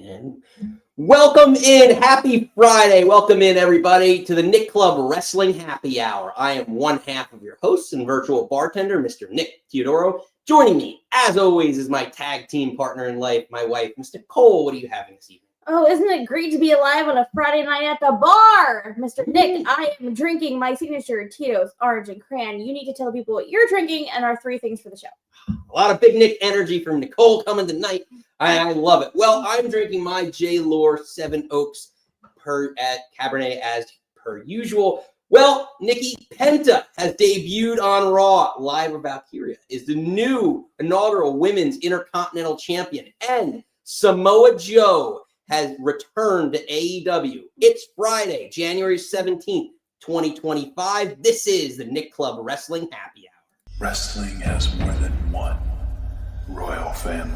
And welcome in. Happy Friday. Welcome in, everybody, to the Nick Club Wrestling Happy Hour. I am one half of your host and virtual bartender, Mr. Nick Teodoro. Joining me, as always, is my tag team partner in life, my wife, Mr. Cole. What are you having this evening? Oh, isn't it great to be alive on a Friday night at the bar? Mr. Nick, I am drinking my signature Tito's Orange and Cran. You need to tell people what you're drinking and our three things for the show. A lot of Big Nick energy from Nicole coming tonight. I love it. Well, I'm drinking my J. Lore 7 Oaks at Cabernet as per usual. Well, Nikki, Penta has debuted on Raw. Lyra Valkyra is the new inaugural women's Intercontinental champion. And Samoa Joe has returned to AEW. It's Friday, January 17th, 2025. This is the Nick Club Wrestling Happy Hour. Wrestling has more than one royal family.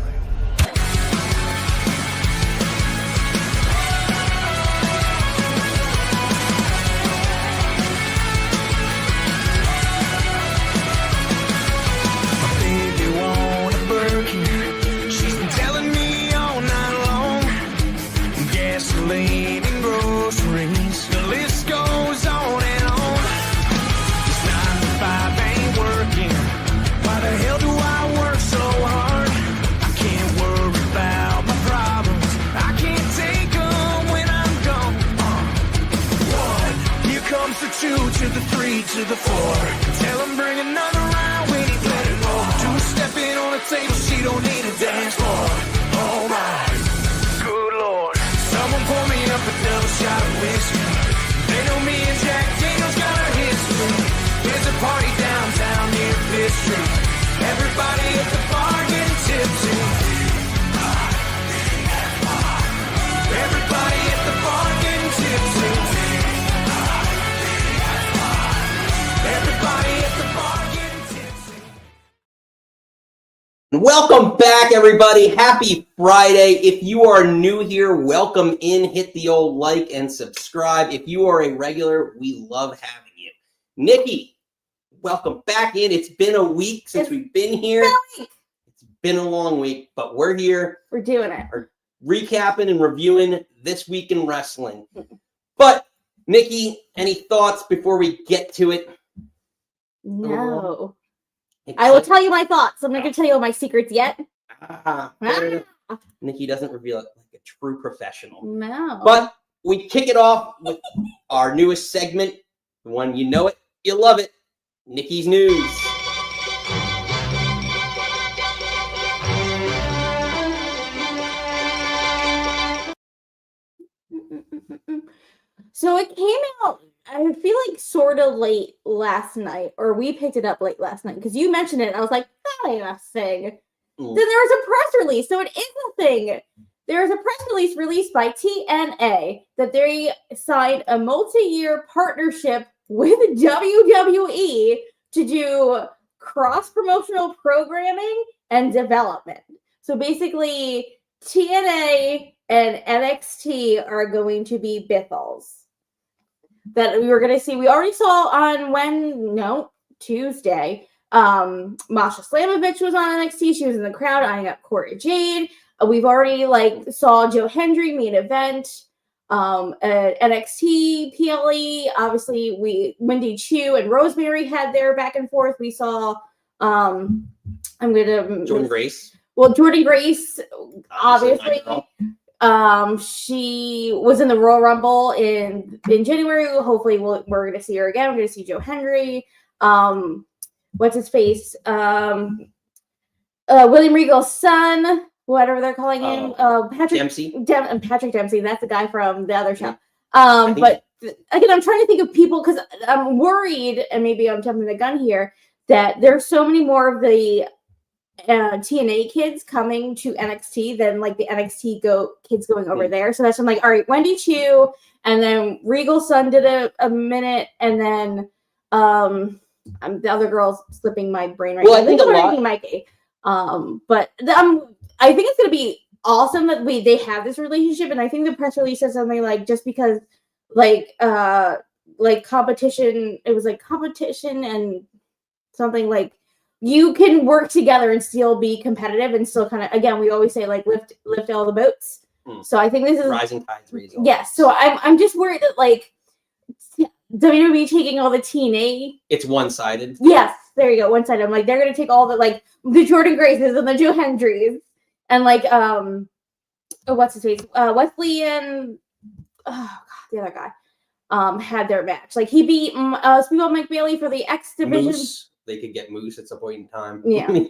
Gasoline and groceries, the list goes on and on. This 9 to 5 ain't working. Why the hell do I work so hard? I can't worry about my problems. I can't take them when I'm gone. 1, here comes the 2 to the 3 to the 4. Tell him bring another round when he's let it go. 2 stepping on the table, she don't need a dance floor. All right. Someone pour me up a double shot of whiskey. They know me and Jack Daniels got a history. There's a party downtown near Fifth Street. Everybody at the bar getting tipsy. Everybody at the bar getting tipsy. Everybody at the bar getting tipsy. Welcome back, everybody. Happy Friday. If you are new here, welcome in. Hit the old like and subscribe. If you are a regular, we love having you. Nikki, welcome back in. It's been a week since we've been here. It's been a long week, but we're here. We're doing it. We're recapping and reviewing this week in wrestling. But, Nikki, any thoughts before we get to it? No. I will tell you my thoughts. I'm not going to tell you all my secrets yet. Nikki doesn't reveal it like a true professional. No. But we kick it off with our newest segment. The one you know it, you love it. Nikki's News. So it came out, I feel like sort of late last night, or we picked it up late last night, because you mentioned it, and I was like, that ain't a thing. Then there was a press release, so it is a thing. There was a press release released by TNA that they signed a multi-year partnership with WWE to do cross-promotional programming and development. So basically, TNA and NXT are going to be Bithels. That we were going to see. We already saw on Tuesday. Masha Slamovich was on NXT. She was in the crowd eyeing up Cora Jade. We've already saw Joe Hendry main event at NXT PLE. Obviously, Wendy Chu and Rosemary had their back and forth. We saw Jordan Grace. Well, Jordan Grace, obviously. She was in the Royal Rumble in January. Hopefully we're going to see her again. We're going to see Joe Hendry. What's his face? William Regal's son, whatever they're calling him. Patrick Dempsey. Patrick Dempsey. That's the guy from the other show. But again, I'm trying to think of people because I'm worried, and maybe I'm jumping the gun here, that there's so many more of the TNA kids coming to NXT than the NXT kids going over there. So that's I'm like, all right, Wendy Chu, and then Regal's son did a minute, and then the other girl's slipping my brain right now. I think I'm Mikey. But I think it's gonna be awesome that they have this relationship, and I think the press release says something like just because competition, it was competition and something you can work together and still be competitive and still kind of, again, we always say lift all the boats. So I think this is rising tides raise all yes. So I'm just worried that like WWE taking all the TNA. It's one-sided. Yes, there you go. One-sided. I'm like they're gonna take all the like the Jordan Graces and the Joe Hendrys and like what's his face Wesley and the other guy had their match. Like he beat Speedball Mike Bayley for the X division. Moose. They could get Moose at some point in time. Yeah.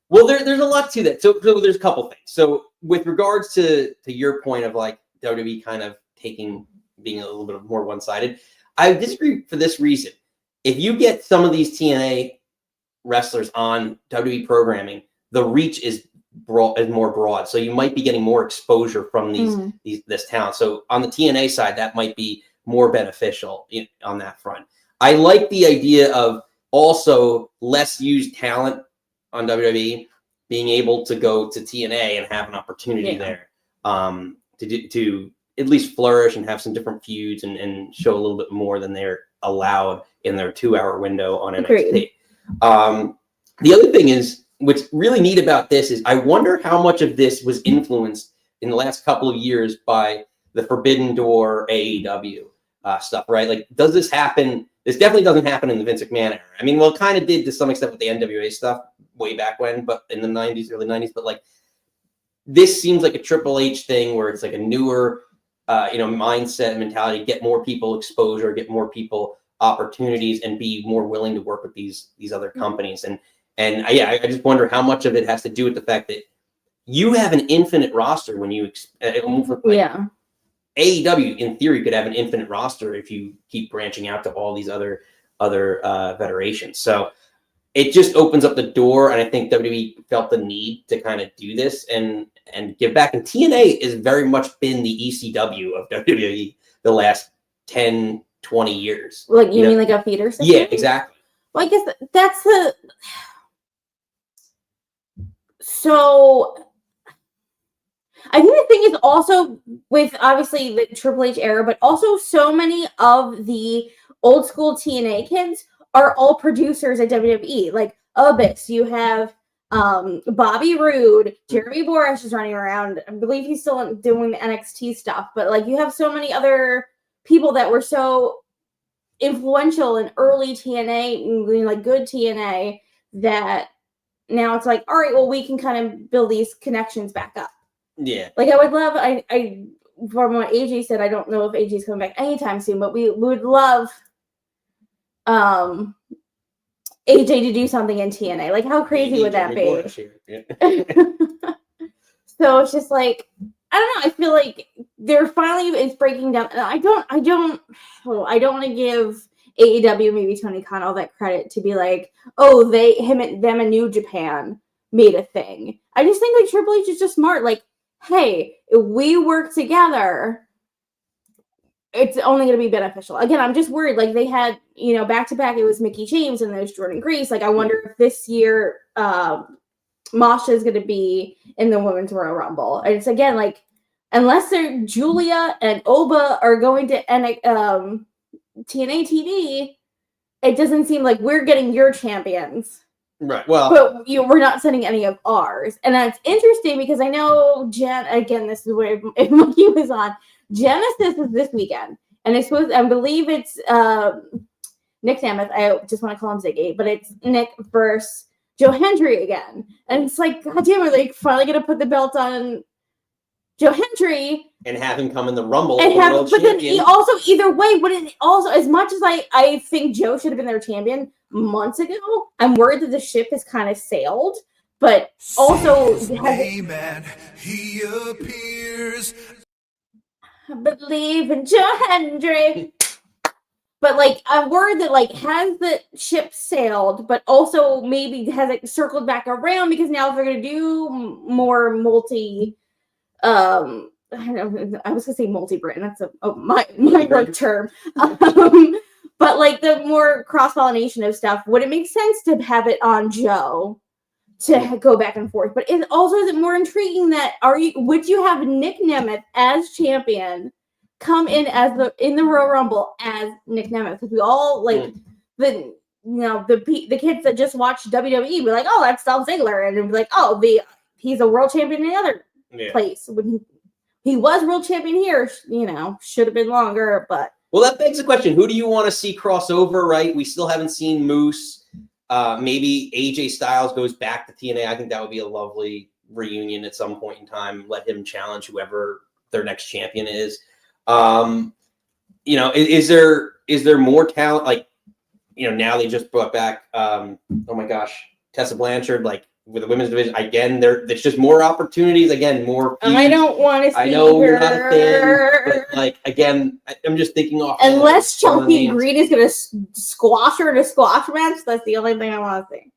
Well, there's a lot to that. So there's a couple things. So with regards to your point of like WWE kind of being a little bit more one-sided, I disagree for this reason. If you get some of these TNA wrestlers on WWE programming, the reach is more broad. So you might be getting more exposure from this talent. So on the TNA side, that might be more beneficial on that front. I like the idea of also less used talent on WWE being able to go to TNA and have an opportunity there to at least flourish and have some different feuds and show a little bit more than they're allowed in their 2-hour window on NXT. The other thing is, what's really neat about this is I wonder how much of this was influenced in the last couple of years by the Forbidden Door AEW stuff, right? Like, does this happen? This definitely doesn't happen in the Vince McMahon era. I mean, well, it kind of did to some extent with the NWA stuff way back when, but in the 90s, early 90s. But like, this seems like a Triple H thing where it's like a newer, mindset, mentality, get more people exposure, get more people opportunities, and be more willing to work with these other companies. And I just wonder how much of it has to do with the fact that you have an infinite roster when you AEW in theory could have an infinite roster if you keep branching out to all these other federations. So it just opens up the door, and I think WWE felt the need to kind of do this and give back. And TNA has very much been the ECW of WWE the last 10, 20 years. Like you mean like a feeder system? Yeah, exactly. Well, I guess that's the. So I think the thing is also with obviously the Triple H era, but also so many of the old school TNA kids are all producers at WWE. Like Abyss, you have Bobby Roode, Jeremy Borash is running around. I believe he's still doing the NXT stuff, but like you have so many other people that were so influential in early TNA, like good TNA, that now it's like, all right, well, we can kind of build these connections back up. Yeah. Like I would love, I from what AJ said, I don't know if AJ's coming back anytime soon, but we would love AJ to do something in TNA. Like how crazy would that be? So it's just like, I don't know. I feel like they're finally it's breaking down. And I don't want to give AEW, maybe Tony Khan, all that credit to be like, oh, them and New Japan made a thing. I just think like Triple H is just smart. Like, hey, if we work together, it's only going to be beneficial. Again, I'm just worried. Like they had, back to back, it was Mickie James and there's Jordan Grace. Like I wonder if this year Masha is going to be in the Women's Royal Rumble. And it's again like, unless they're Julia and Oba are going to TNA TV, it doesn't seem like we're getting your champions. Right. Well, but we're not sending any of ours. And that's interesting because I know this is where Monkey was on. Genesis is this weekend. And it's supposed, I believe it's Nick Nemeth. I just want to call him Ziggy, but it's Nick versus Joe Hendry again. And it's like, God damn, are they finally going to put the belt on Joe Hendry and have him come in the Rumble? But then he also, either way, but it also, as much as I think Joe should have been their champion months ago, I'm worried that the ship has kind of sailed. But also, he appears. Believe in Joe Hendry. But like, I'm worried that like, has the ship sailed, but also maybe has it circled back around because now if they're going to do more multi. I was gonna say multi-brand. That's a my term. But like the more cross-pollination of stuff, would it make sense to have it on Joe to go back and forth? But is it more intriguing that would you have Nick Nemeth as champion come in in the Royal Rumble as Nick Nemeth? Because we all like the kids that just watch WWE be like, oh, that's Dolph Ziggler, and be like, oh, he's a world champion in the other place. Would he was world champion here. Should have been longer, but. Well, that begs the question: who do you want to see crossover? Right, we still haven't seen Moose. Maybe AJ Styles goes back to TNA. I think that would be a lovely reunion at some point in time. Let him challenge whoever their next champion is. Is there more talent? Like, now they just brought back. Oh my gosh, Tessa Blanchard. Like with the women's division again, there's just more opportunities. Again, more. Feuds. I don't want to see I know her. You're not a fan, but like again, I'm just thinking off. Unless Chelsea Green is going to squash her in a squash match, that's the only thing I want to see.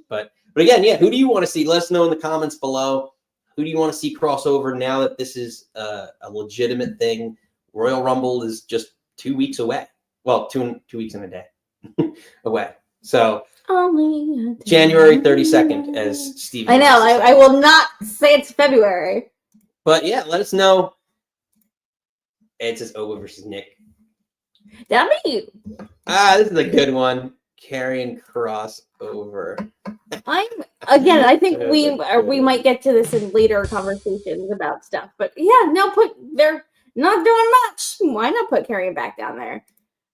But again, yeah, who do you want to see? Let us know in the comments below. Who do you want to see crossover now that this is a legitimate thing? Royal Rumble is just 2 weeks away. Well, two weeks and a day away. So only January 32nd, as Steve. I know. I will not say it's February. But yeah, let us know. It says Oba versus Nick. That'd be. This is a good one. Karrion crossover. I think we might get to this in later conversations about stuff. But yeah, they're not doing much. Why not put Karrion back down there?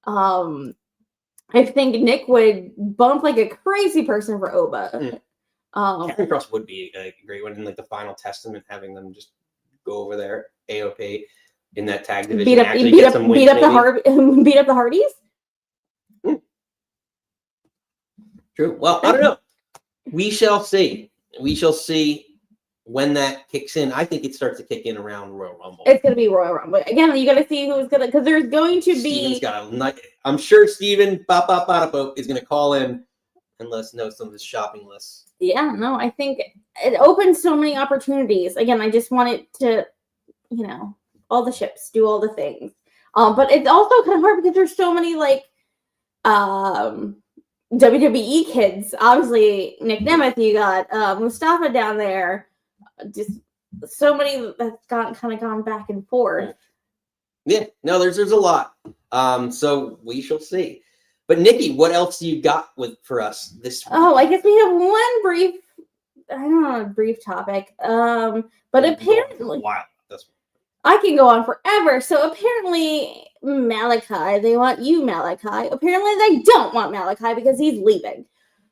I think Nick would bump like a crazy person for Oba. Karrion Cross would be a great one in like the Final Testament, having them just go over there, AOP in that tag division. Beat up the Hardys. True. Well, I don't know. We shall see. We shall see when that kicks in. I think it starts to kick in around Royal Rumble. It's going to be Royal Rumble. Again, you got to see who's going to, because there's going to be. I'm sure Steven is going to call in and let us know some of his shopping lists. Yeah, no, I think it opens so many opportunities. Again, I just want it to, all the ships, do all the things. But it's also kind of hard because there's so many WWE kids. Obviously, Nick Nemeth, you got Mustafa down there. Just so many that's gone back and forth. Yeah, no, there's a lot. So we shall see. But Nikki, what else do you got for us this week? Oh, I guess we have one brief topic. But apparently, wow, I can go on forever. So apparently, Malachi, they want you, Malachi. Apparently, they don't want Malachi because he's leaving.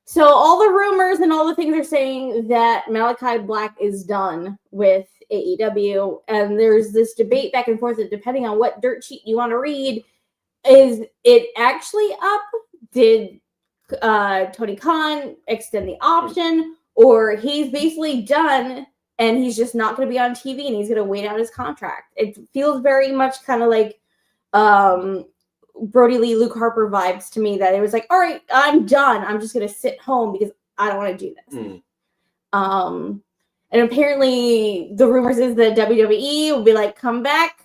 So all the rumors and all the things are saying that Malachi Black is done with AEW, and there's this debate back and forth that depending on what dirt sheet you want to read, is it actually up? Did Tony Khan extend the option, or he's basically done and he's just not going to be on TV and he's going to wait out his contract? It feels very much kind of like Brody Lee, Luke Harper vibes to me, that it was like, all right, I'm done. I'm just going to sit home because I don't want to do this. And apparently the rumors is that WWE will be like, come back.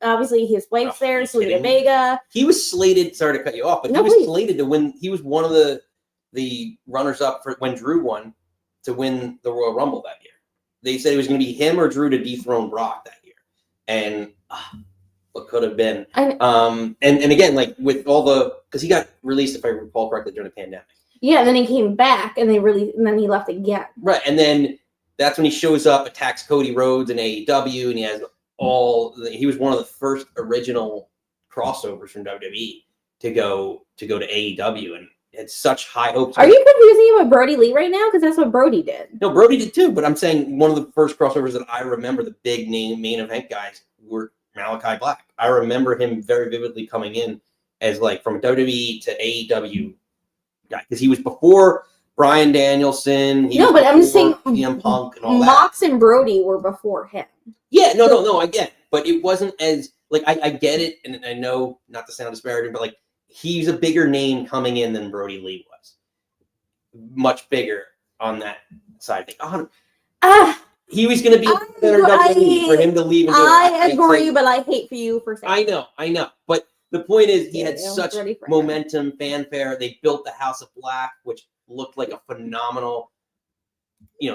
Obviously his wife's there, Selena Vega. He was slated, sorry to cut you off, but he was slated to win. He was one of the runners up for when Drew won to win the Royal Rumble that year. They said it was going to be him or Drew to dethrone Brock that year. And what could have been. And again, like with all because he got released, if I recall correctly, during the pandemic. Yeah, and then he came back and and then he left again. Right. And then that's when he shows up, attacks Cody Rhodes in AEW, and he has he was one of the first original crossovers from WWE to go to AEW, and had such high hopes. Are you confusing him with Brody Lee right now? Because that's what Brody did. No, Brody did too, but I'm saying one of the first crossovers that I remember, the big name main event guys, were Malachi Black. I remember him very vividly coming in as like from WWE to AEW guy, because he was before Bryan Danielson. But I'm just saying CM Punk and all that. Mox and Brody were before him. Yeah, no, I get it. But it wasn't as, like, I get it, and I know, not to sound disparaging, but, like, he's a bigger name coming in than Brody Lee was. Much bigger on that side. He was going to be better WWE for him to leave. I agree, but I hate for you for saying I know. But the point is, he had such momentum, fanfare. They built the House of Black, which looked like a phenomenal,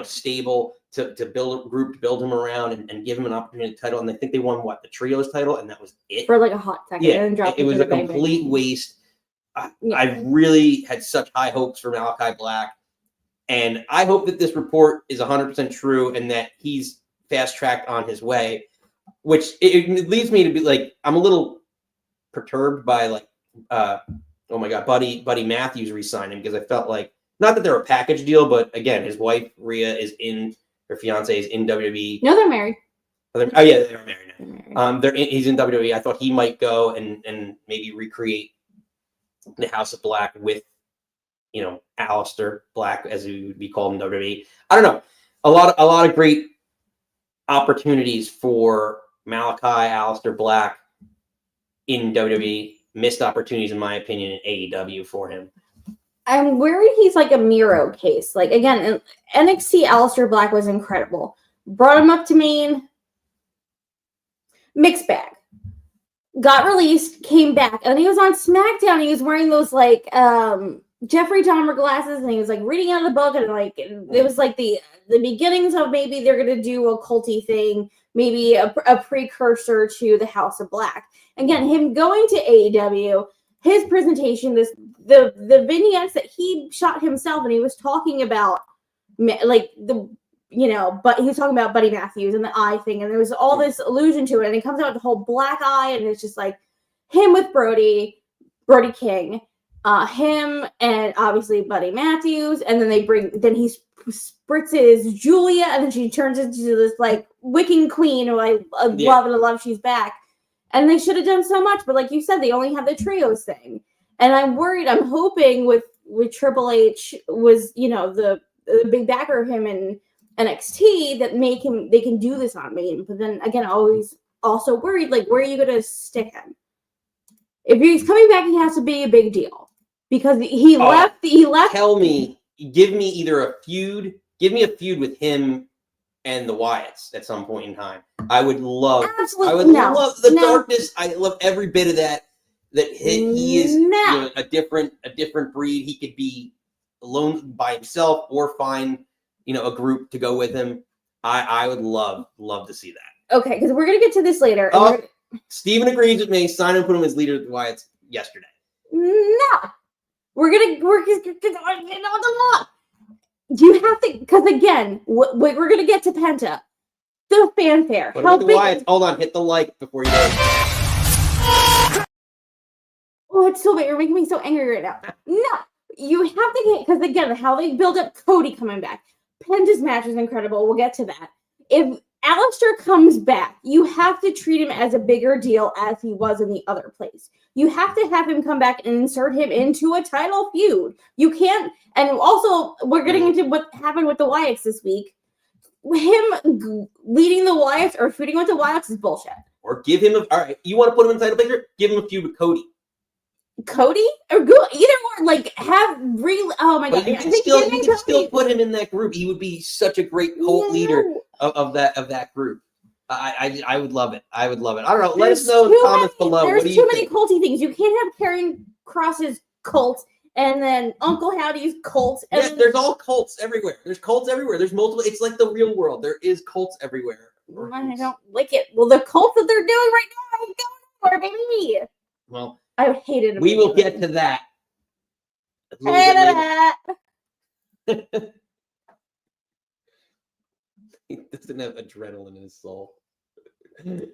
stable to build a group, to build him around and give him an opportunity title. And I think they won the trios title, and that was it for like a hot second. Yeah, and it was a complete waste. I really had such high hopes for Malachi Black, and I hope that this report is 100% true and that he's fast tracked on his way. which it leads me to be like, I'm a little perturbed by like, oh my God, Buddy Matthews re-signing, because I felt like, not that they're a package deal, but again, his wife Rhea her fiance is in WWE. No, they're married. Oh yeah, they're married now. They're married. He's in WWE. I thought he might go and maybe recreate the House of Black with, Aleister Black, as he would be called in WWE. I don't know. A lot of great opportunities for Malachi, Aleister Black in WWE. Missed opportunities, in my opinion, in AEW for him. I'm worried he's like a Miro case. Like, again, in NXT, Aleister Black was incredible. Brought him up to main. Mixed bag. Got released, came back, and he was on SmackDown. He was wearing those like Jeffrey Dahmer glasses, and he was like reading out of the book, and like it was like the beginnings of maybe they're gonna do a culty thing, maybe a precursor to the House of Black. Again, him going to AEW, his presentation, the vignettes that he shot himself, and he was talking about like but he was talking about Buddy Matthews and the eye thing, and there was all this allusion to it, and it comes out with the whole black eye, and it's just like him with Brody King, him and obviously Buddy Matthews, and then then he spritzes Julia, and then she turns into this like wicking queen who I love, and I love she's back. And they should have done so much, but like you said, they only have the trios thing. And I'm hoping with Triple H was, the big backer of him in NXT that they can do this on main. But then again, always also worried, like, where are you going to stick him? If he's coming back, he has to be a big deal because he left. Tell me, give me a feud with him and the Wyatts at some point in time. I would love. Absolutely, love the darkness. I love every bit of that. He is a different breed. He could be alone by himself or find a group to go with him. I would love to see that. Okay, because we're gonna get to this later. Steven agrees with me. Sign and put him as leader of the Wyatts yesterday. No, we're gonna on the law. You have to, because again, we're gonna get to Penta. The fanfare. How big? Wyatts? Hold on, hit the like before you go. Oh, it's so bad. You're making me so angry right now. No, you have to get, because again, how they build up Cody coming back. Penta's match is incredible. We'll get to that. If Aleister comes back, you have to treat him as a bigger deal as he was in the other place. You have to have him come back and insert him into a title feud. You can't, and also we're getting into what happened with the Wyatts this week. Him leading the Wyatts or feuding with the Wyatts is bullshit. Or give him all right, you want to put him in the title picture? Give him a feud with Cody. Cody or go either one, like have real. Oh my god! You can still put him in that group. He would be such a great cult leader of that group. I would love it. I would love it. I don't know. Let us know in the comments below. There's what do you many culty things. You can't have Karrion Kross's cult and then Uncle Howdy's cult. And there's all cults everywhere. There's cults everywhere. There's multiple. It's like the real world. There is cults everywhere. I don't like it. Well, the cult that they're doing right now ain't going anywhere, baby. Well, I would hate it. We will get to that. He doesn't have adrenaline in his soul.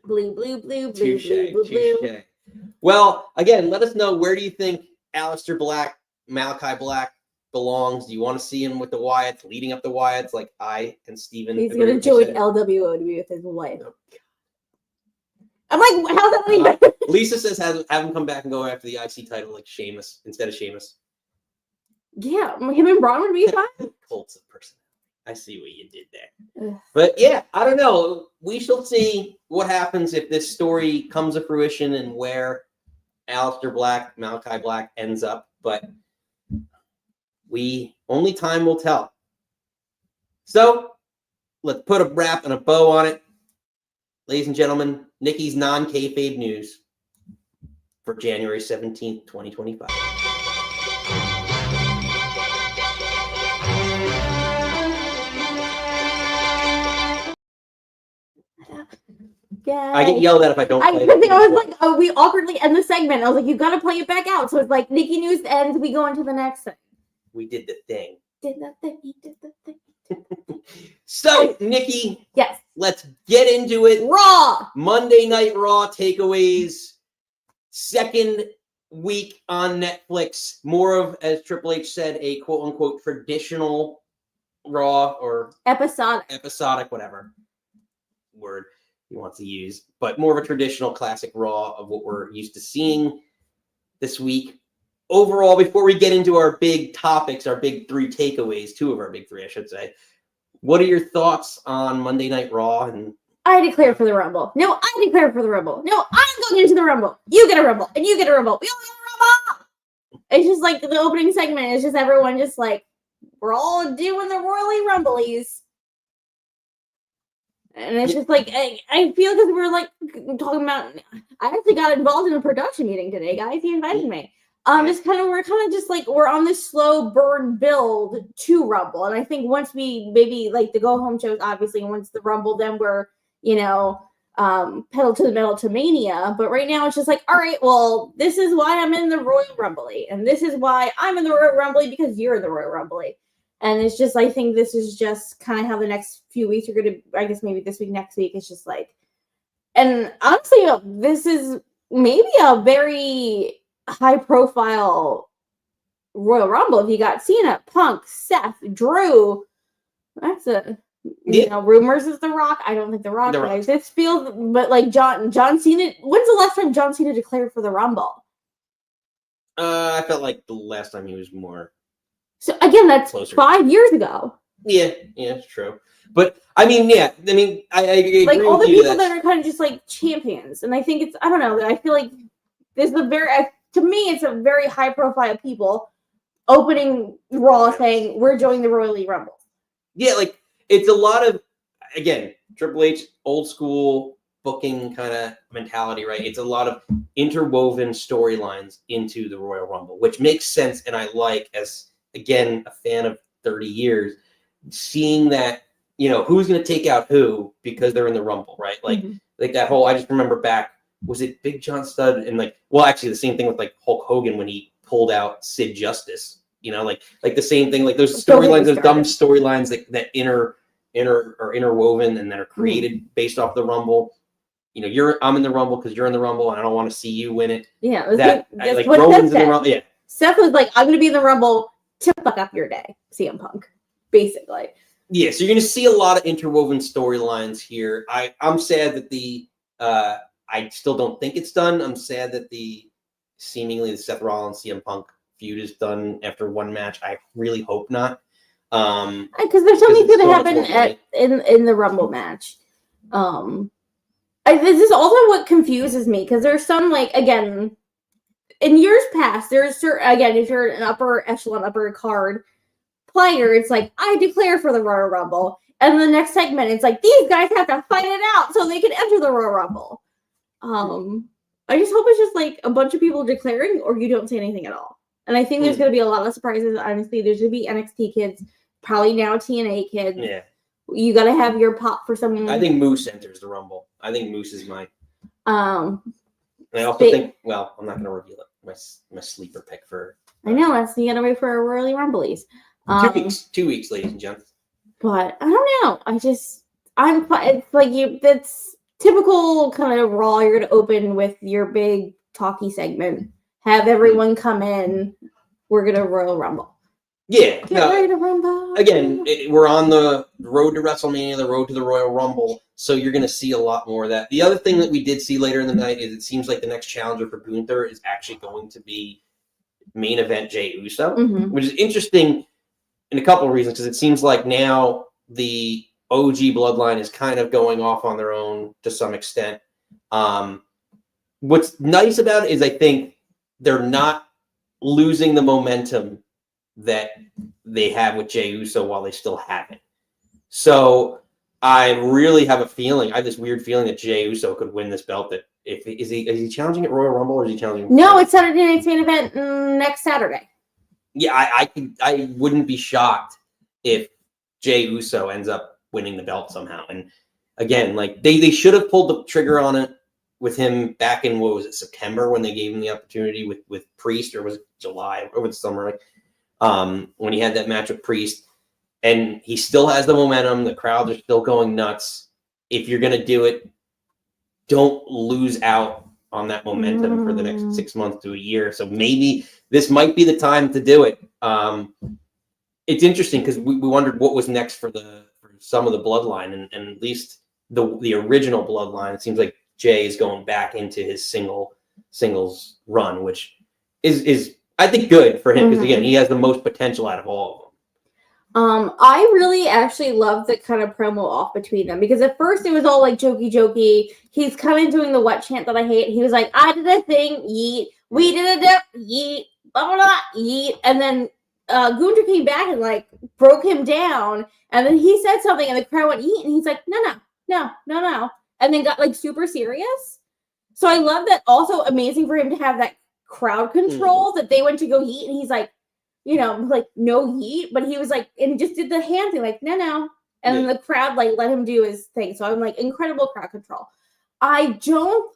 Blue. Touche. Well, again, let us know, where do you think Aleister Black, Malachi Black belongs? Do you want to see him with the Wyatts, leading up the Wyatts, like I and Steven? He's going to join LWO with his wife. Oh, I'm like, how's that any better? Lisa says have him come back and go after the IC title like Sheamus instead of Sheamus. Yeah, him and Braun would be fine. Cults of personality. I see what you did there. Ugh. But yeah, I don't know. We shall see what happens if this story comes to fruition and where Aleister Black, Malachi Black ends up. But only time will tell. So let's put a wrap and a bow on it. Ladies and gentlemen, Nikki's non-kayfabe news for January 17th, 2025. Yeah. I get yelled at if I don't play it. I was like, we awkwardly end the segment. I was like, you got to play it back out. So it's like, Nikki news ends, we go into the next thing. We did the thing. Did the thing. So, Nikki, Yes. let's get into it. Raw. Monday Night Raw Takeaways, second week on Netflix. More of, as Triple H said, a quote-unquote traditional Raw or Episodic. whatever word he wants to use, but more of a traditional classic Raw of what we're used to seeing this week. Overall, before we get into our big topics, our big three takeaways, two of our big three, I should say, what are your thoughts on Monday Night Raw? And I declare for the Rumble. No, I declare for the Rumble. No, I'm going into the Rumble. You get a Rumble, and you get a Rumble. We all get a Rumble. It's just like the opening segment is just everyone just like, we're all doing the Royally Rumblies. And it's just like, I feel because we're like talking about, I actually got involved in a production meeting today, guys. He invited me. We're kind of just like, we're on this slow burn build to Rumble. And I think once we maybe like the go home shows, obviously, and once the Rumble, then we're, pedal to the metal to Mania. But right now it's just like, all right, well, this is why I'm in the Royal Rumble. And this is why I'm in the Royal Rumble because you're in the Royal Rumble. And it's just, I think this is just kind of how the next few weeks are going to, I guess maybe this week, next week, it's just like, and honestly, this is maybe a very high profile Royal Rumble. If you got Cena, Punk, Seth, Drew, that's rumors is The Rock. I don't think The Rock guys. This feels, but like John Cena, when's the last time John Cena declared for the Rumble? I felt like the last time he was more. So again, that's closer. 5 years ago. Yeah, it's true. But I agree like all the with you people that are kind of just like champions, and I think it's, I don't know. I feel like this is to me, it's a very high profile people opening Raw saying we're joining the Royal Rumble. Yeah, like it's a lot of, again, Triple H old school booking kind of mentality, right? It's a lot of interwoven storylines into the Royal Rumble, which makes sense, and I like, as again a fan of 30 years, seeing that who's going to take out who because they're in the Rumble, right? Like like that whole, I just remember back, was it Big John Studd and actually the same thing with like Hulk Hogan when he pulled out Sid Justice, like the same thing, like those storylines, those dumb storylines that interwoven and that are created based off the Rumble. I'm in the Rumble because you're in the Rumble and I don't want to see you win it. Yeah, like Roman's in the Rumble. Yeah, Seth was like, I'm going to be in the Rumble to fuck up your day, CM Punk, basically. Yeah, so you're going to see a lot of interwoven storylines here. I'm sad that I still don't think it's done. I'm sad that seemingly the Seth Rollins CM Punk feud is done after one match. I really hope not. Because there's something going to happen in the Rumble match. This is also what confuses me, because there's some, like, again, in years past, there's again, if you're an upper echelon, upper card player, it's like, I declare for the Royal Rumble. And the next segment, it's like, these guys have to fight it out so they can enter the Royal Rumble. I just hope it's just like a bunch of people declaring, or you don't say anything at all. And I think there's going to be a lot of surprises. Honestly, there's going to be NXT kids, probably now TNA kids. Yeah. You got to have your pop for someone. I think Moose enters the Rumble. I think Moose is my. I also think, well, I'm not going to reveal it. My sleeper pick for. I know, that's the other way for our Royally Rumblies. 2 weeks, ladies and gents. But I don't know. It's like that's typical kind of Raw. You're going to open with your big talky segment, have everyone come in. We're going to Royal Rumble. Yeah. Get ready to rumble. Again, we're on the road to WrestleMania, the road to the Royal Rumble, so you're going to see a lot more of that. The other thing that we did see later in the night is it seems like the next challenger for Gunther is actually going to be main event Jey Uso, which is interesting in a couple of reasons, because it seems like now the OG Bloodline is kind of going off on their own to some extent. What's nice about it is I think they're not losing the momentum that they have with Jey Uso while they still have it. So I really have a feeling, I have this weird feeling that Jey Uso could win this belt. That is he challenging at Royal Rumble, or is he challenging? No, it's Saturday Night's main event next Saturday. Yeah, I wouldn't be shocked if Jey Uso ends up winning the belt somehow. And again, like they should have pulled the trigger on it with him back in, what was it, September, when they gave him the opportunity with Priest, or was it July, over the summer, like when he had that match with Priest. And he still has the momentum. The crowds are still going nuts. If you're going to do it, don't lose out on that momentum for the next 6 months to a year. So maybe this might be the time to do it. It's interesting because we wondered what was next for some of the bloodline, and at least the original bloodline. It seems like Jay is going back into his singles run, which is I think good for him because again he has the most potential out of all of them. I really actually love the kind of promo off between them because at first it was all like jokey. He's kind of doing the what chant that I hate. He was like, I did a thing, yeet. We did a dip, yeet. Blah, blah, blah, yeet. And then Gunther came back and like broke him down. And then he said something and the crowd went, yeet. And he's like, no. And then got like super serious. So I love that. Also amazing for him to have that crowd control that they went to go yeet. And he's like, like no yeet, but he was like, and he just did the hand thing, like no, and then the crowd like let him do his thing. So I'm like, incredible crowd control. I don't,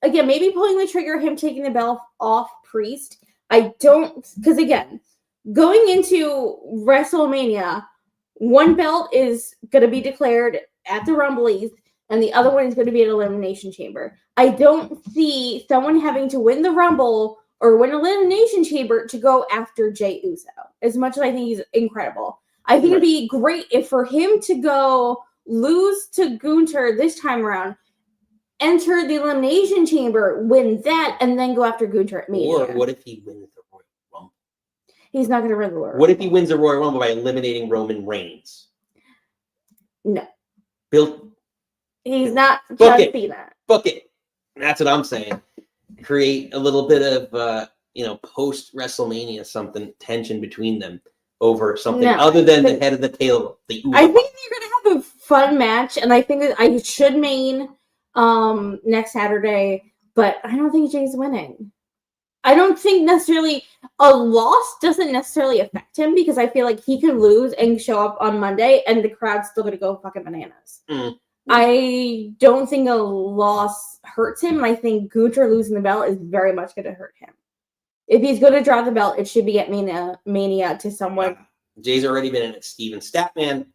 again, maybe pulling the trigger, him taking the belt off Priest. I don't, because again, going into WrestleMania, one belt is going to be declared at the Rumblies, and the other one is going to be an Elimination Chamber. I don't see someone having to win the Rumble or win Elimination Chamber to go after Jey Uso. As much as I think he's incredible. I think it'd be great if for him to go lose to Gunther this time around, enter the Elimination Chamber, win that, and then go after Gunther at Mania. Or what if he wins the Royal Rumble? He's not going to win the Royal Rumble. What if he wins the Royal Rumble by eliminating Roman Reigns? No. He's not John Cena. Book it. That's what I'm saying. Create a little bit of post WrestleMania something tension between them over something other than the head of the table. I think they're gonna have a fun match, and I think that I should main next Saturday, but I don't think Jay's winning. I don't think necessarily a loss doesn't necessarily affect him because I feel like he can lose and show up on Monday, and the crowd's still gonna go fucking bananas. I don't think a loss hurts him. I think Gunther losing the belt is very much going to hurt him. If he's going to drop the belt, it should be at Mania to someone. Jay's already been in Steven Statman.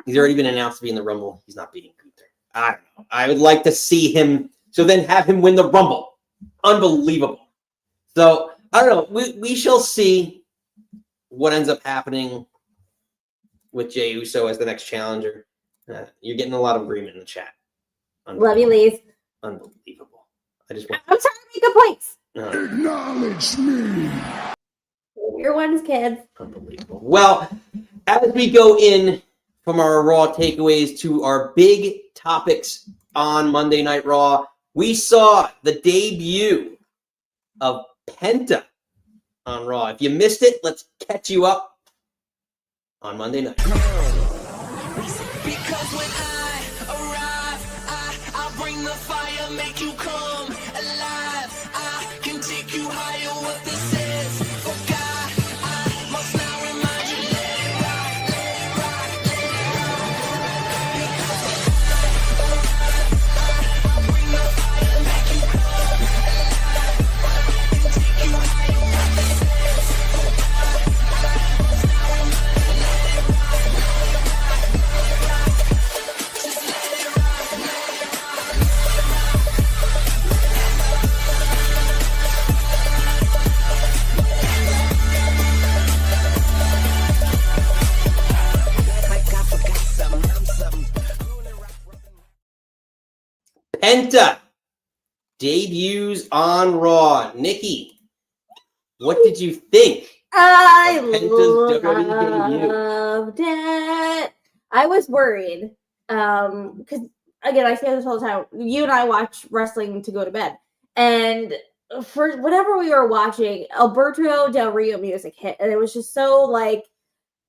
He's already been announced to be in the Rumble. He's not beating Gunther. I don't know. I would like to see him. So then have him win the Rumble. Unbelievable. So I don't know. We shall see what ends up happening with Jey Uso as the next challenger. You're getting a lot of agreement in the chat. Love you, Liz. Unbelievable. I'm trying to make good points. Acknowledge me. Your ones, kids. Unbelievable. Well, as we go in from our Raw takeaways to our big topics on Monday Night Raw, we saw the debut of Penta on Raw. If you missed it, let's catch you up on Monday night. Because when I arrive, I'll bring the fire, make you come alive. I can take you higher, what this is. For God, I must now remind you, let it rock, let it rock, let it rock. Because when I'll bring the fire, make you come alive. I can take you higher, what this is. For God, I must now remind you, let it rock, let it rock. Penta debuts on Raw. Nikki, what did you think? I Penta's WWE loved it. I was worried because, again, I say this all the time. You and I watch wrestling to go to bed. And for whatever we were watching, Alberto Del Rio music hit. And it was just so, like,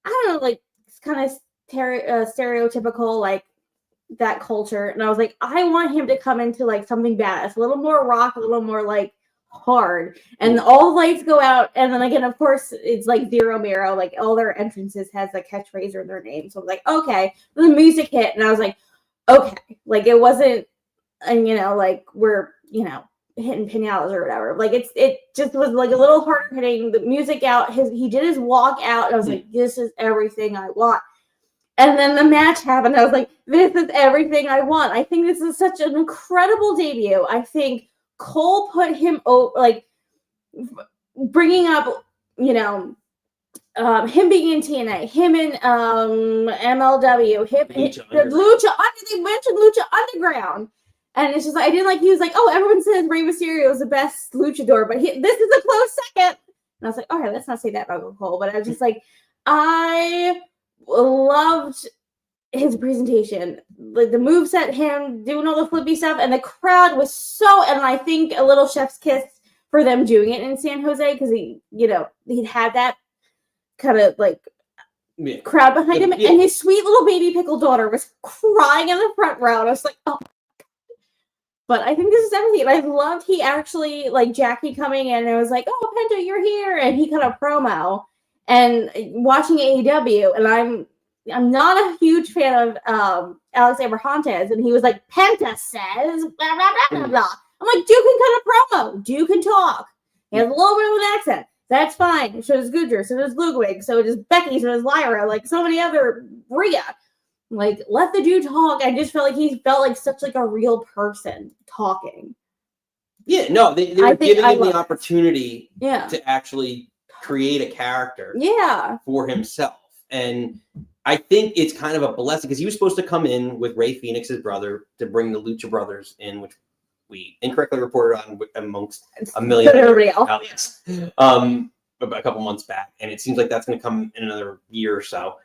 I don't know, like, it's kind of stereotypical, like, that culture. And I was like, I want him to come into, like, something badass. A little more rock, a little more, like, hard. And all the lights go out. And then, again, of course, it's, like, Zero Miro. Like, all their entrances has a catchphrase or their name. So I was like, okay. The music hit. And I was like, okay. Like, it wasn't, and like, we're, hitting pinatas or whatever. Like it just was like a little harder hitting. The music out. He did his walk out. And I was like, this is everything I want. And then the match happened. I was like, this is everything I want. I think this is such an incredible debut. I think Cole put him over, like bringing up, him being in TNA, him in MLW, Lucha. They mentioned Lucha Underground. And it's just like, I didn't like, he was like, oh, everyone says Rey Mysterio is the best luchador, but this is a close second. And I was like, all right, let's not say that about Cole. But I was just like, I loved his presentation. Like the moveset, him doing all the flippy stuff, and the crowd was so, and I think a little chef's kiss for them doing it in San Jose, because he'd had that kind of like crowd behind him, and his sweet little baby pickle daughter was crying in the front row, and I was like, oh. But I think this is everything. And I loved he actually, like, Jackie coming in and was like, oh, Penta, you're here. And he cut a promo. And watching AEW, and I'm not a huge fan of Alex Abrahantes. And he was like, Penta says, blah, blah, blah, blah, blah. I'm like, Duke can cut a promo. Duke can talk. He has a little bit of an accent. That's fine. So does Goodger. So does Ludwig. So does Becky. So does Lyra. Like, so many other Rhea. Like, let the dude talk. I just felt like he felt like such like a real person talking. Yeah, no, they were giving him the opportunity to actually create a character for himself. And I think it's kind of a blessing, because he was supposed to come in with Ray Phoenix's brother to bring the Lucha Brothers in, which we incorrectly reported on amongst a million outlets a couple months back. And it seems like that's going to come in another year or so.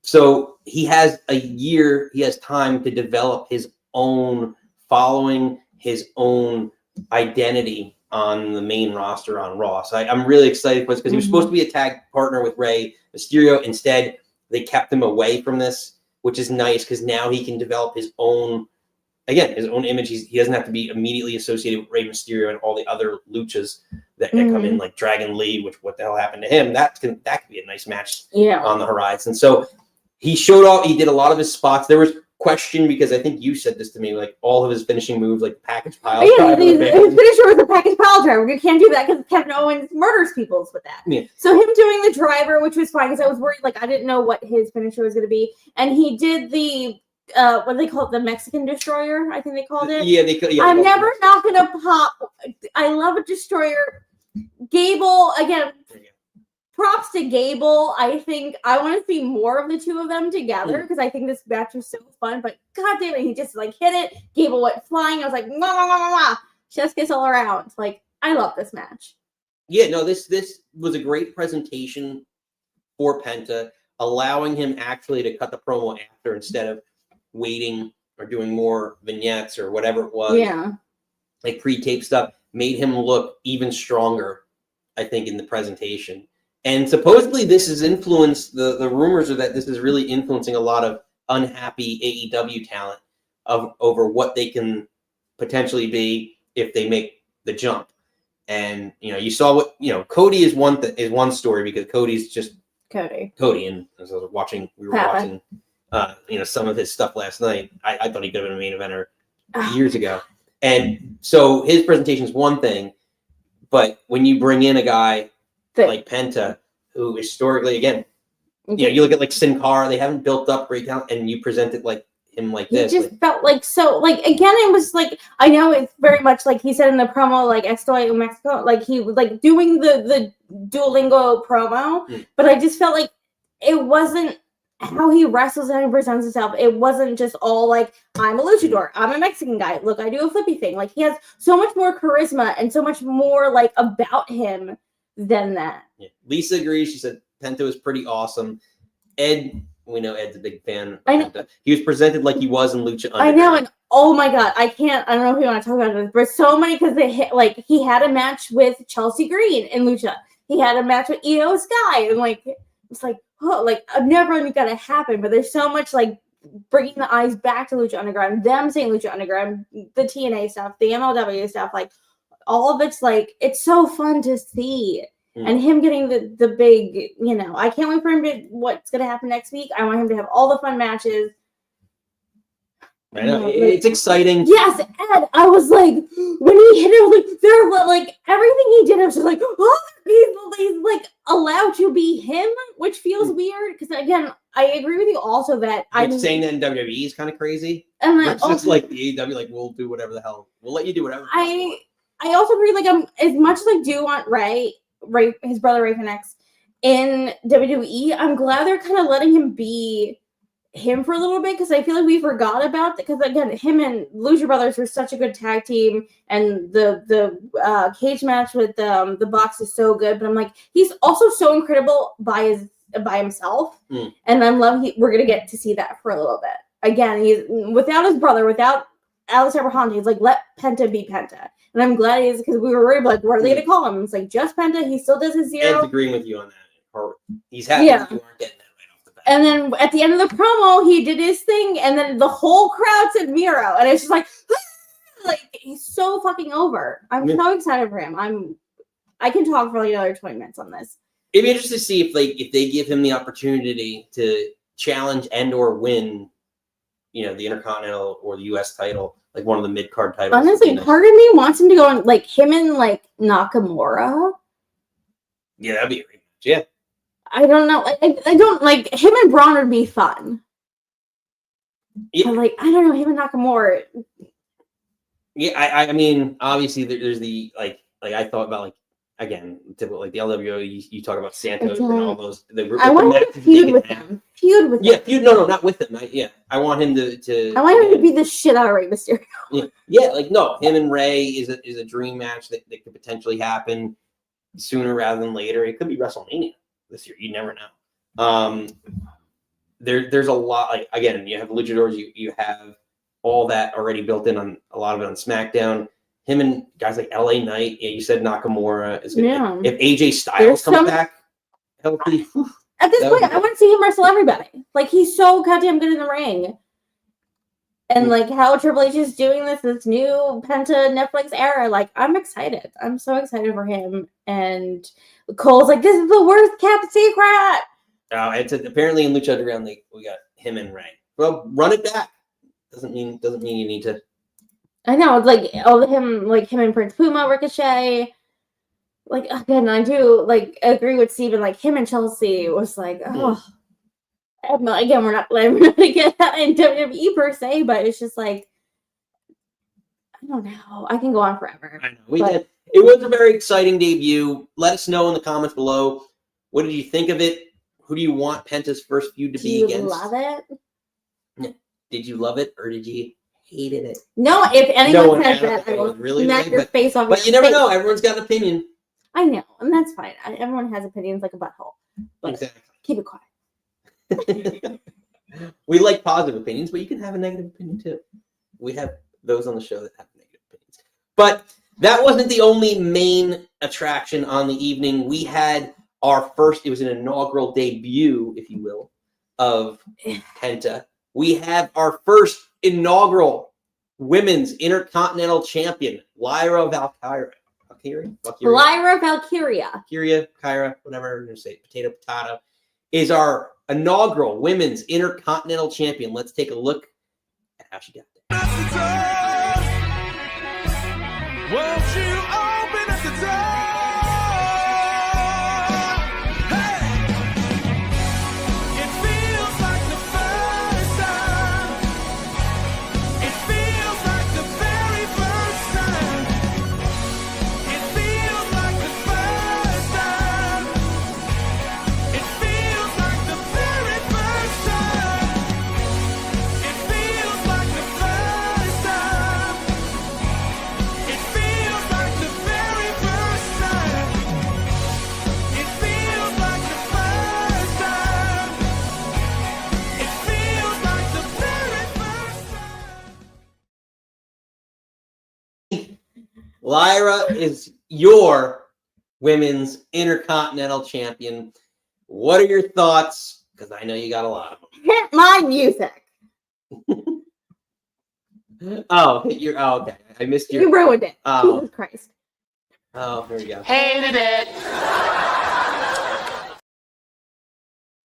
So he has a year, he has time to develop his own following, his own identity on the main roster on Raw. So I'm really excited for this, because he was supposed to be a tag partner with Rey Mysterio. Instead, they kept him away from this, which is nice, because now he can develop his own, his own image. He doesn't have to be immediately associated with Rey Mysterio and all the other luchas that come in, like Dragon Lee, which what the hell happened to him? That could be a nice match on the horizon. So he showed off. He did a lot of his spots. There was question, because I think you said this to me, like all of his finishing moves, like package pile. His finisher was a package pile driver. You can't do that because Kevin Owens murders people with that. Yeah. So him doing the driver, which was fine, because I was worried, like I didn't know what his finisher was going to be, and he did the what do they call it? The Mexican Destroyer, I think they called it. Yeah, I'm never not going to pop. I love a Destroyer. Gable again. Props to Gable. I think I want to see more of the two of them together, because I think this match was so fun. But god damn it, he just like hit it. Gable went flying. I was like, mwah, mwah, mwah, mwah. Chef's kiss all around. Like, I love this match. Yeah, no, this was a great presentation for Penta, allowing him actually to cut the promo after instead of waiting or doing more vignettes or whatever it was. Yeah, like pre-tape stuff, made him look even stronger, I think, in the presentation. And supposedly this has influenced, the rumors are that this is really influencing a lot of unhappy AEW talent over what they can potentially be if they make the jump. And, you saw what, Cody is one story, because Cody's just Cody. And as I was watching, we were watching, some of his stuff last night. I thought he could have been a main eventer years ago. And so his presentation is one thing, but when you bring in a guy like Penta, who historically, again, you look at like Sin Cara, they haven't built up great talent, and you present it like him like this. It just felt like so, like, again, it was like, I know it's very much like he said in the promo, like Estoy in Mexico, like he was like doing the Duolingo promo, but I just felt like it wasn't how he wrestles and he presents himself. It wasn't just all like, I'm a luchador, I'm a Mexican guy, look, I do a flippy thing. Like, he has so much more charisma and so much more like about him than that. Yeah. Lisa agrees. She said Penta was pretty awesome. Ed, we know Ed's a big fan of Penta. He was presented like he was in Lucha Underground. I know, and oh my god, I don't know if you want to talk about this, but so many, because they hit, like, he had a match with Chelsea Green in Lucha. He had a match with Io Sky, and like, it's like, oh, like, I've never really got to happen, but there's so much like bringing the eyes back to Lucha Underground, them saying Lucha Underground, the TNA stuff, the MLW stuff, like, all of it's like, it's so fun to see. And him getting the big, I can't wait for him to what's going to happen next week. I want him to have all the fun matches. I know. It's exciting. Yes, Ed. I was like, when he hit it, like they're like everything he did, I was just like, oh, he's like allowed to be him, which feels weird. Because again, I agree with you also that I'm saying that in WWE is kind of crazy. And it's just like the AEW, like we'll do whatever the hell. We'll let you do whatever. I also agree. Like as much as I do want Ray, his brother Ray Phoenix in WWE, I'm glad they're kind of letting him be him for a little bit, because I feel like we forgot about that. Because again, him and Lucha Brothers were such a good tag team, and the cage match with the Box is so good. But I'm like, he's also so incredible by himself, and I'm loving. We're gonna get to see that for a little bit. Again, he's without his brother, without Alex Abraham. He's like, let Penta be Penta, and I'm glad he is, because we were worried like, what are they gonna call him? It's like just Penta. He still does his zero. Ed's agreeing with you on that. Or he's happy Yeah. that you aren't getting that. And then at the end of the promo, he did his thing, and then the whole crowd said Miro, and it's just like he's so fucking over. I'm so excited for him. I can talk for like another 20 minutes on this. It'd be interesting to see if they give him the opportunity to challenge and or win, the Intercontinental or the US title, like one of the mid card titles. Honestly, part of me wants him to go on like him and like Nakamura. Yeah, that'd be a great match. Yeah. I don't know. I don't like him and Braun would be fun. Yeah. But, I don't know, him and Nakamura. Yeah, I mean, obviously there's the I thought about again, typical the LWO. You talk about Santos and all those. I want him to feud with him. Feud with him. Yeah, feud. No, not with him. I want him to. I want him to beat the shit out of Rey Mysterio. Yeah, no, him and Ray is a dream match that could potentially happen sooner rather than later. It could be WrestleMania this year. You never know. There's a lot. Again, you have luchadors. You have all that already built in on a lot of it on SmackDown. Him and guys like LA Knight. Yeah, you said Nakamura is good. Yeah. If AJ Styles comes back healthy. At this point, I want to see him wrestle everybody. He's so goddamn good in the ring. And how Triple H is doing this new Penta Netflix era, I'm excited. I'm so excited for him. And Cole's like, this is the worst kept secret. It's apparently in Lucha Underground we got him and Ray. Well, run it back. Doesn't mean you need to. I know, it's all of him, him and Prince Puma, Ricochet. Again, I do agree with Steven. Him and Chelsea was oh. Again, we're not gonna get that in WWE per se, but it's just I don't know. I can go on forever. I know. It was a very exciting debut. Let us know in the comments below. What did you think of it? Who do you want Penta's first feud to be against? Did you love it? Did you love it or did you hated it? No, if anyone says that, I will really smack your face off. But you never know. Everyone's got an opinion. I know, and that's fine. Everyone has opinions like a butthole. But exactly. Keep it quiet. We like positive opinions, but you can have a negative opinion too. We have those on the show that have negative opinions. But that wasn't the only main attraction on the evening. We had our first, it was an inaugural debut, if you will, of Penta. We have our first inaugural women's Intercontinental champion, Lyra Valkyra. Lyra Valkyria. Kyra, whatever you're going to say, potato, is our inaugural women's Intercontinental champion. Let's take a look at how she got there. Won't you open up the door? Lyra is your women's Intercontinental champion. What are your thoughts? Because I know you got a lot of them. Hit my music. Okay. I missed your. You ruined it. Oh. Jesus Christ. Oh, here we go. Hated it.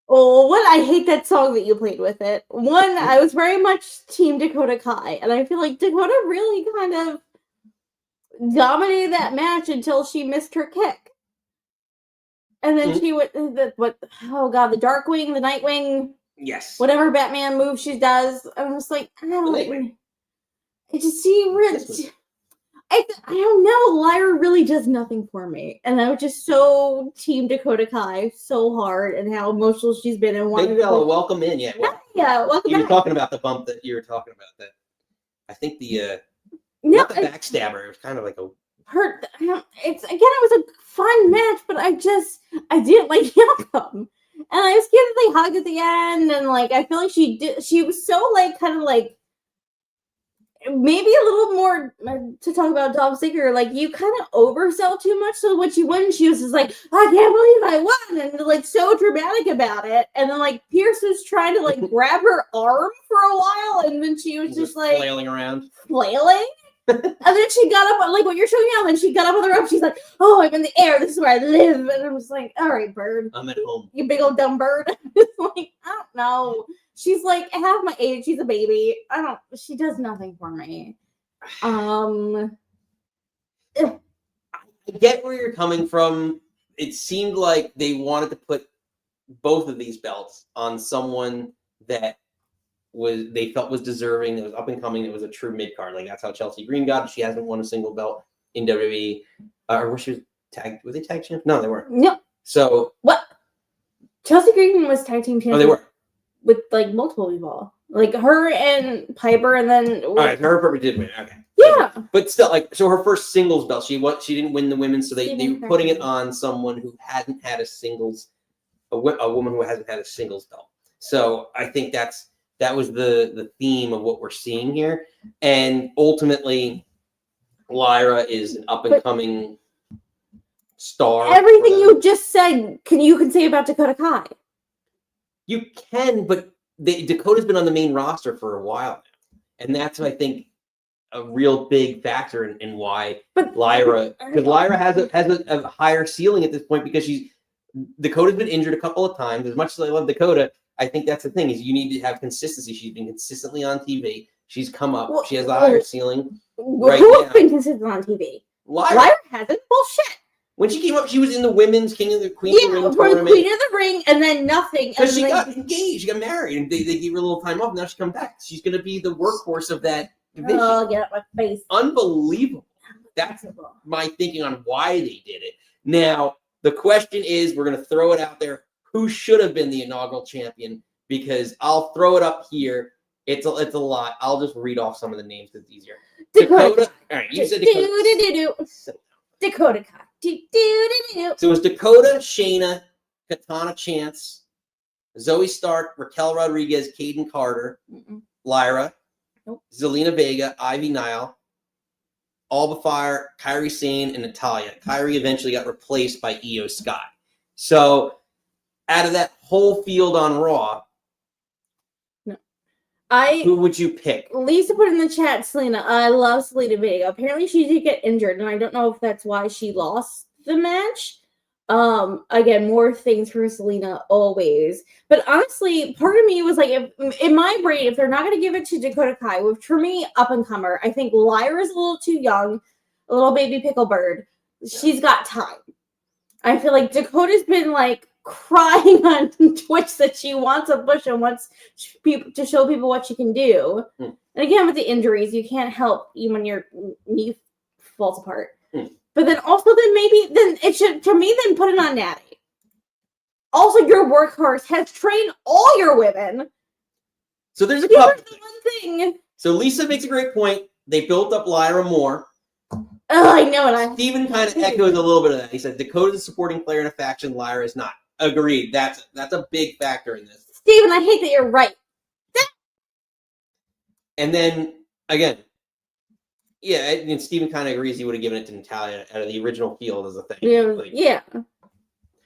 Oh, what? I hate that song that you played with it. One, I was very much Team Dakota Kai, and I feel like Dakota really kind of dominated that match until she missed her kick. And then she went, the Darkwing, the Nightwing, Yes. whatever Batman move she does. I'm just like, I don't it just seems I don't know. Lyra really does nothing for me. And I was just so Team Dakota Kai so hard and how emotional she's been and wanting Big fella, welcome in. Yeah. Welcome You were back. talking about the bump that you were talking about. That I think not the backstabber. It was kind of like a hurt. It was a fun match, but I didn't like Yelcom. And I was scared that they hugged at the end, and like I feel like she was so like kind of like maybe a little more to talk about Dolph Ziggler, like you kind of oversell too much. So when she won, she was just like, I can't believe I won, and like so dramatic about it. And then like Pierce was trying to like grab her arm for a while, and then she was just like flailing around. And then she got up, like what you're showing now, and then she got up on the rope. She's like, oh, I'm in the air. This is where I live. And I was like, all right, bird. I'm at home. You big old dumb bird. It's like, I don't know. She's like half my age. She's a baby. She does nothing for me. I get where you're coming from. It seemed like they wanted to put both of these belts on someone that they felt was deserving, that was up and coming, that was a true mid card. Like that's how Chelsea Green got it. She hasn't won a single belt in WWE. Or she was tagged? Were they tag champs? No, they weren't. No. So what? Chelsea Green was tag team champion. Oh, they were with like multiple people, like her and Piper, and then all right, her Piper did win. Okay. Yeah. But still, like, so her first singles belt, she didn't win the women's, so they were putting it on someone who hadn't had a woman who hasn't had a singles belt. So I think that was the theme of what we're seeing here. And ultimately, Lyra is an up-and-coming star. Everything you just said, you can say about Dakota Kai. You can, but Dakota's been on the main roster for a while now. And that's, I think, a real big factor in why Lyra... Because Lyra has a higher ceiling at this point because Dakota's been injured a couple of times. As much as I love Dakota, I think that's the thing, is you need to have consistency. She's been consistently on TV. She's come up. She has a higher ceiling. Who has been consistent on TV? Lyra hasn't. Bullshit. When she came up, she was in the women's Queen of the Ring tournament. Queen of the Ring, and then nothing. Because she got engaged. She got married, and they gave her a little time off. Now she come back. She's going to be the workhorse of that division. Oh, get up my face. Unbelievable. That's my thinking on why they did it. Now, the question is, we're going to throw it out there. Who should have been the inaugural champion? Because I'll throw it up here. It's a lot. I'll just read off some of the names because it's easier. Dakota. All right, you said Dakota. Dakota. So it was Dakota, Shayna, Katana Chance, Zoe Stark, Raquel Rodriguez, Kaden Carter, Lyra, Zelina Vega, Ivy Nile, Alba Fire, Kairi Sane, and Natalya. Kairi eventually got replaced by Io Sky. So out of that whole field on Raw, who would you pick? Lisa put in the chat, Selena. I love Zelina Vega. Apparently she did get injured, and I don't know if that's why she lost the match. Again, more things for Selena always. But honestly, part of me was like, in my brain, if they're not going to give it to Dakota Kai, which for me, up-and-comer, I think Lyra's a little too young, a little baby pickle bird. She's got time. I feel like Dakota's been like crying on Twitch that she wants a push and wants people to show people what she can do. And again, with the injuries, you can't help you when your knee falls apart. But then also, then it should, to me, then put it on Natty. Also, your workhorse has trained all your women. So there's a couple. The one thing. So Lisa makes a great point. They built up Lyra more. Oh, I know it. Steven kind of echoes a little bit of that. He said Dakota's a supporting player in a faction. Lyra is not. Agreed. That's a big factor in this. Steven, I hate that you're right. And then again, yeah, and Steven kind of agrees he would have given it to Natalya out of the original field as a thing. Yeah.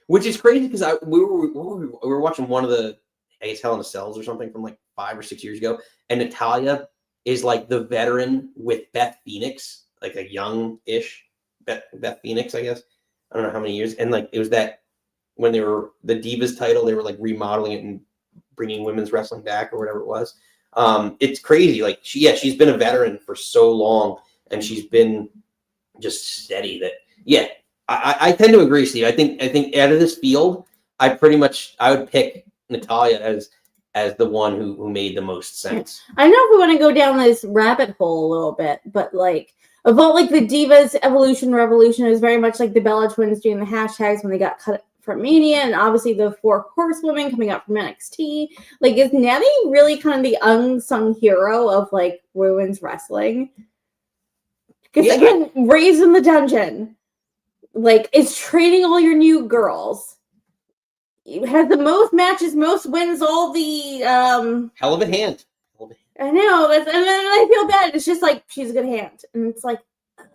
Which is crazy because we were watching one of the, I guess, Hell in a Cells or something from like 5 or 6 years ago, and Natalya is like the veteran with Beth Phoenix, like a young-ish Beth Phoenix, I guess. I don't know how many years, and like it was that when they were the Divas title, they were like remodeling it and bringing women's wrestling back or whatever it was. It's crazy. Like she's been a veteran for so long, and she's been just steady. That I tend to agree, Steve. I think out of this field, I would pick Natalya as the one who made the most sense. I know if we want to go down this rabbit hole a little bit, but like about like the Divas Evolution Revolution is very much like the Bella Twins doing the hashtags when they got cut from Mania, and obviously the 4 Horsewomen coming out from NXT. Like, is Natty really kind of the unsung hero of like women's wrestling? Because again, Raised in the Dungeon, like, is training all your new girls. Has the most matches, most wins, all the hell of a hand. I know, and then I feel bad. It's just like she's a good hand, and it's like,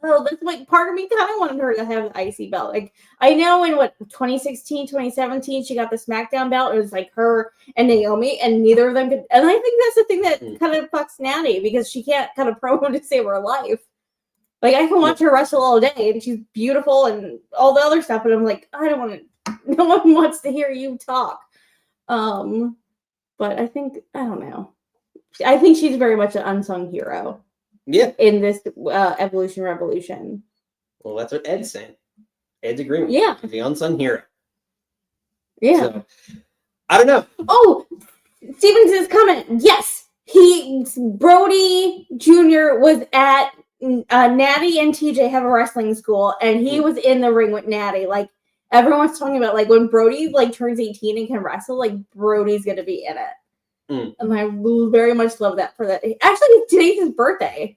oh, that's like part of me kind of wanted her to have the IC belt. Like, I know in 2016, 2017, she got the SmackDown belt. It was like her and Naomi, and neither of them could. And I think that's the thing that kind of fucks Natty, because she can't kind of promo to save her life. Like, I can watch her wrestle all day, and she's beautiful and all the other stuff, but I'm like, I don't want to. No one wants to hear you talk. But I think, I don't know. I think she's very much an unsung hero. Yeah. In this Evolution Revolution. Well, that's what Ed's saying. Ed's agreeing. Yeah. She's the unsung hero. Yeah. So, I don't know. Oh, Stevenson's comment. Yes. Brody Jr. was at Natty and TJ have a wrestling school, and he was in the ring with Natty. Like, everyone's talking about, like, when Brody like turns 18 and can wrestle, like, Brody's gonna be in it. And I very much love that for that. Actually, today's his birthday.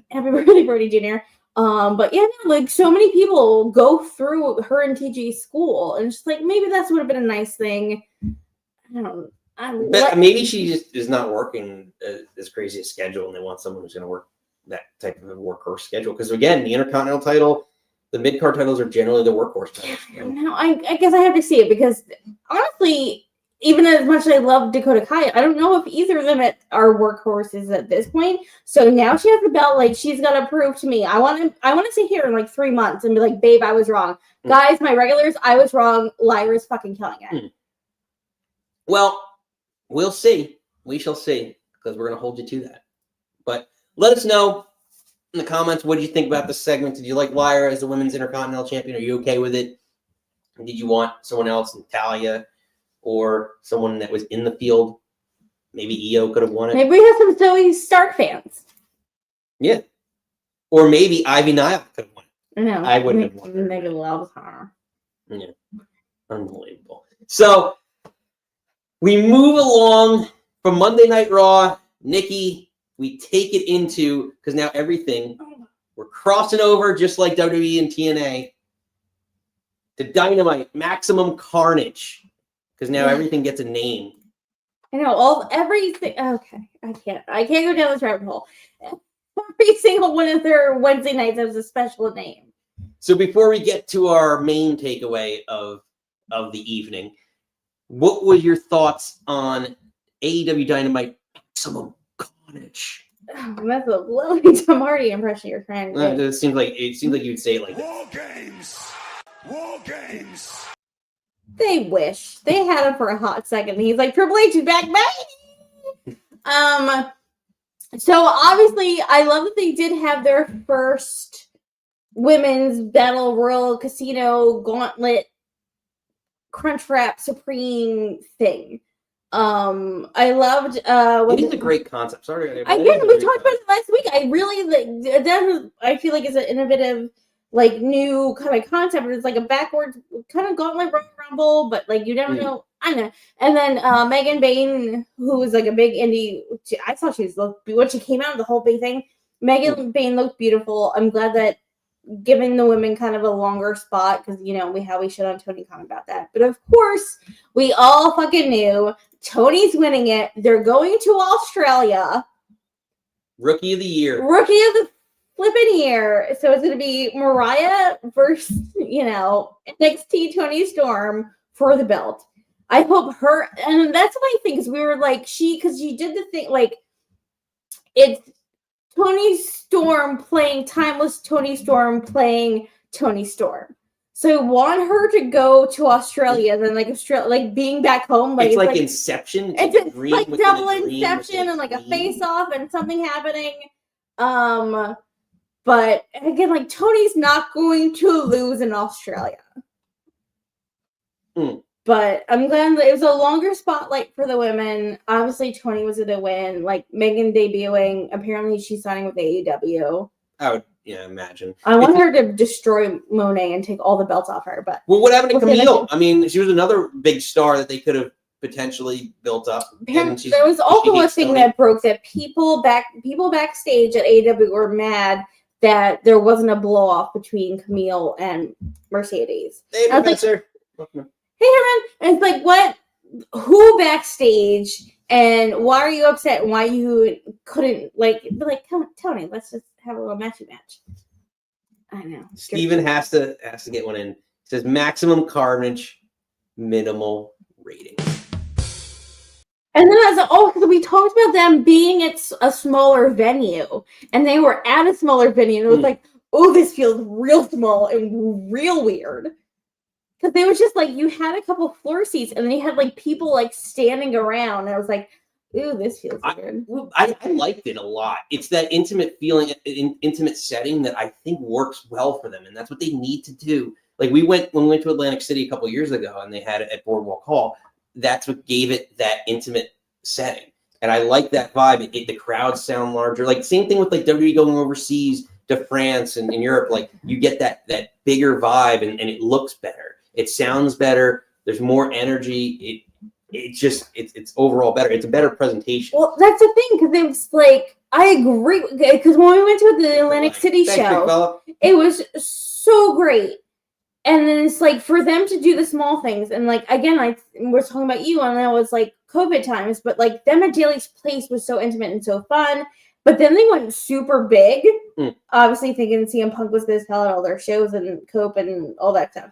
Happy birthday, Brody Jr. But yeah, like, so many people go through her and TJ's school, and just like, maybe that's would have been a nice thing. I don't know. Maybe she just is not working as crazy a schedule, and they want someone who's going to work that type of a workhorse schedule. Because again, the Intercontinental title, the mid-card titles are generally the workhorse titles. No, I guess I have to see it, because honestly, even as much as I love Dakota Kai, I don't know if either of them are workhorses at this point. So now she has the belt. Like, she's got to prove to me. I want to sit here in like 3 months and be like, babe, I was wrong. Guys, my regulars, I was wrong. Lyra's fucking killing it. Well, we'll see. We shall see, because we're going to hold you to that. But let us know in the comments, what did you think about this segment? Did you like Lyra as the Women's Intercontinental Champion? Are you okay with it? Did you want someone else, Natalya, or someone that was in the field? Maybe Aew could have won it. Maybe we have some Zoe Stark fans. Yeah. Or maybe Ivy Nile could have won it. I know. I wouldn't have won it. Megan loves her. Yeah. Unbelievable. So we move along from Monday Night Raw. Nikki, we take it into, because now everything, we're crossing over just like WWE and TNA, to Dynamite, Maximum Carnage. Because now everything gets a name. I know, everything. Okay, I can't go down this rabbit hole. Every single one of their Wednesday nights has a special name. So before we get to our main takeaway of the evening, what were your thoughts on AEW Dynamite Maximum Carnage? Oh, that's a Lily Tamardi impression you're trying to do. It seems like you'd say it like War games! War games! They wish. They had him for a hot second. He's like, Triple H is back, baby! So obviously, I love that they did have their first women's Battle Royal Casino Gauntlet Crunchwrap Supreme thing. I loved it is a great concept. Sorry, we talked about it last week. I really I feel like it's an innovative, like, new kind of concept. It's like a backwards kind of Gauntlet Rumble, but like, you never know. I don't know. And then Megan Bain, who was like a big indie, I thought she was when she came out, the whole big thing. Megan Bain looked beautiful. I'm glad that giving the women kind of a longer spot, because you know we should on Tony Khan about that. But of course, we all fucking knew Tony's winning it. They're going to Australia. Rookie of the Year. Rookie of the flipping year. So it's going to be Mariah versus, NXT Tony Storm for the belt. I hope her, and that's what I think, is we were like, because she did the thing, like, it's Tony Storm playing Timeless Tony Storm playing Tony Storm. So I want her to go to Australia, then like being back home. Like, it's like Inception. It's like double Inception and like a face off and something happening. But again, like Tony's not going to lose in Australia. But I'm glad that it was a longer spotlight for the women. Obviously, Tony was going to win. Like Megan debuting. Apparently, she's signing with AEW. I would, imagine. I want her to destroy Monet and take all the belts off her. But what happened to Camille? I mean, she was another big star that they could have potentially built up. There was also a thing that broke that people backstage at AEW were mad that there wasn't a blow off between Camille and Mercedes. Hey, I was like, sir. Hey, Herman. And it's like, what? Who backstage? And why are you upset? And why you couldn't be like, Tony, let's just have a little matchy match. I know. Steven has to get one in. It says maximum carnage, minimal rating. And then because we talked about them being at a smaller venue, and they were at a smaller venue, and it was like, oh, this feels real small and real weird. Because they was just like, you had a couple floor seats, and then you had like people like standing around, and I was like, ooh, this feels weird. I liked it a lot. It's that intimate feeling, intimate setting that I think works well for them, and that's what they need to do. Like when we went to Atlantic City a couple years ago, and they had it at Boardwalk Hall. That's what gave it that intimate setting. And I like that vibe. The crowds sound larger. Like same thing with like WWE going overseas to France and in Europe. Like you get that bigger vibe and it looks better. It sounds better. There's more energy. It's overall better. It's a better presentation. Well, that's the thing, because it was like, I agree, because when we went to the Atlantic City show, it was so great. And then it's like for them to do the small things, and like again, we're talking about you, and that was like COVID times, but like them at Daly's Place was so intimate and so fun. But then they went super big, obviously thinking CM Punk was going to sell out all their shows and Cope and all that stuff.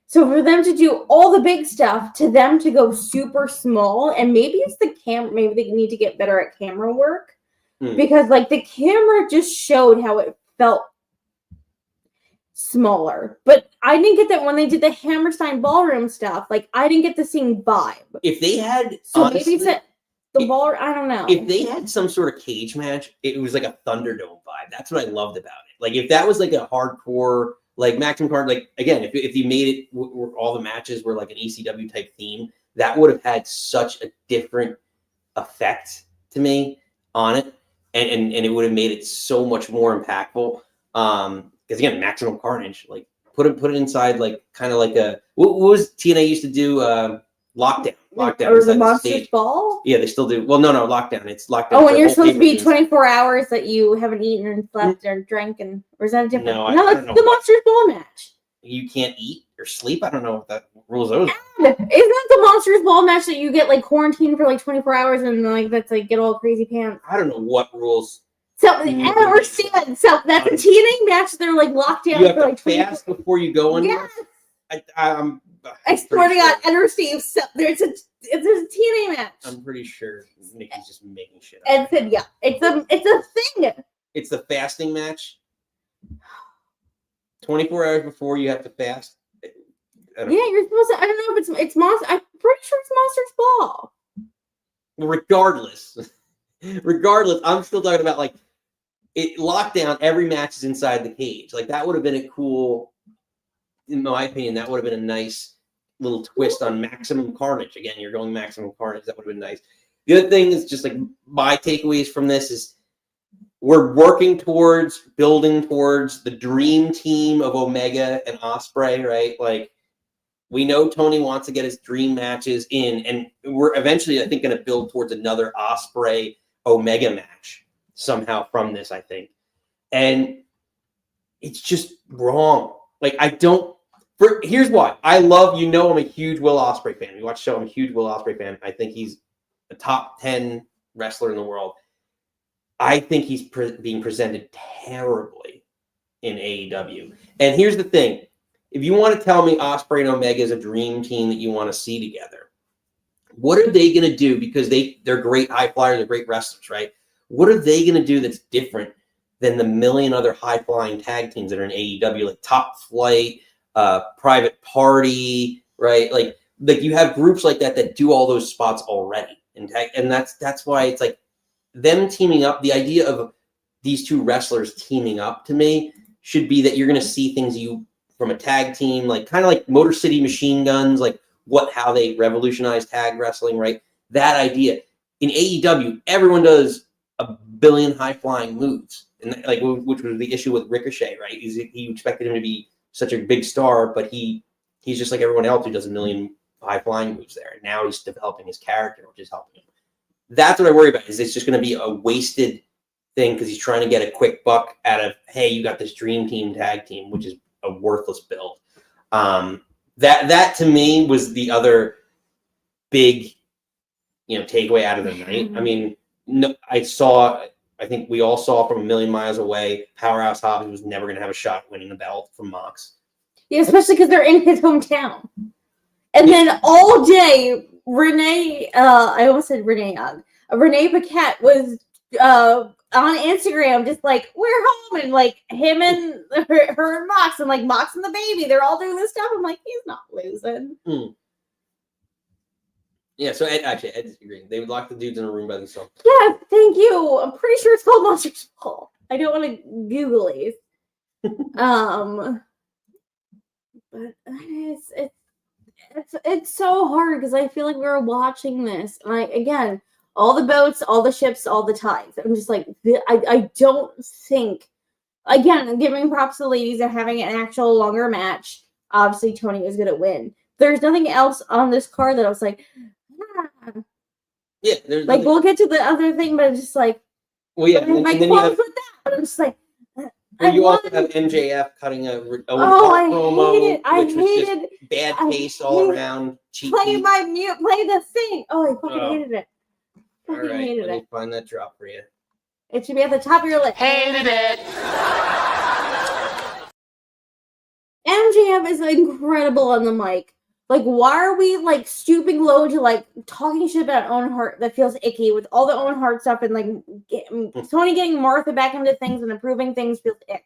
So for them to do all the big stuff, to them to go super small, and maybe it's the camera, maybe they need to get better at camera work, because like the camera just showed how it felt smaller. But I didn't get that when they did the Hammerstein ballroom stuff. Like I didn't get the same vibe. If they had, so honestly, maybe it's the ball. I don't know. If they had some sort of cage match, it was like a Thunderdome vibe. That's what I loved about it. Like if that was like a hardcore, like Maximum Card, like again, if you made it where all the matches were like an ECW type theme, that would have had such a different effect to me on it, and it would have made it so much more impactful. Because again, Maximum Carnage, like put it inside, like kind of like a what was TNA used to do? Lockdown. Or the Monsters Ball? Yeah, they still do. Well, no, Lockdown. It's Lockdown. Oh, when you're supposed to be 24 hours that you haven't eaten and slept or drank, or is that a different? No, it's the Monsters Ball match. You can't eat or sleep. I don't know what that rules those. Isn't that the Monsters Ball match that you get like quarantined for like 24 hours and like that's like get all crazy pants? I don't know what rules. So I don't understand. So that's a TNA match. They're like locked down. You have for, to like, fast before you go in. Yes. I swear to God, Enter Steve. So there's a TNA match. I'm pretty sure Nikki's just making shit up. And said, yeah, it's a thing. It's the fasting match. 24 hours before you have to fast. Yeah, you're supposed to. I don't know if it's Monster. I'm pretty sure it's Monsters Ball. Regardless, I'm still talking about like it lockdown. Every match is inside the cage. Like that would have been a cool, in my opinion, that would have been a nice little twist on Maximum Carnage. Again, you're going Maximum Carnage. That would have been nice. The other thing is just like my takeaways from this is we're building towards the dream team of Omega and Ospreay, right? Like we know Tony wants to get his dream matches in, and we're eventually, I think, going to build towards another Ospreay Omega match somehow from this, I think. And it's just wrong. Like here's why. I'm a huge Will Ospreay fan. You watch the show, I'm a huge Will Ospreay fan. I think he's a top 10 wrestler in the world. I think he's being presented terribly in AEW. And here's the thing. If you want to tell me Ospreay and Omega is a dream team that you want to see together, what are they going to do? Because they're great high flyers, they're great wrestlers, right? What are they going to do that's different than the million other high-flying tag teams that are in AEW, like Top Flight, Private Party, right? Like you have groups like that do all those spots already. And that's why it's like them teaming up, the idea of these two wrestlers teaming up to me should be that you're going to see things from a tag team, like kind of like Motor City Machine Guns, like how they revolutionized tag wrestling, right? That idea. In AEW, everyone does a billion high-flying moves, and which was the issue with Ricochet, right? He expected him to be such a big star, but he's just like everyone else who does a million high-flying moves there. And now he's developing his character, which is helping him. That's what I worry about, is it's just going to be a wasted thing because he's trying to get a quick buck out of, hey, you got this dream team tag team, which is a worthless build. That to me was the other big, takeaway out of the night. I mean, no, I think we all saw from a million miles away, Powerhouse Hobbs was never going to have a shot winning the belt from Mox. Yeah, especially because they're in his hometown. And then all day, Renee Paquette was on Instagram, just like, we're home, and like him and her and Mox, and like Mox and the baby, they're all doing this stuff. I'm like, he's not losing. Yeah, so Ed disagreed. They would lock the dudes in a room by themselves. Yeah, thank you. I'm pretty sure it's called Monsters Ball. I don't want to Google it. But it's so hard because I feel like we were watching this, and again, all the boats, all the ships, all the tides. I'm just like, I don't think, again, giving props to the ladies and having an actual longer match. Obviously, Tony was going to win. There's nothing else on this card that I was like, yeah, there's like, we'll get to the other thing, but it's just like, well, yeah, and then you have, with that, but I'm just like, you also have MJF cutting a promo, I hated bad taste all around. Play the thing. Oh, I fucking hated it. All right, let me find that drop for you. It should be at the top of your list. Hated it. MJF is incredible on the mic. Like, why are we like stooping low to like talking shit about Owen Hart that feels icky with all the Owen Hart stuff, and like Tony getting Martha back into things and improving things feels ick.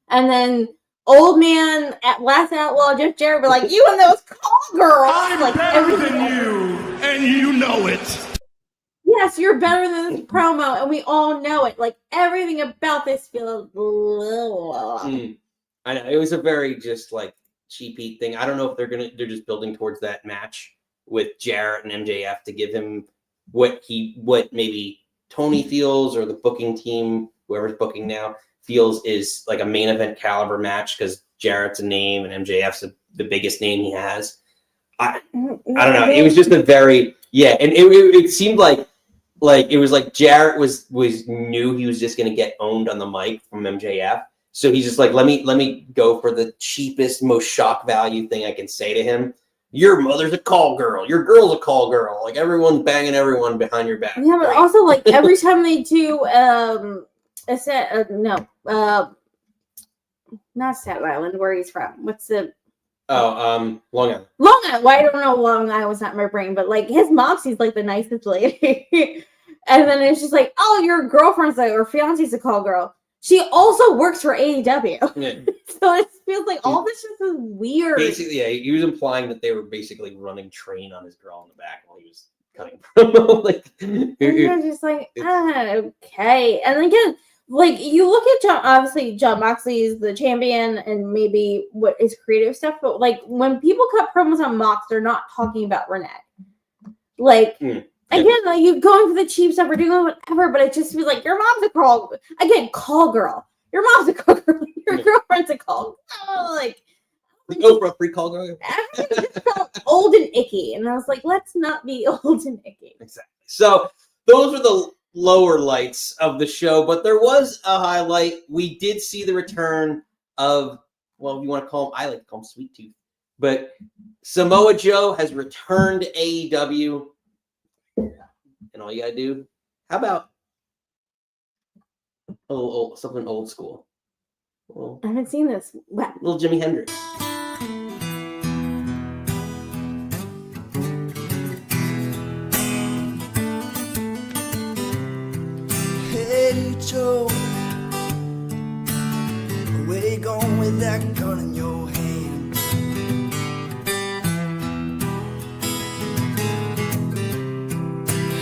And then old man at Last Outlaw Jeff Jarrett were like, you and those call girls. I'm like, better than you, and you know it. Yes, you're better than this promo, and we all know it. Like, everything about this feels. I know, it was a very just like cheapy thing. I don't know if they're just building towards that match with Jarrett and MJF to give him what maybe Tony feels, or the booking team, whoever's booking now, feels is like a main event caliber match, because Jarrett's a name and MJF's the biggest name he has. I don't know. It was just a very and it seemed like it was like Jarrett was knew he was just going to get owned on the mic from MJF. So he's just like, let me go for the cheapest, most shock value thing I can say to him. Your mother's a call girl. Your girl's a call girl. Like, everyone's banging everyone behind your back. Yeah, but also, like, every time they do not Staten Island, where he's from. What's the... Long Island. Long Island. Well, I don't know, Long Island was not in my brain, but like his mopsy's like the nicest lady. And then it's just like, oh, your girlfriend's like, or fiance's a call girl. She also works for AEW. Yeah. So it feels like all this shit is weird. Basically, yeah, he was implying that they were basically running train on his girl in the back while he was cutting promo. Like, and you're just like, okay. And again, like, you look at Jon Moxley is the champion and maybe what is creative stuff, but like when people cut promos on Mox, they're not talking about Renee. Like, again, like, you going for the cheap stuff or doing whatever, but it just feels like your mom's a call girl. Your mom's a call girl. Your girlfriend's a call girl. Like, the Oprah free call girl. Everything just felt old and icky, and I was like, let's not be old and icky. Exactly. So those were the lower lights of the show, but there was a highlight. We did see the return of, well, if you want to call him, I like to call him Sweet Tooth, but Samoa Joe has returned to AEW, and all you gotta do, how about something old school? I haven't seen this. Little Jimi Hendrix. Hey Joe, where you going with that gun in your hand?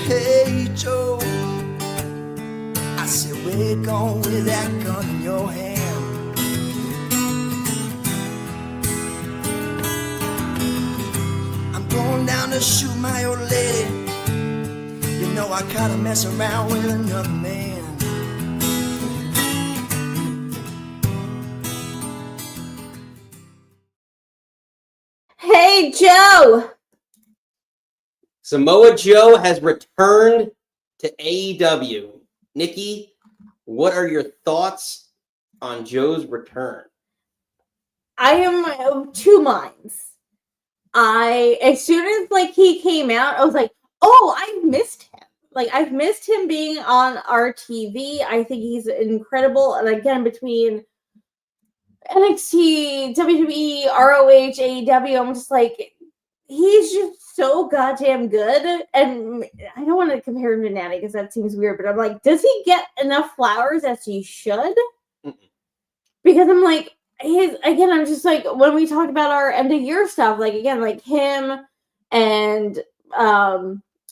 Hey Joe, I said where you going along with that gun in your hand. I'm going down to shoot my old lady. You know I gotta mess around with another man. Hey, Joe! Samoa Joe has returned to AEW. Nikki, what are your thoughts on Joe's return? I am of two minds. As soon as like he came out, I was like, oh, I missed him. Like, I've missed him being on our TV. I think he's incredible. And again, between NXT, WWE, ROH, AEW, I'm just like, he's just so goddamn good. And I don't want to compare him to Natty because that seems weird, but I'm like, does he get enough flowers as he should? Because I'm like, I'm just like, when we talked about our end of year stuff, like, again, like him and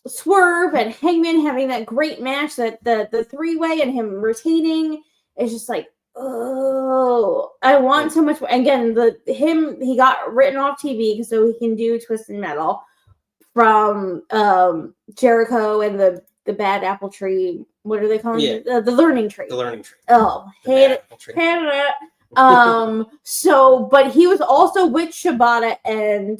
Swerve and Hangman having that great match, that the three-way and him retaining is just like, oh, I want so much more. Again, he got written off TV so he can do Twisted Metal from Jericho and the bad apple tree. What are they calling it? The learning tree. The learning tree. Oh, hate it. But he was also with Shibata and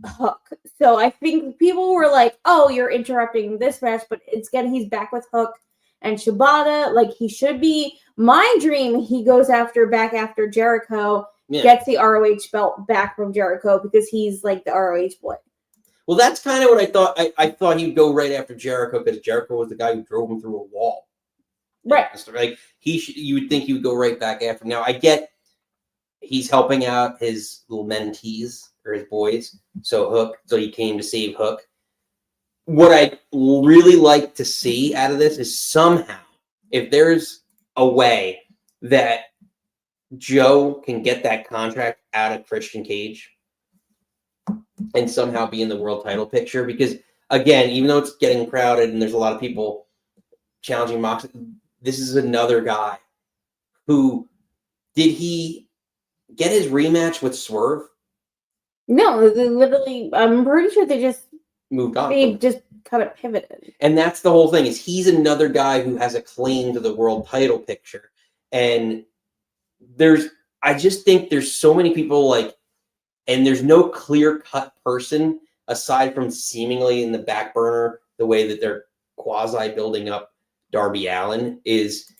Hook. So I think people were like, oh, you're interrupting this match, but he's back with Hook and Shibata, like he should be. My dream, he goes back after Jericho, gets the ROH belt back from Jericho because he's like the ROH boy. Well, that's kind of what I thought. I thought he'd go right after Jericho because Jericho was the guy who drove him through a wall. Right. Like you would think he would go right back after. Now I get he's helping out his little mentees or his boys. So he came to save Hook. What I'd really like to see out of this is somehow, if there's a way that Joe can get that contract out of Christian Cage and somehow be in the world title picture, because again, even though it's getting crowded and there's a lot of people challenging Mox, this is another guy who, did he get his rematch with Swerve? No, they literally, I'm pretty sure they just moved on. They just kind of pivoted. And that's the whole thing, is he's another guy who has a claim to the world title picture. And I just think there's so many people and there's no clear-cut person aside from seemingly in the back burner, the way that they're quasi building up Darby Allin, is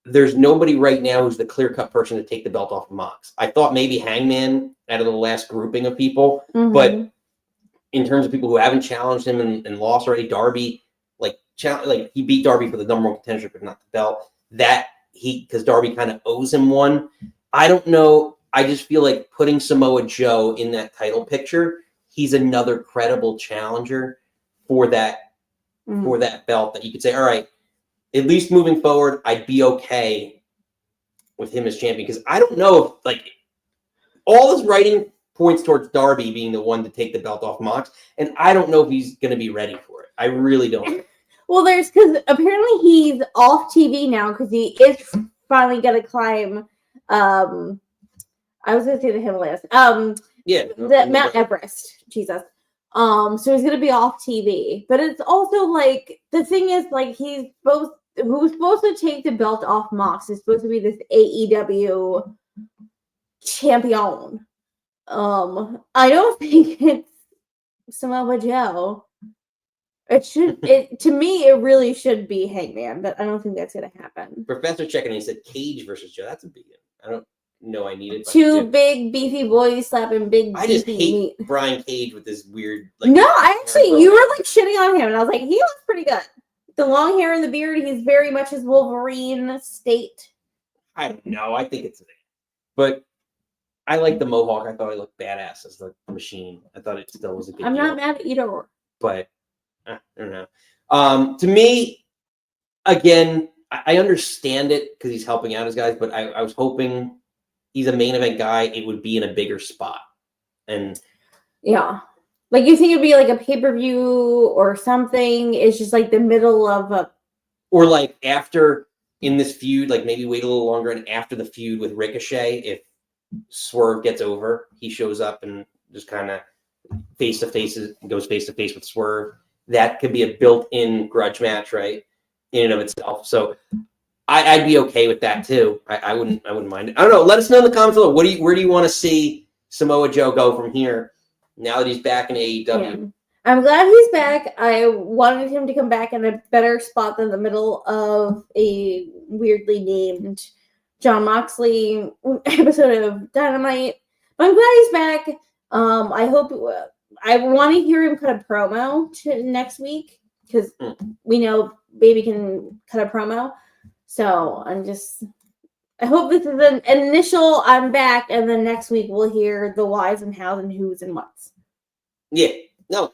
there's nobody right now who's the clear-cut person to take the belt off of Mox. I thought maybe Hangman out of the last grouping of people, but in terms of people who haven't challenged him and lost already, Darby, he beat Darby for the number one contendership, but not the belt. Because Darby kind of owes him one. I don't know. I just feel like putting Samoa Joe in that title picture, he's another credible challenger for that belt that you could say, all right, at least moving forward, I'd be okay with him as champion. Because I don't know if all this writing points towards Darby being the one to take the belt off Mox, and I don't know if he's going to be ready for it. I really don't. Well, because apparently he's off TV now because he is finally going to climb. I was going to say the Himalayas. The Mount Everest. Jesus. So he's going to be off TV, but it's also the thing is who's supposed to take the belt off Mox is supposed to be this AEW champion. I don't think it's Samoa Joe. To me, it really should be Hangman, but I don't think that's going to happen. Professor checking, he said Cage versus Joe. That's a big one. I don't know. I need it. Two big beefy boys slapping big. I just hate meat. Brian Cage with this weird. No, you were shitting on him, and I was like, he looks pretty good. The long hair and the beard, he's very much his Wolverine state. I don't know. I think it's, but I like the mohawk. I thought he looked badass as the machine. I thought it still was a good. I'm not mad at either. But I don't know. To me, again, I understand it because he's helping out his guys, but I was hoping he's a main event guy. It would be in a bigger spot. And yeah. You think it'd be a pay-per-view or something. It's just the middle of a... Or after in this feud, like maybe wait a little longer, and after the feud with Ricochet, if Swerve gets over, he shows up and just kind of goes face to face with Swerve. That could be a built-in grudge match, right? In and of itself. So I'd be okay with that too. I wouldn't mind it. I don't know. Let us know in the comments below. Where do you want to see Samoa Joe go from here now that he's back in AEW? Yeah. I'm glad he's back. I wanted him to come back in a better spot than the middle of a weirdly named Jon Moxley episode of Dynamite. But I'm glad he's back. I hope I want to hear him cut a promo next week because we know Baby can cut a promo. So I hope this is an initial I'm back, and then next week we'll hear the whys and hows and who's and what's. Yeah. No.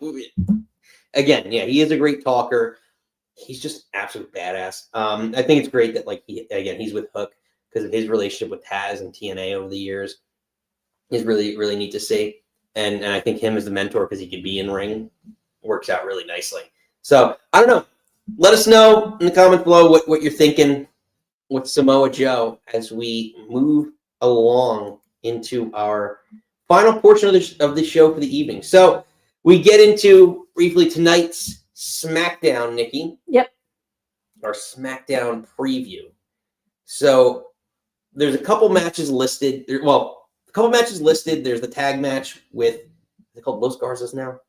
Again, yeah, he is a great talker. He's just absolute badass. I think it's great that he's with Hook because of his relationship with Taz and TNA over the years. Is really, really neat to see. And I think him as the mentor, because he could be in ring, works out really nicely. So I don't know. Let us know in the comments below what you're thinking with Samoa Joe as we move along into our final portion of the show for the evening. So we get into briefly tonight's SmackDown, Nikki. Yep. Our SmackDown preview. So there's a couple matches listed. There's the tag match with, is it called Los Garzas now?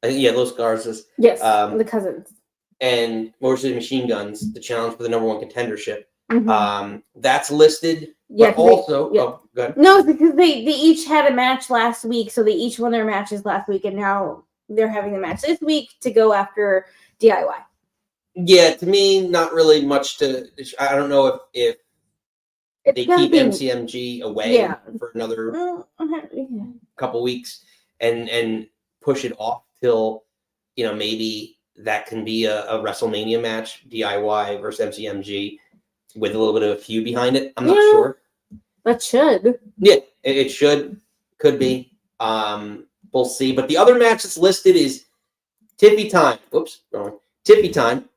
I think, yeah, Los Garzas. Yes, the cousins. And Motor City Machine Guns, the challenge for the #1 contendership. Mm-hmm. That's listed. Yeah, but also, go ahead. No, it's because they each had a match last week, so they each won their matches last week, and now they're having the match this week to go after DIY. Yeah, to me, not really much to. I don't know if they keep MCMG away for another couple weeks and push it off till maybe that can be a WrestleMania match, DIY versus MCMG, with a little bit of a feud behind it. I'm not sure. That should. Yeah, it should. Could be. We'll see. But the other match that's listed is Tiffy Time. Whoops, wrong. Tiffy Time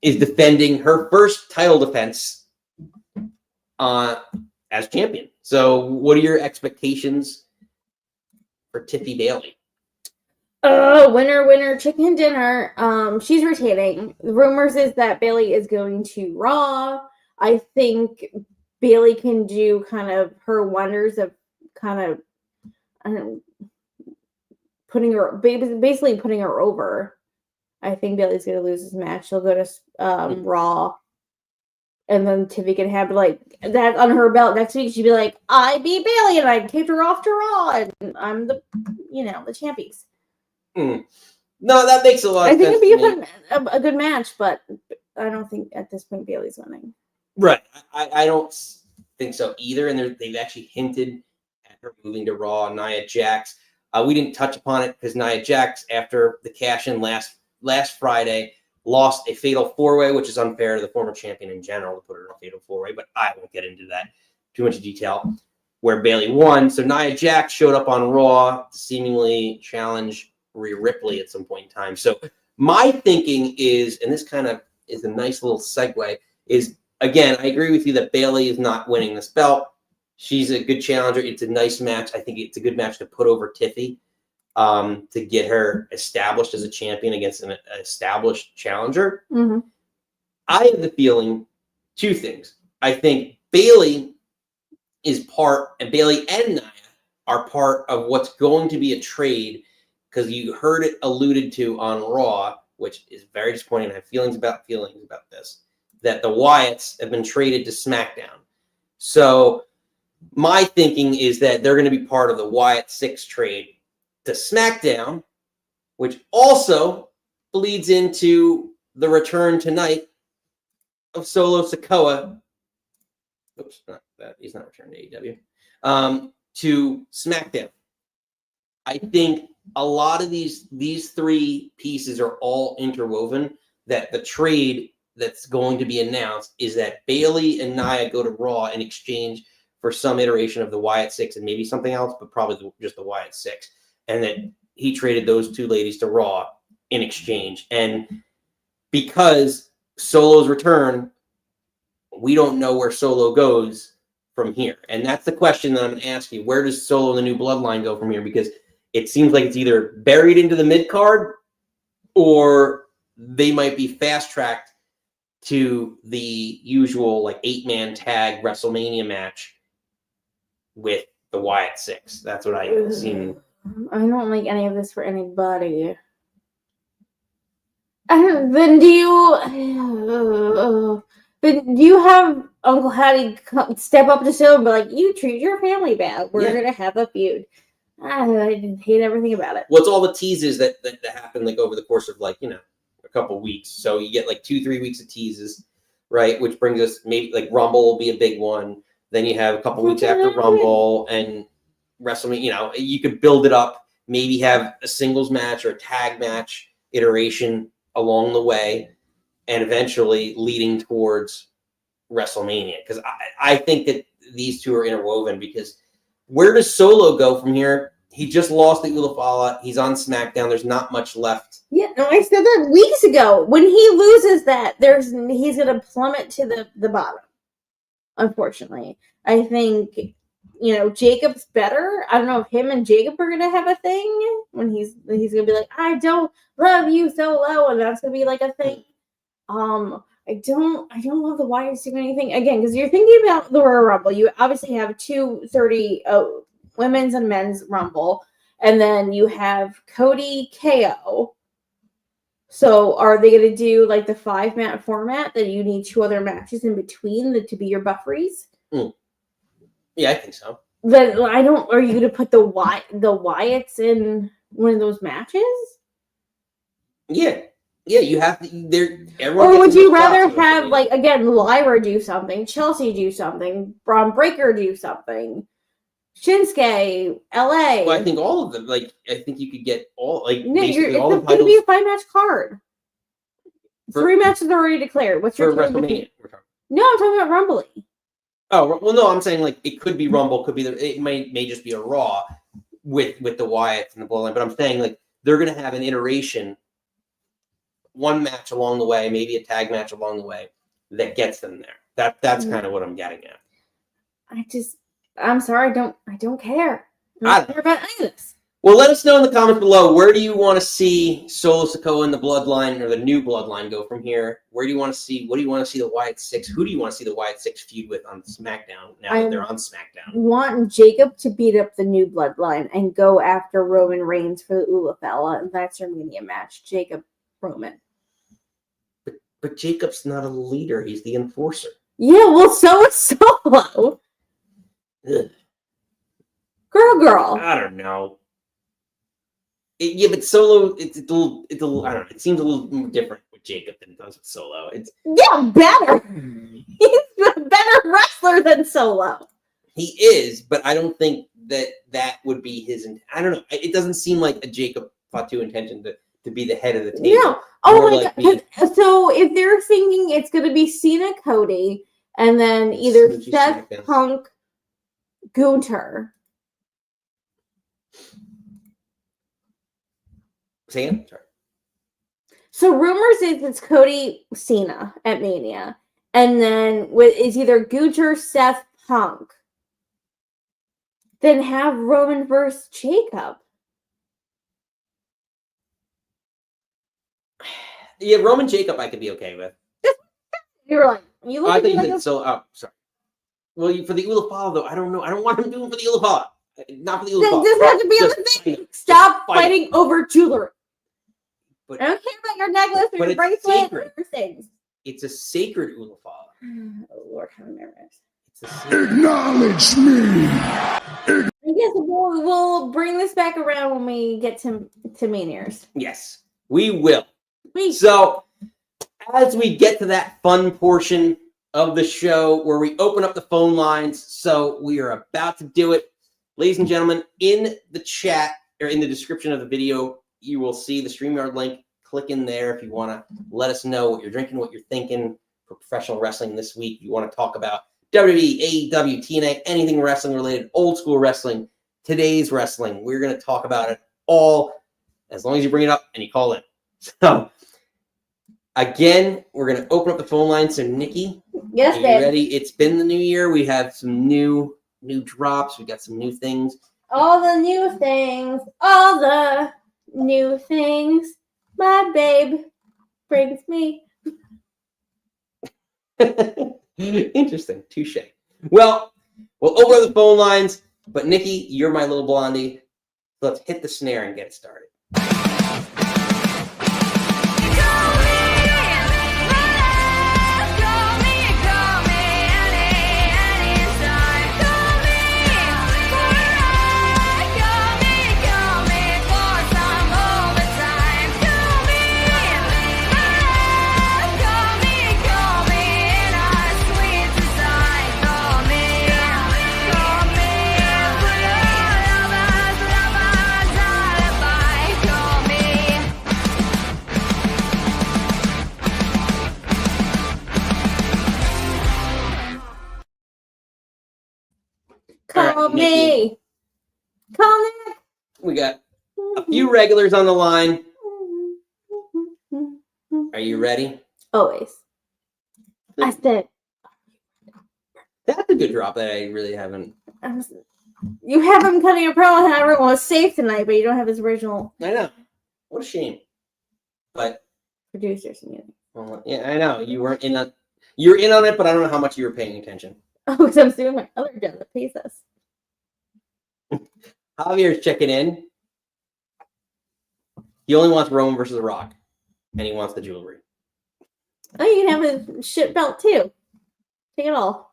is defending her first title defense as champion. So what are your expectations for Tiffy Bayley? Winner, chicken dinner. She's retaining. The rumors is that Bayley is going to Raw. I think Bayley can do kind of her wonders of basically putting her over. I think Bayley's going to lose this match. She'll go to Raw. And then Tiffy can have that on her belt next week. She'd be like, I beat Bayley and I kicked her off to Raw and I'm the champions. No, that makes a lot of sense. I think it'd be a good match, but I don't think at this point Bayley's winning. Right. I don't think so either. And they've actually hinted at her moving to Raw. Nia Jax. We didn't touch upon it because Nia Jax, after the cash-in last Friday, lost a fatal 4-way, which is unfair to the former champion in general to put her in a fatal 4-way, but I won't get into that too much detail, where Bayley won. So Nia Jax showed up on Raw to seemingly challenge Rhea Ripley at some point in time. So my thinking is, and this kind of is a nice little segue, is, again, I agree with you that Bayley is not winning this belt. She's a good challenger. It's a nice match. I think it's a good match to put over Tiffy. To get her established as a champion against an established challenger. Mm-hmm. I have the feeling two things. I think Bayley and Nia are part of what's going to be a trade, because you heard it alluded to on Raw, which is very disappointing. I have feelings about this, that the Wyatts have been traded to SmackDown. So my thinking is that they're going to be part of the Wyatt Sicks trade to SmackDown, which also bleeds into the return tonight of Solo Sikoa. Oops, not that. He's not returned to AEW. To SmackDown. I think a lot of these three pieces are all interwoven, that the trade that's going to be announced is that Bayley and Nia go to Raw in exchange for some iteration of the Wyatt Sicks and maybe something else, but probably just the Wyatt Sicks. And that he traded those two ladies to Raw in exchange. And because Solo's return we don't know where Solo goes from here. And that's the question that I'm going to ask you. Where does Solo and the new Bloodline go from here? Because it seems like it's either buried into the mid-card or they might be fast-tracked to the usual like 8-man tag WrestleMania match with the Wyatt Sicks. That's what I've seen. I don't like any of this for anybody. Then do you have Uncle Hattie step up to Solo and be like, you treat your family bad. We're going to have a feud. I hate everything about it. Well, it's all the teases that happen like over the course of like, a couple weeks. So you get like 2-3 weeks of teases, right? Which brings us maybe like Rumble will be a big one. Then you have a couple weeks after Rumble and WrestleMania. You could build it up, maybe have a singles match or a tag match iteration along the way, and eventually leading towards WrestleMania. Because I think that these two are interwoven, because where does Solo go from here? He just lost the Ulafala. He's on SmackDown. There's not much left. Yeah, no, I said that weeks ago. When he loses that, he's going to plummet to the bottom. Unfortunately, I think Jacob's better. I don't know if him and Jacob are going to have a thing when he's going to be like, I don't love you Solo, and that's going to be like a thing. I don't love the Wyatts doing anything again, because you're thinking about the Royal Rumble. You obviously have 230 women's and men's Rumble, and then you have Cody KO. So are they going to do like the 5-match format that you need 2 other matches in between to be your bufferys? Yeah, I think so. Then are you going to put the Wyatts in one of those matches? Yeah, you have to. Or would you rather have like again Lyra do something, Chelsea do something, Braun Breaker do something, Shinsuke, LA? Well, I think all of them. Like, I think you could get all like No, basically all the it's going to titles be a 5-match card. 3 matches are already declared. What's your for WrestleMania? No, I'm talking about Rumble. Oh well, no, I'm saying like it could be Rumble, could be it may just be a Raw with the Wyatts and the Bloodline. But I'm saying like they're going to have an iteration, one match along the way, maybe a tag match along the way that gets them there. That's kind of what I'm getting at. I'm sorry, I don't care. I don't care about any of this. Well, let us know in the comments below, where do you want to see Solo Sikoa and the Bloodline, or the new Bloodline, go from here? What do you want to see the Wyatt Sicks? Who do you want to see the Wyatt Sicks feud with on SmackDown now that they're on SmackDown? I want Jacob to beat up the new Bloodline and go after Roman Reigns for the Ulafala, and that's your Mania match. Jacob Roman. But Jacob's not a leader. He's the enforcer. Yeah, well, so is Solo. Ugh. Girl. I don't know. Yeah, but Solo, it's a little, I don't know. It seems a little more different with Jacob than it does with Solo. Better. He's a better wrestler than Solo. He is, but I don't think that would be his. I don't know. It doesn't seem like a Jacob Fatu intention to be the head of the table. No. Oh my God. So if they're thinking it's going to be Cena, Cody, and then either Seth, Punk, Gunther. Say again? Sorry. So rumors is it's Cody, Cena at Mania, and then it's either Gunther, Seth, Punk. Then have Roman versus Jacob. Yeah, Roman Jacob I could be okay with. You're like, you look I at me think like sorry. Well, for the Ulafala though, I don't know. I don't want him doing for the Ulafala. Not for the Ulafala. This has to be on the thing. Stop fighting over jewelry. But, I don't care about your necklace or your bracelet or your things. It's a sacred Ulafala. Oh Lord, how nervous. Acknowledge me. I guess we'll bring this back around when we get to Maniers. Yes, we will. So, as we get to that fun portion of the show where we open up the phone lines, so we are about to do it. Ladies and gentlemen, in the chat or in the description of the video, you will see the StreamYard link. Click in there if you want to let us know what you're drinking, what you're thinking for professional wrestling this week. You want to talk about WWE, AEW, TNA, anything wrestling related, old school wrestling, today's wrestling. We're going to talk about it all as long as you bring it up and you call in. So Again, we're going to open up the phone line. So, Nikki, Yes, are you babe. ready? It's been the new year. We have some new drops. We got some new things. All the new things. All the new things. My babe brings me. Interesting. Touche. Well, we'll open up the phone lines. But, Nikki, you're my little blondie. Let's hit the snare and get it started. Call right, me. Nikki. Call Nick. We got a few regulars on the line. Are you ready? Always. I said, That's a good drop that I really haven't. you have him cutting a promo and everyone was safe tonight, but you don't have his original I know. What a shame. But producers music. well, yeah, I know you weren't in on. You're in on it, but I don't know how much you were paying attention. Oh, because I'm doing my other job that pays us. Javier's checking in. He only wants Roman versus The Rock, and he wants the jewelry. Oh, you can have a shit belt too. Take it all.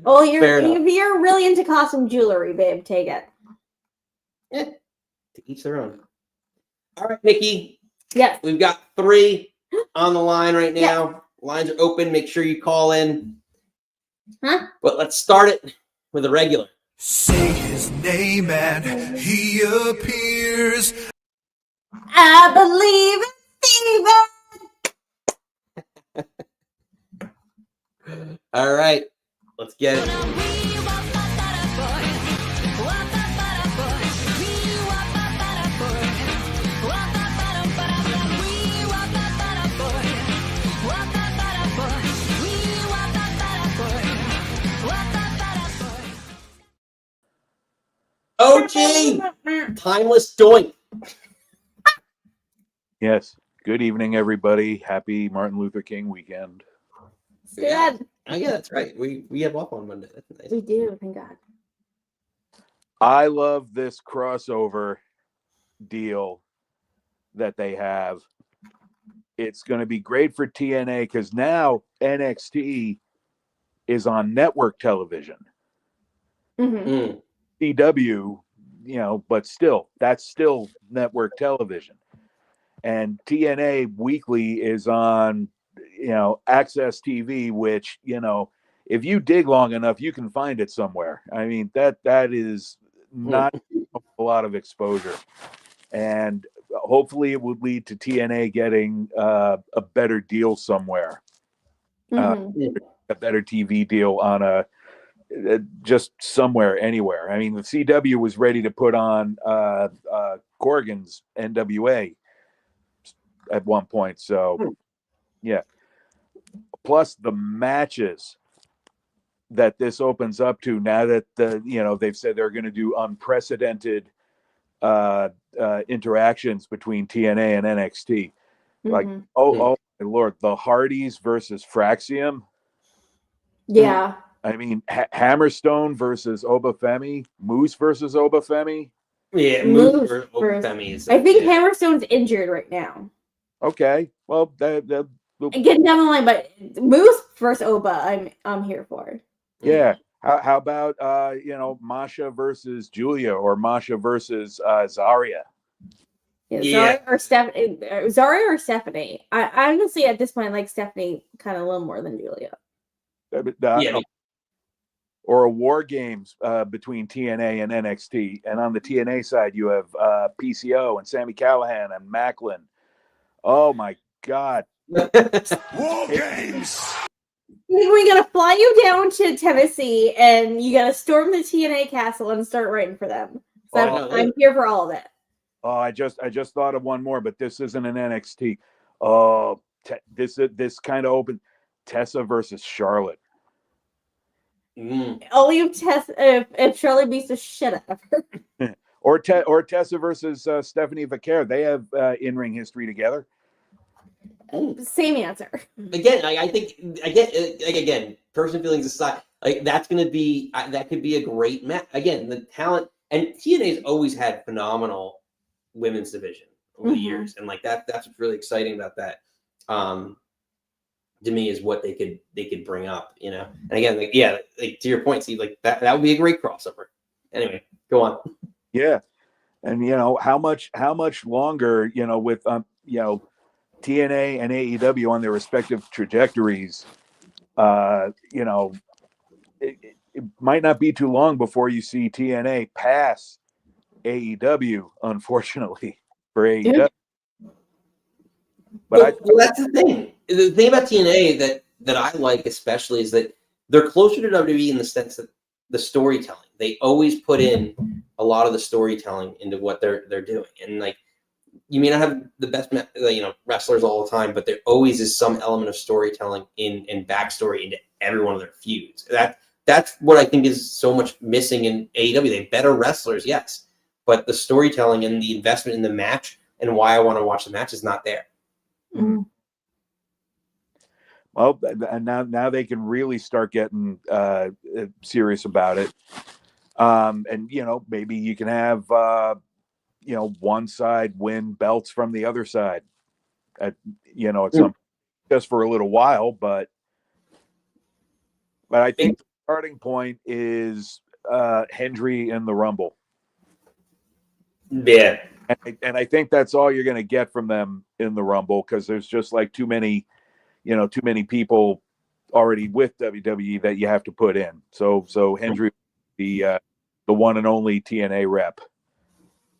Oh, Fair enough. if you're really into costume jewelry, babe, take it. To each their own. All right, Nikki. Yes. We've got 3 on the line right now. Lines are open. Make sure you call in. Huh? But let's start it with a regular. Say his name and he appears. I believe in Steven. All right. Let's get it. OG! Timeless doink. Yes. Good evening, everybody. Happy Martin Luther King weekend. Yeah. Oh, yeah, that's right. We have off on Monday. That's nice. We do, thank God. I love this crossover deal that they have. It's going to be great for TNA because now NXT is on network television. Mm-hmm. CW, but still, that's still network television. And TNA Weekly is on, Access TV, which, if you dig long enough, you can find it somewhere. I mean, that is not a lot of exposure. And hopefully it would lead to TNA getting a better deal somewhere. Mm-hmm. A better TV deal on just somewhere, anywhere. I mean, the CW was ready to put on Corgan's NWA at one point. So, yeah. Plus the matches that this opens up to now that they've said they're going to do unprecedented interactions between TNA and NXT. Like, oh my Lord, the Hardys versus Fraxium. Yeah. I mean, Hammerstone versus Obafemi, Moose versus Obafemi. Yeah, Moose for versus- Femi. I think Hammerstone's injured right now. Okay, well, Getting down the line, but Moose versus Oba, I'm here for. yeah. How about Masha versus Julia or Masha versus Zarya? Yeah. Zarya or Stephanie. I honestly at this point like Stephanie kind of a little more than Julia. Yeah. Or a War Games between TNA and NXT. And on the TNA side, you have PCO and Sami Callihan and Macklin. Oh, my God. War Games! We gotta fly you down to Tennessee and you gotta storm the TNA castle and start writing for them. So I'm here for all of it. Oh, I just thought of one more, but this isn't an NXT. Oh, this kind of open Tessa versus Charlotte. Only if Charlotte beats the shit out of her. Or Tessa versus Stephanie Vaquer. They have in-ring history together. Same answer. Again, I think again, personal feelings aside, like that's gonna be that could be a great match. Again, the talent and TNA's always had phenomenal women's division over the years, and like that's what's really exciting about that. To me, is what they could bring up, you know. And again, like to your point, Steve, like that would be a great crossover. Anyway, go on. Yeah, and how much longer, with TNA and AEW on their respective trajectories, it might not be too long before you see TNA pass AEW, unfortunately, for AEW. But well, that's the thing. The thing about TNA that I like especially is that they're closer to WWE in the sense that the storytelling. They always put in a lot of the storytelling into what they're doing, and like you may not have the best wrestlers all the time, but there always is some element of storytelling and backstory into every one of their feuds. That's what I think is so much missing in AEW. They have better wrestlers, yes, but the storytelling and the investment in the match and why I want to watch the match is not there. Mm-hmm. Well, and now they can really start getting serious about it. And maybe you can have one side win belts from the other side at some just for a little while, but I think the starting point is Hendry in the Rumble. Yeah. And I think that's all you're going to get from them in the Rumble, because there's just like too many people already with WWE that you have to put in. So Hendry, the one and only TNA rep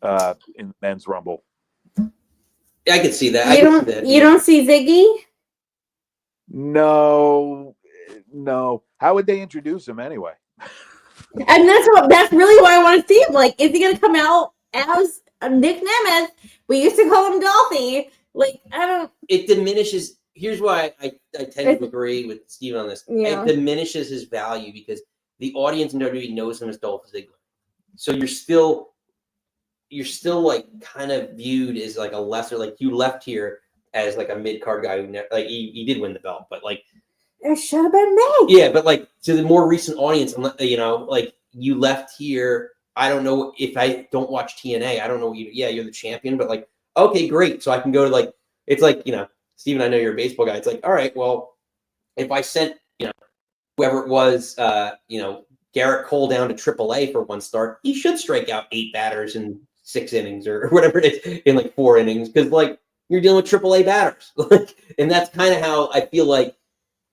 in the men's Rumble. I can see that. You don't see Ziggy? No. How would they introduce him anyway? And that's really why I want to see him. Like, is he going to come out as Nick Nemeth? We used to call him Dolphy. Like, I don't. It diminishes. Here's why I tend to agree with Steven on this. Yeah. It diminishes his value because the audience in WWE knows him as Dolph Ziggler. So you're still like kind of viewed as like a lesser, like you left here as like a mid-card guy who he did win the belt, but like It should have been me. yeah, but like to the more recent audience, like you left here. I don't know if I don't watch TNA. I don't know. You're the champion, but like, okay, great. So I can go to like, it's like, Steven, I know you're a baseball guy. It's like, all right, well, if I sent, whoever it was, Garrett Cole down to AAA for one start, he should strike out 8 batters in 6 innings or whatever it is in like 4 innings. Cause like you're dealing with AAA batters. And that's kind of how I feel like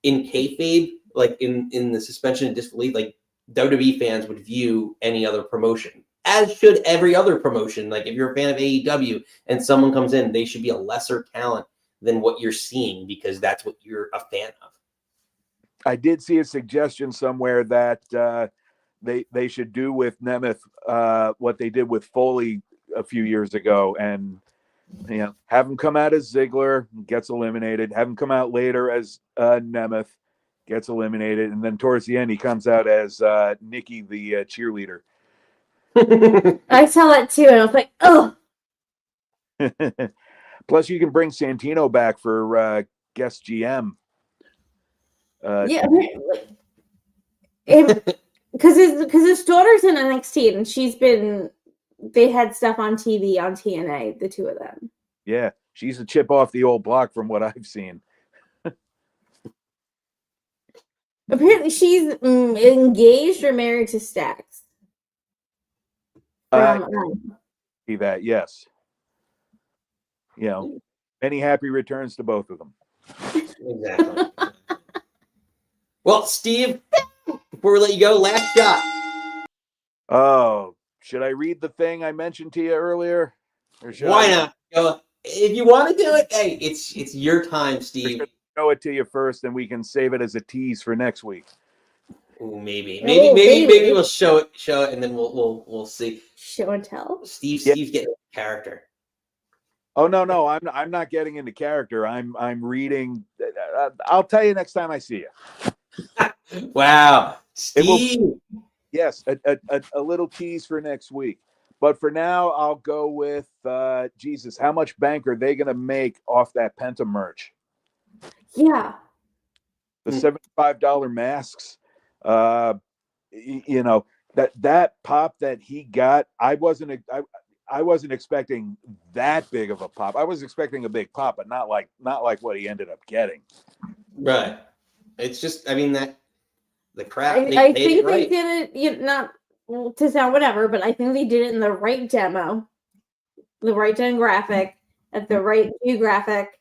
in kayfabe, like in the suspension of disbelief, like WWE fans would view any other promotion, as should every other promotion. Like if you're a fan of AEW and someone comes in, they should be a lesser talent than what you're seeing because that's what you're a fan of. I did see a suggestion somewhere that they should do with Nemeth what they did with Foley a few years ago, and have him come out as Ziggler, gets eliminated, have him come out later as Nemeth, gets eliminated, and then towards the end he comes out as Nikki the cheerleader. I saw that too, and I was like, oh. Plus, you can bring Santino back for guest GM. Yeah, because his daughter's in NXT, and they had stuff on TV on TNA, the two of them. Yeah, she's a chip off the old block from what I've seen. Apparently, she's engaged or married to Stax. See that? Yes. Many happy returns to both of them. Exactly. Well, Steve, before we let you go, last shot. Oh, should I read the thing I mentioned to you earlier? Or why not? Go. If you want to do it, hey, it's your time, Steve. Show it to you first, and we can save it as a tease for next week. Ooh, maybe we'll show it, and then we'll see. Show and tell. Steve's getting character. Oh no, I'm not getting into character. I'm reading. I'll tell you next time I see you. Wow, It will- Steve. Yes, a little tease for next week. But for now, I'll go with Jesus. How much bank are they going to make off that Penta merch? Yeah. The $75 masks. You know, that pop that he got. I wasn't expecting that big of a pop. I was expecting a big pop, but not like what he ended up getting. Right. It's just, I mean, that the crap. I think they did it, not to sound whatever, but I think they did it in the right demo, the right demographic, at the right geographic.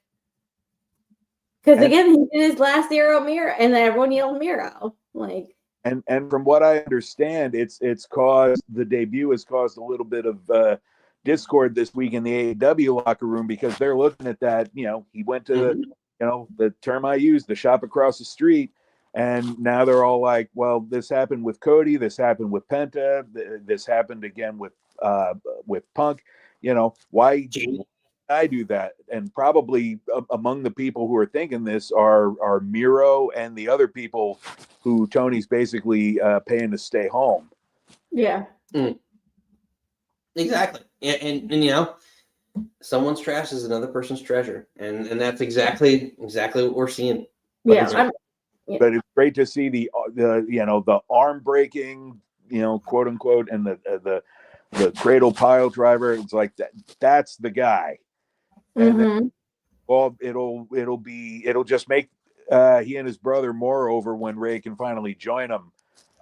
Because again, he did his last Zero Miro, and everyone yelled Miro. Like, and from what I understand, it's caused, the debut has caused a little bit of discord this week in the AEW locker room, because they're looking at that. You know, he went to the term I used, the shop across the street. And now they're all like, well, this happened with Cody. This happened with Penta. This happened again with Punk. You know, why did I do that? And probably among the people who are thinking this are Miro and the other people who Tony's basically paying to stay home. yeah. Exactly. And you know, someone's trash is another person's treasure. And that's exactly what we're seeing. Yeah. But it's great to see the arm breaking, quote unquote, and the cradle pile driver. It's like that's the guy. And then, well, it'll just make he and his brother more over when Ray can finally join him.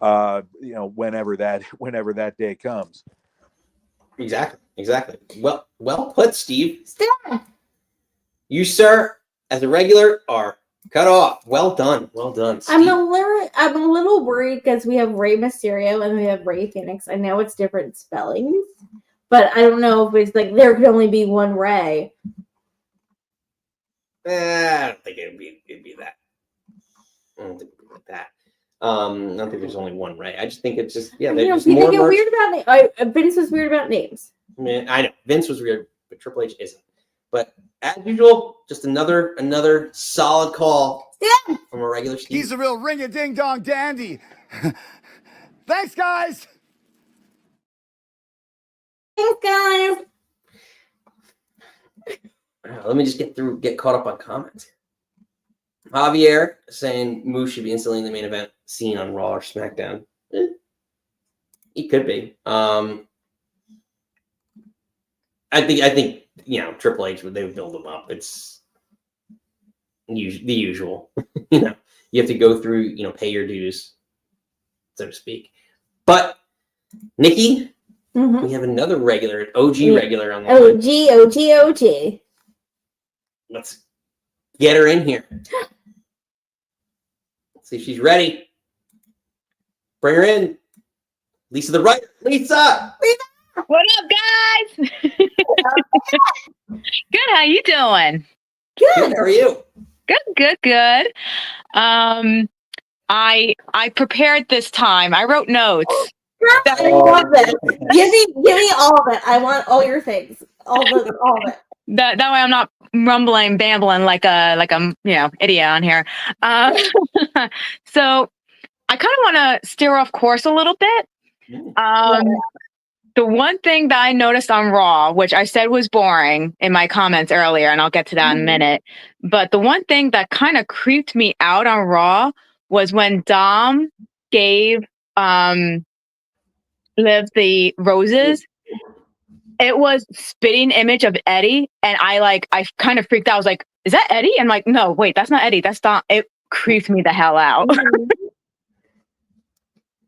Whenever that day comes. Exactly. Well put, Steve. You, sir, as a regular, are cut off. Well done, Steve. I'm a little worried because we have Rey Mysterio and we have Rey Fenix. I know it's different spellings, but I don't know if it's like there could only be one Rey. I don't think it'd be that. I don't think it'd be like that. I don't think there's only one Rey. I just think it's just You think it's weird about Vince was weird about names. Man, I know Vince was weird, but Triple H isn't. But as usual, just another solid call from a regular Steve. He's a real ring-a-ding-dong dandy. Thanks, guys. Let me just get caught up on comments. Javier saying Moose should be instantly in the main event scene on Raw or SmackDown. He could be. I think Triple H they would build him up. It's the usual. You have to go through, pay your dues, so to speak. But Nikki, we have another regular, OG regular on the line. OG. Let's get her in here. Let's see if she's ready. Bring her in. Lisa the writer. Lisa! What up, guys? Good. How you doing? Good. How are you? Good. I prepared this time. I wrote notes. I love it. Give me all of it. I want all your things. All of it. That way I'm not rumbling, bambling like a idiot on here. So I kind of want to steer off course a little bit. The one thing that I noticed on Raw, which I said was boring in my comments earlier, and I'll get to that in a minute, but the one thing that kind of creeped me out on Raw was when Dom gave Liv the roses. It was spitting image of Eddie, and I kind of freaked out. I was like, "Is that Eddie?" And I'm like, "No, wait, that's not Eddie. That's Dom." It creeped me the hell out.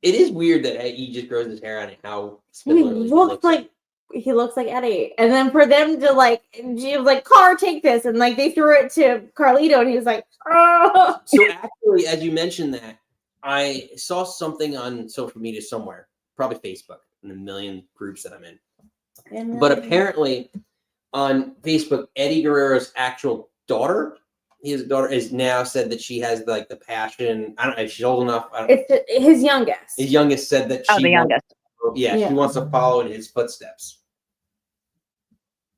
It is weird that he just grows his hair out and how he looks like Eddie. And then for them to she was like, "Car, take this," and they threw it to Carlito, and he was like, "Oh." So actually, as you mentioned that, I saw something on social media somewhere, probably Facebook, in the million groups that I'm in. But apparently, on Facebook, Eddie Guerrero's actual daughter, his daughter, is now said that she has the passion. I don't know if she's old enough. It's his youngest. His youngest said that the youngest. She wants to follow in his footsteps.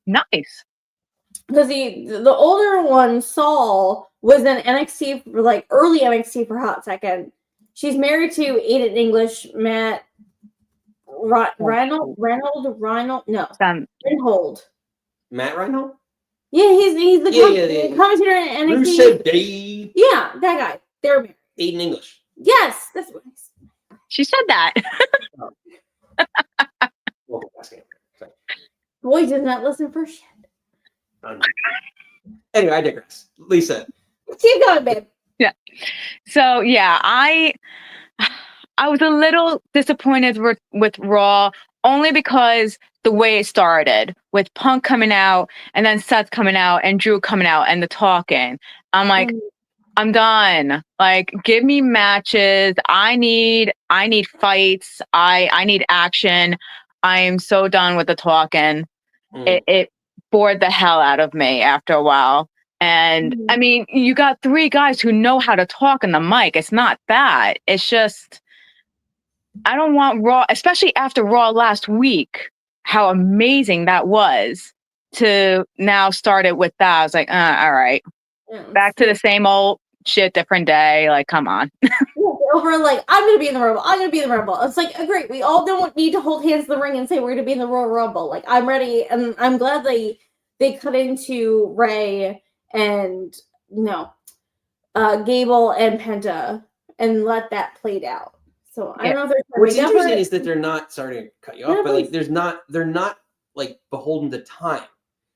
Nice. because the older one, Saul, was in NXT for like early NXT for a hot second. She's married to Aiden English, Matt Reinhold. No, Reinhold. Matt Reinhold? Yeah, he's the commentator in NXT. Rusev Day. Yeah, that guy. They're married. Aiden English. Yes, that's what I said. She said that. Boy does not listen for shit. Anyway, I digress. Lisa. Keep going, babe. Yeah. So yeah, I was a little disappointed with Raw only because the way it started with Punk coming out and then Seth coming out and Drew coming out and the talking. I'm like, I'm done. Like, give me matches. I need fights. I need action. I am so done with the talking. It bored the hell out of me after a while. And I mean, you got 3 guys who know how to talk in the mic. It's not that. It's just, I don't want Raw, especially after Raw last week, how amazing that was, to now start it with that. I was like, all right. Back to the same old shit, different day. Like, come on. Over like, I'm going to be in the Rumble. I'm going to be in the Rumble. It's like, great. We all don't need to hold hands in the ring and say we're going to be in the Royal Rumble. Like, I'm ready. And I'm glad they cut into Ray and Gable and Penta and let that played out. So I don't know if they're what's interesting is that they're not, sorry to cut you off, but like they're not like beholden to time.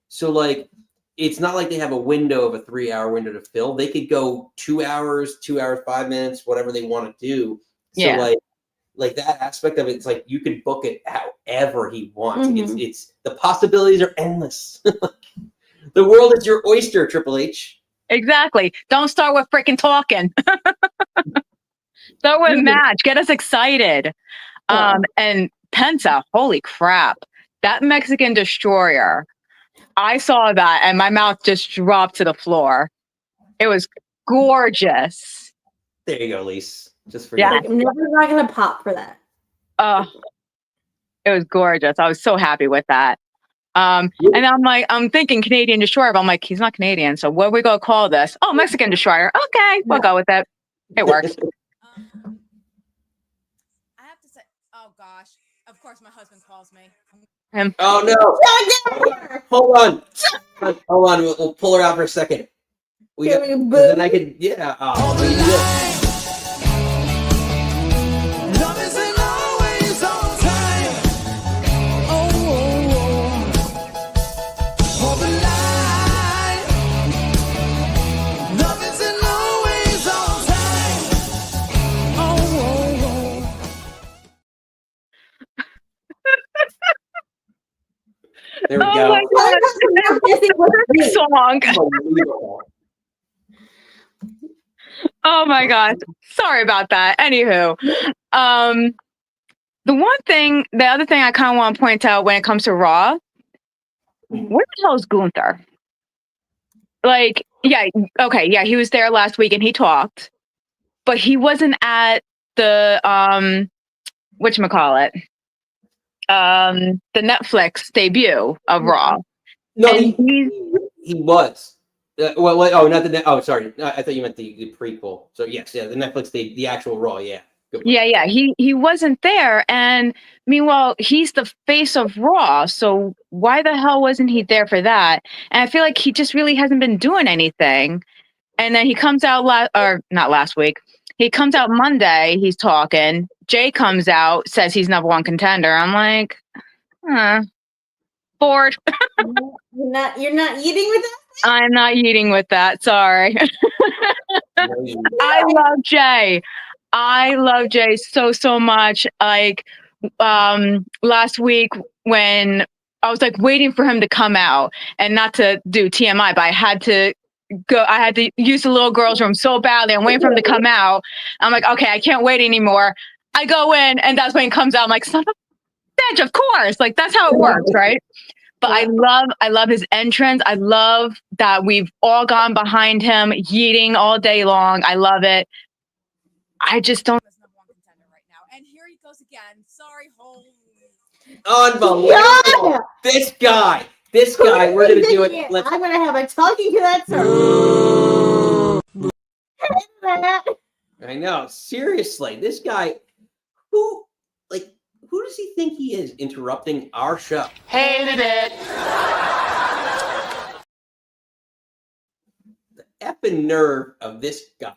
So like it's not like they have a window of a 3-hour window to fill. They could go 2 hours, 2 hours, 5 minutes, whatever they want to do. So like that aspect of it, it's like you could book it however he wants. It's the possibilities are endless. The world is your oyster, Triple H. Exactly. Don't start with freaking talking. Start with match. Get us excited. And Penta, holy crap. That Mexican Destroyer. I saw that and my mouth just dropped to the floor. It was gorgeous. There you go, Lise. Just for I'm never not gonna pop for that. It was gorgeous. I was so happy with that. And I'm like, I'm thinking Canadian Destroyer, but I'm like, he's not Canadian. So what are we gonna call this? Oh, Mexican Destroyer. Okay, we'll go with it. It works. I have to say, oh gosh, of course my husband calls me. Him. Oh no! Hold on. We'll pull her out for a second. Then I could, Love isn't always on time. Hold the line. Love isn't always on time. There we go. My God. Song. Oh my God. Sorry about that. Anywho, the other thing I kind of want to point out when it comes to Raw, where the hell is Gunther? Like, he was there last week and he talked, but he wasn't at the whatchamacallit, the Netflix debut of Raw. No, he was. Sorry. I thought you meant the prequel. So yes, the Netflix, the actual Raw, yeah. Yeah. He wasn't there, and meanwhile, he's the face of Raw. So why the hell wasn't he there for that? And I feel like he just really hasn't been doing anything. And then he comes out not last week. He comes out Monday. He's talking. Jay comes out, says he's number 1 contender. I'm like, bored. You're not eating with that? I'm not eating with that. Sorry. I love Jay. I love Jay so much. Like last week when I was like waiting for him to come out, and not to do TMI, but I had to use the little girl's room so badly. I'm waiting for him to come out. I'm like, okay, I can't wait anymore. I go in, and that's when he comes out. I'm like, son of a bitch, of course. Like, that's how it works, right? But I love his entrance. I love that we've all gone behind him, yeeting all day long. I love it. I just don't. Number 1 contender right now, and here he goes again. Sorry, holy. Unbelievable. This guy. This guy, we're gonna do it. Let's. I'm gonna have a talking to that that. I know. Seriously, this guy, who does he think he is interrupting our show? Hated it. The effing nerve of this guy.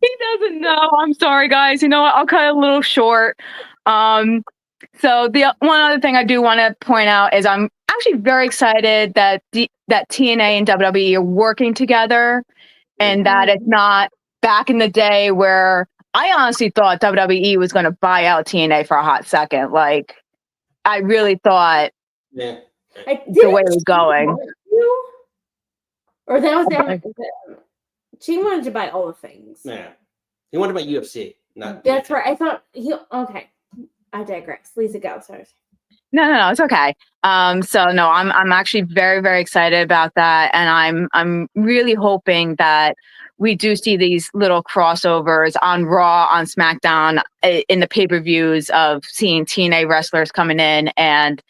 He doesn't know. I'm sorry, guys. You know what? I'll cut it a little short. So the one other thing I do want to point out is I'm actually very excited that that TNA and WWE are working together, and that it's not back in the day where I honestly thought WWE was going to buy out TNA for a hot second. Like, I really thought Yeah. the way it was going. Or that was their. She wanted to buy all the things. Yeah. He wanted to buy UFC. Not. That's right. I thought he. Okay, I digress. Lisa, go. Sorry. No, it's okay. So no, I'm actually very, very excited about that, and I'm really hoping that we do see these little crossovers on Raw, on SmackDown, in the pay-per-views of seeing TNA wrestlers coming in, and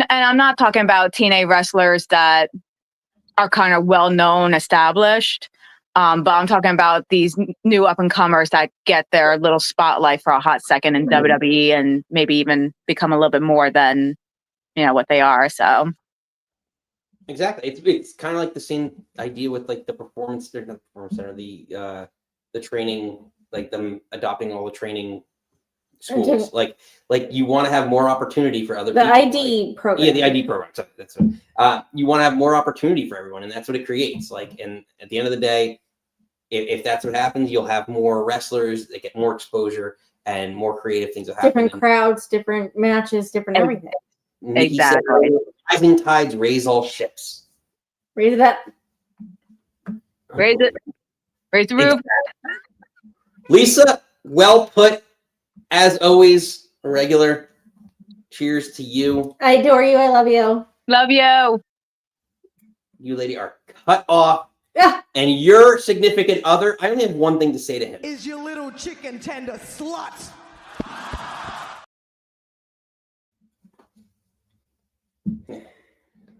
I'm not talking about TNA wrestlers that are kind of well-known, established, but I'm talking about these new up-and-comers that get their little spotlight for a hot second in WWE and maybe even become a little bit more than, what they are. So Exactly. It's kind of like the same idea with like the performance center, not the performance center, the training, like them adopting all the training schools. Like you want to have more opportunity for other The people. ID program. Yeah, the ID program. So that's what, you want to have more opportunity for everyone, and that's what it creates. Like, and at the end of the day, if that's what happens, you'll have more wrestlers that get more exposure and more creative things will happen. Different crowds, different matches, different everything. Nikki Exactly. said, rising tides raise all ships. Raise it up. raise it, raise the roof. Lisa, well put. As always, regular. Cheers to you. I adore you. I love you. Love you. You lady are cut off. Yeah. And your significant other, I only have one thing to say to him. Is your little chicken tender slut?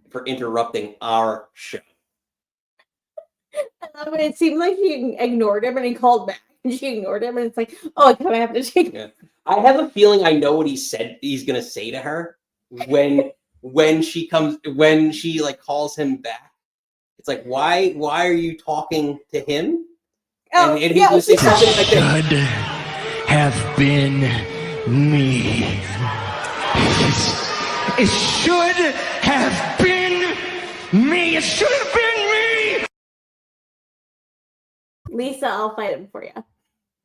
For interrupting our show. I love it. It seemed like he ignored him and he called back. And she ignored him, and it's like, oh, I kind of have to take. Yeah. I have a feeling I know what he's gonna say to her when she like calls him back. It's like, why are you talking to him? Oh, and he's gonna say something like that. Should have been me. It should have been me. It should have been me. Lisa, I'll fight him for you.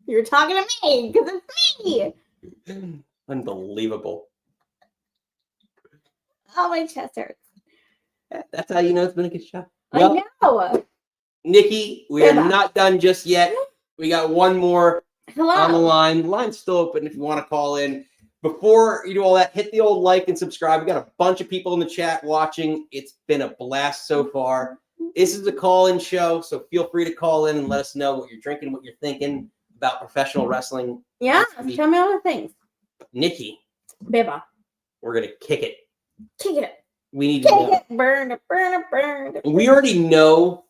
You're talking to me because it's me. Unbelievable. Oh, my chest hurts. That's how you know it's been a good show. Well, I know. Nikki, we are not done just yet. We got one more Hello. on the line. The line's still open if you want to call in. Before you do all that, hit the old like and subscribe. We got a bunch of people in the chat watching. It's been a blast so far. This is a call-in show, so feel free to call in and let us know what you're drinking, what you're thinking about professional wrestling. Yeah, tell me all the things. Nikki, Beba. we're going to kick it. Kick it. We need to Kick know. it. Burn it. Burn it. Burn it. We already know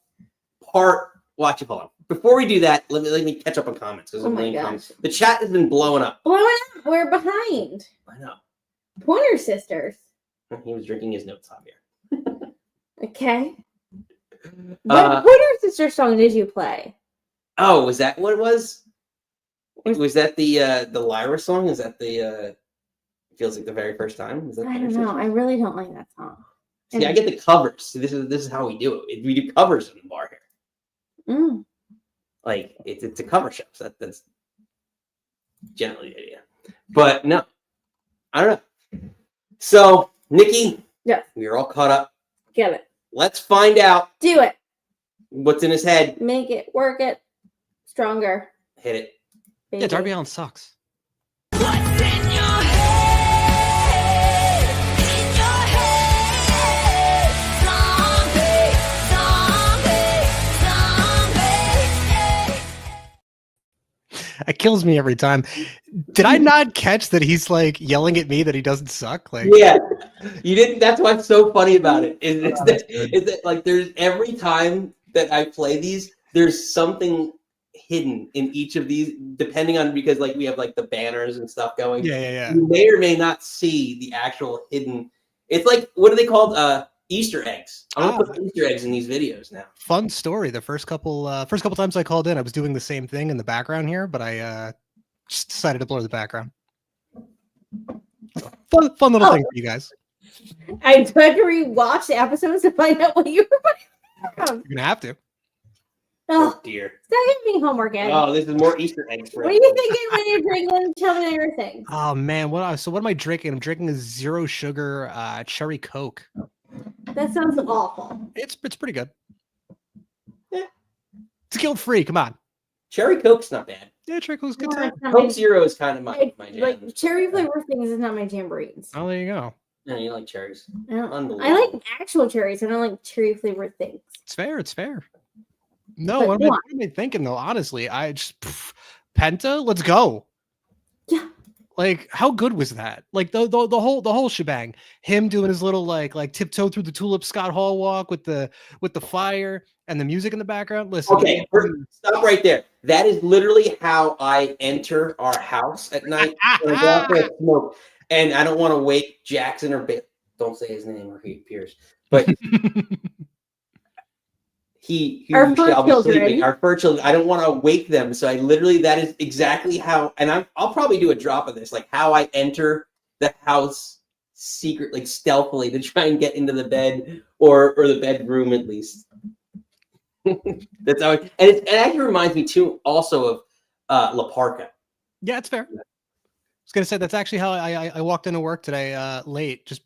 watch it, hold on. Before we do that, let me catch up on comments. Oh my gosh. The chat has been blowing up. Blowing up. We're behind. I know. Pointer Sisters. He was drinking his notes, Javier. Okay. What Pointer Sister song did you play? Oh, was that what it was? Was that the Lyra song? Is that the feels like the very first time? Was that I don't know. I really don't like that song. See, I get the covers. So this is how we do it. We do covers in the bar here. Mm. Like it's a cover show. So that's generally the idea. But no, I don't know. So Nikki, Yes. we are all caught up. Get it. Let's find out Do it. what's in his head. Make it. Work it. Stronger. Hit it. Baby. Yeah, Darby Allin sucks. That kills me every time. Did I not catch that he's like yelling at me that he doesn't suck? Like, yeah, you didn't. That's what's so funny about it is that like there's every time that I play these, there's something hidden in each of these, depending on because like we have like the banners and stuff going. Yeah. You may or may not see the actual hidden. It's like what are they called? Easter eggs. I'm gonna put Easter eggs in these videos now. Fun story. The first couple times I called in, I was doing the same thing in the background here, but I just decided to blur the background. Fun little thing for you guys. I had to rewatch the episodes to find out what you were putting. You're gonna have to. Oh dear. Stop giving me homework, Ed. Oh, this is more Easter eggs for What are you thinking when you're drinking? Tell me everything. Oh man, what am I drinking? I'm drinking a 0 sugar cherry Coke. That sounds awful. It's pretty good. Yeah. It's guilt-free, come on. Cherry Coke's not bad. Yeah, cherry Coke's good No, time. it's not Coke my- Zero is kind of my jam. Like cherry flavor things is not my jamborees. Oh, there you go. No, you like cherries. I like actual cherries. I don't like cherry flavored things. It's fair. No, But what am I thinking though? Honestly, Penta, let's go. Yeah. Like, how good was that? Like the whole shebang. Him doing his little like tiptoe through the tulip Scott Hall walk with the fire and the music in the background. Listen, okay, stop right there. That is literally how I enter our house at night when I go out there and smoke. And I don't want to wake Jackson or don't say his name or he appears, but he our shall be sleeping. children. Our fur children. I don't want to wake them, so I literally that is exactly how. And I'll probably do a drop of this, like how I enter the house secret, like stealthily to try and get into the bed or the bedroom at least. That's how. It actually reminds me too, also of La Parka. Yeah, it's fair. I was gonna say that's actually how I walked into work today late, just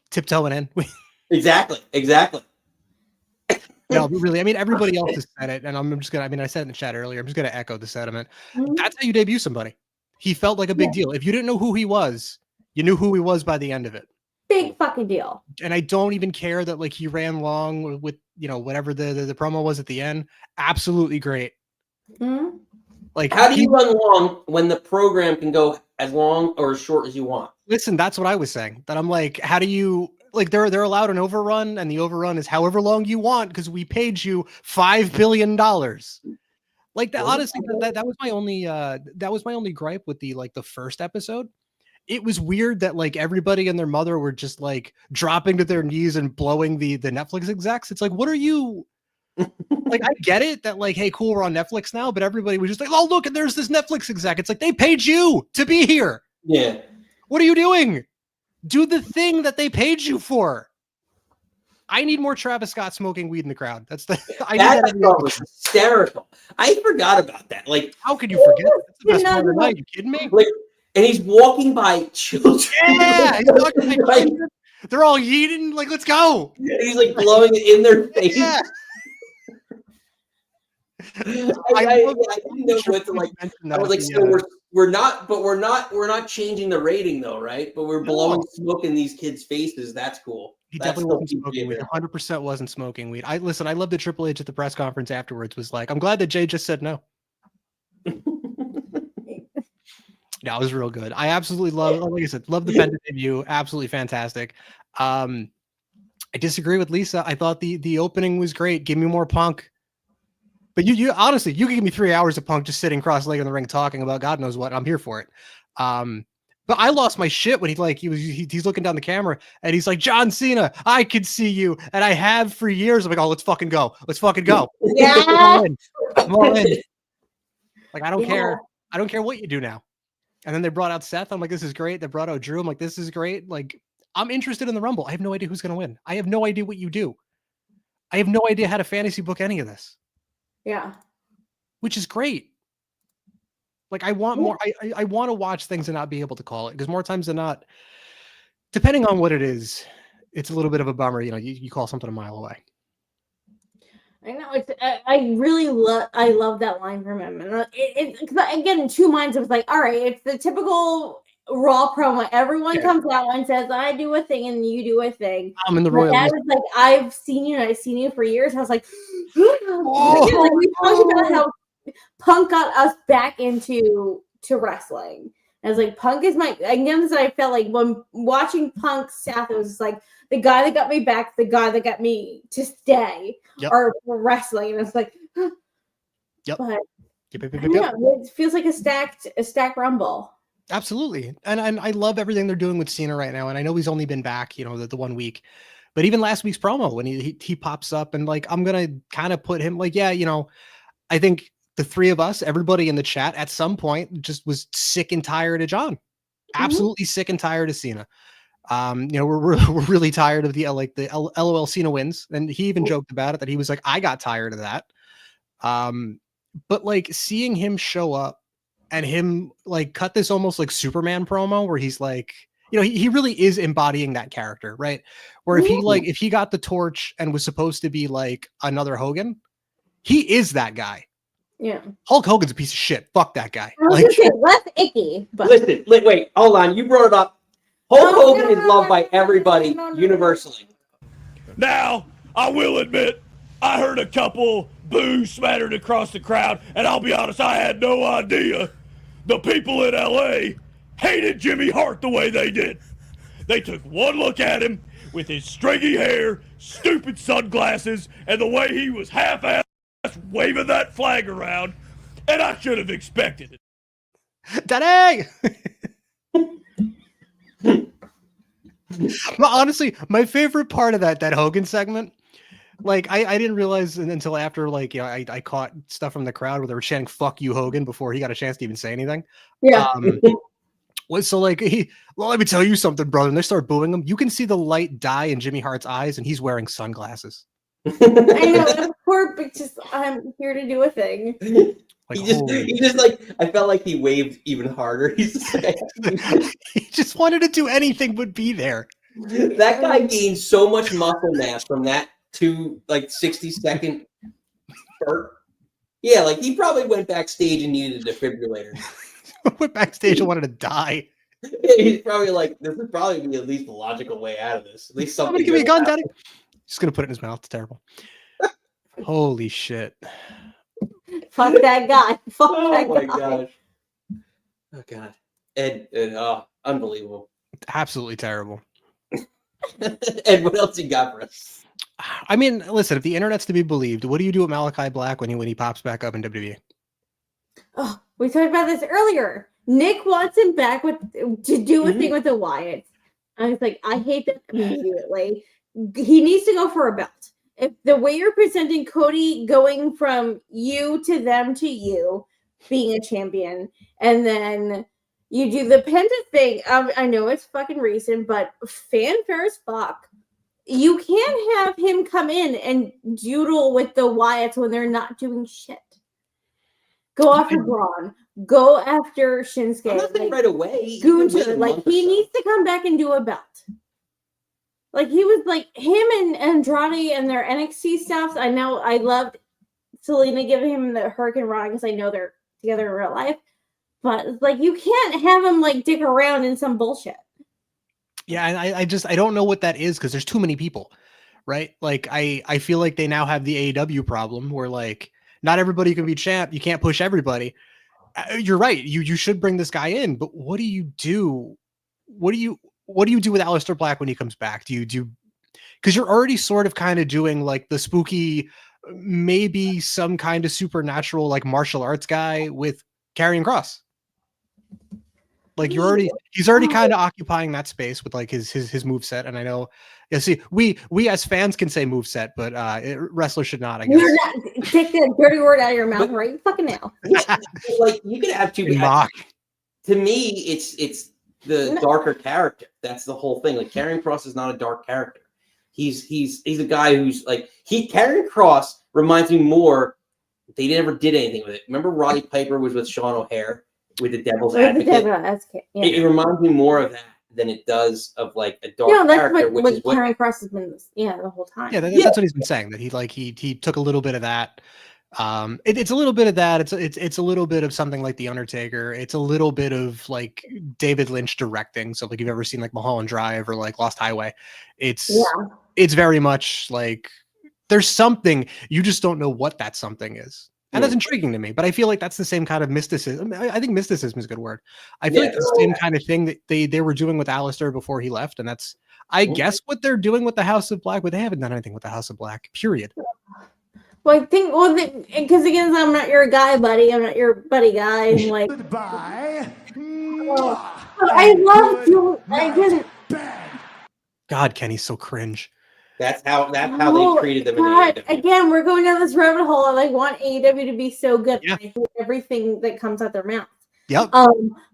tiptoeing in. Exactly. No, but really, I mean, everybody else has said it, and I'm just gonna. I mean, I said it in the chat earlier. I'm just gonna echo the sentiment. That's how you debut somebody. He felt like a big deal. If you didn't know who he was, you knew who he was by the end of it. Big fucking deal. And I don't even care that like he ran long with whatever the promo was at the end. Absolutely great. Mm-hmm. Like, how do you run long when the program can go as long or as short as you want? Listen, that's what I was saying. That I'm like, how do you like? They're allowed an overrun, and the overrun is however long you want because we paid you $5 billion. Like that. Honestly, that was my only gripe with the first episode. It was weird that like everybody and their mother were just like dropping to their knees and blowing the Netflix execs. It's like, what are you? Like, I get it that like, hey, cool, we're on Netflix now, but everybody was just like, oh, look, and there's this Netflix exec. It's like they paid you to be here. Yeah. What are you doing? Do the thing that they paid you for. I need more Travis Scott smoking weed in the crowd. That's the that was hysterical. I forgot about that. Like, how could you forget? That's the best part of the night. You kidding me? Like, and he's walking by children. Yeah, he's talking by children. They're all yeeting. Like, let's go. And he's like blowing it in their face. Yeah. I didn't know what to like. I was like, so we're not changing the rating though, right? But we're blowing smoke in these kids' faces. That's cool. He definitely wasn't smoking weed. 100% wasn't smoking weed. I love that Triple H at the press conference afterwards was like, I'm glad that Jay just said no. No, it was real good. I absolutely love, like I said, love the Penta debut. Absolutely fantastic. I disagree with Lisa. I thought the opening was great. Give me more Punk. But you honestly, you can give me 3 hours of Punk just sitting cross-legged in the ring talking about God knows what. I'm here for it. But I lost my shit when he's looking down the camera and he's like, John Cena, I could see you, and I have for years. I'm like, oh, let's fucking go. Let's fucking go. Yeah. I'm all in. Like, I don't care. I don't care what you do now. And then they brought out Seth. I'm like, this is great. They brought out Drew. I'm like, this is great. Like, I'm interested in the Rumble. I have no idea who's going to win. I have no idea what you do. I have no idea how to fantasy book any of this. Yeah. Which is great. Like, I want more. I want to watch things and not be able to call it, because more times than not, depending on what it is, it's a little bit of a bummer. You call something a mile away. I know. I really love that line from him. And I get in two minds. I was like, all right, it's the typical Raw promo. Everyone comes out and says, I do a thing and you do a thing. I'm in the Royal. That was like, I've seen you and I've seen you for years. I was like, like we talked about Punk got us back into wrestling. I was like, Punk is my. Again, I felt like when watching Punk South, it was just like the guy that got me back, the guy that got me to stay, or wrestling, and it's like, but it feels like a stacked Rumble. Absolutely, and I love everything they're doing with Cena right now, and I know he's only been back, the 1 week, but even last week's promo when he pops up and like I'm gonna kind of put him like, I think the three of us, everybody in the chat at some point just was sick and tired of John. Absolutely sick and tired of Cena. We're really tired of the LOL Cena wins. And he even joked about it that he was like, I got tired of that. But like seeing him show up and him like cut this almost like Superman promo where he's like, he really is embodying that character, right? Where if he got the torch and was supposed to be like another Hogan, he is that guy. Yeah. Hulk Hogan's a piece of shit. Fuck that guy. Less icky. But listen, wait, hold on. You brought it up. Hulk Hogan is loved by everybody universally. Now, I will admit, I heard a couple boos smattered across the crowd, and I'll be honest, I had no idea the people in LA hated Jimmy Hart the way they did. They took one look at him with his stringy hair, stupid sunglasses, and the way he was half-assed waving that flag around, and I should have expected it. Daddy! Well, honestly, my favorite part of that Hogan segment, like I didn't realize until after, like, I caught stuff from the crowd where they were chanting "fuck you, Hogan" before he got a chance to even say anything. Yeah. So like let me tell you something, brother. And they start booing him. You can see the light die in Jimmy Hart's eyes, and he's wearing sunglasses. I know, poor, but just I'm here to do a thing. Like, he just like I felt like he waved even harder. He's just like, he just wanted to do anything but be there. That guy gained so much muscle mass from that 60-second spurt. Yeah, like he probably went backstage and needed a defibrillator. Went backstage and wanted to die. He's probably like, this would probably be at least the logical way out of this. At least something. Somebody give me a gun, Daddy. Just gonna put it in his mouth. It's terrible. Holy shit. Fuck that guy. Fuck that guy. Oh my gosh. Oh god. Ed, unbelievable. Absolutely terrible. Ed, what else you got for us? I mean, listen, if the internet's to be believed, what do you do with Malachi Black when he pops back up in WWE? Oh, we talked about this earlier. Nick wants him back to do a thing with the Wyatt. I was like, I hate that immediately. He needs to go for a belt. If the way you're presenting Cody going from you to them to you, being a champion, and then you do the Penta thing. I know it's fucking recent, but fanfare as fuck. You can't have him come in and doodle with the Wyatts when they're not doing shit. Go after Braun. Go after Shinsuke. I'm not saying right away. Gunther. Like, he needs to come back and do a belt. Like, he was like, him and Andrade and their NXT stuff. I know I loved Selena giving him the Hurricane Rana because I know they're together in real life. But, like, you can't have him, like, dick around in some bullshit. Yeah, and I don't know what that is because there's too many people, right? Like, I feel like they now have the AEW problem where, like, not everybody can be champ. You can't push everybody. You're right. You should bring this guy in, but what do you do? What do you do with Aleister Black when he comes back? Do you because you're already sort of kind of doing like the spooky, maybe some kind of supernatural like martial arts guy with Karrion Kross. Like he's already kind of occupying that space with like his moveset. And I know, see, we as fans can say moveset, but wrestlers should not, I guess. You're not, take that dirty word out of your mouth right fucking now. Like, you could have two. To me, it's the darker character. That's the whole thing. Like, Karrion Kross is not a dark character. He's a guy who's like, Karrion Kross reminds me more. They never did anything with it. Remember Roddy Piper was with Sean O'Hare with the Devil's Advocate? It reminds me more of that than it does of like a dark character. What Karrion Kross has been, the whole time. Yeah, that's what he's been saying. That he took a little bit of that. It's a little bit of that. It's a little bit of something like The Undertaker. It's a little bit of like David Lynch directing. So like, you've ever seen like Mulholland Drive or like Lost Highway, it's very much like there's something, you just don't know what that something is. And that's intriguing to me, but I feel like that's the same kind of mysticism. I think mysticism is a good word. I feel like it's the same kind of thing that they were doing with Alistair before he left. And that's, I guess, what they're doing with the House of Black, but they haven't done anything with the House of Black, period. Well, I think, because again, I'm not your guy, buddy. I'm not your buddy guy. And like, Goodbye. I love you. I didn't. God, Kenny's so cringe. That's how they treated them in AEW. Again, we're going down this rabbit hole. I want AEW to be so good. I hate everything that comes out their mouth. Yep.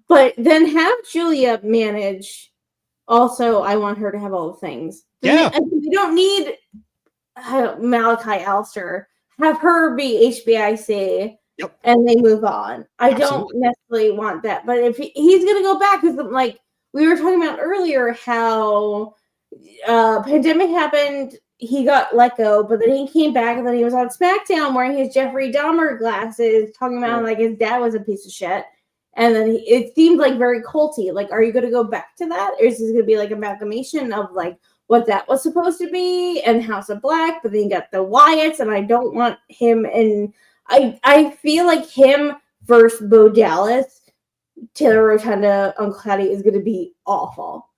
But then have Julia manage. Also, I want her to have all the things. Yeah. We don't need Malachi Alistair. Have her be HBIC. Yep. And they move on. I Absolutely. don't necessarily want that. But if he's going to go back, because like we were talking about earlier, how pandemic happened, he got let go, but then he came back, and then he was on SmackDown wearing his Jeffrey Dahmer glasses, talking about like his dad was a piece of shit. And then it seemed like very culty. Like, are you going to go back to that? Or is this going to be like amalgamation of like what that was supposed to be and House of Black? But then you got the Wyatts, and I don't want him. And I feel like him versus Bo Dallas, Taylor Rotunda, Uncle Howdy is going to be awful.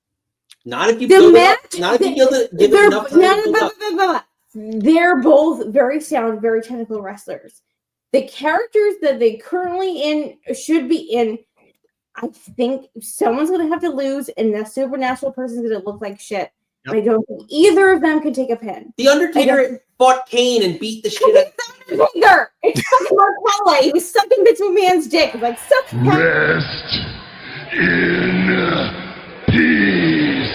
Not if you give enough time. They're both very sound, very technical wrestlers. The characters that they currently should be in, I think someone's going to have to lose, and that supernatural person's going to look like shit. Yep. I don't think either of them can take a pin. The Undertaker fought Kane and beat the shit out of him. Undertaker! It's fucking Mark Holly. He was sucking Vince McMahon's dick. Like, suck Rest in peace.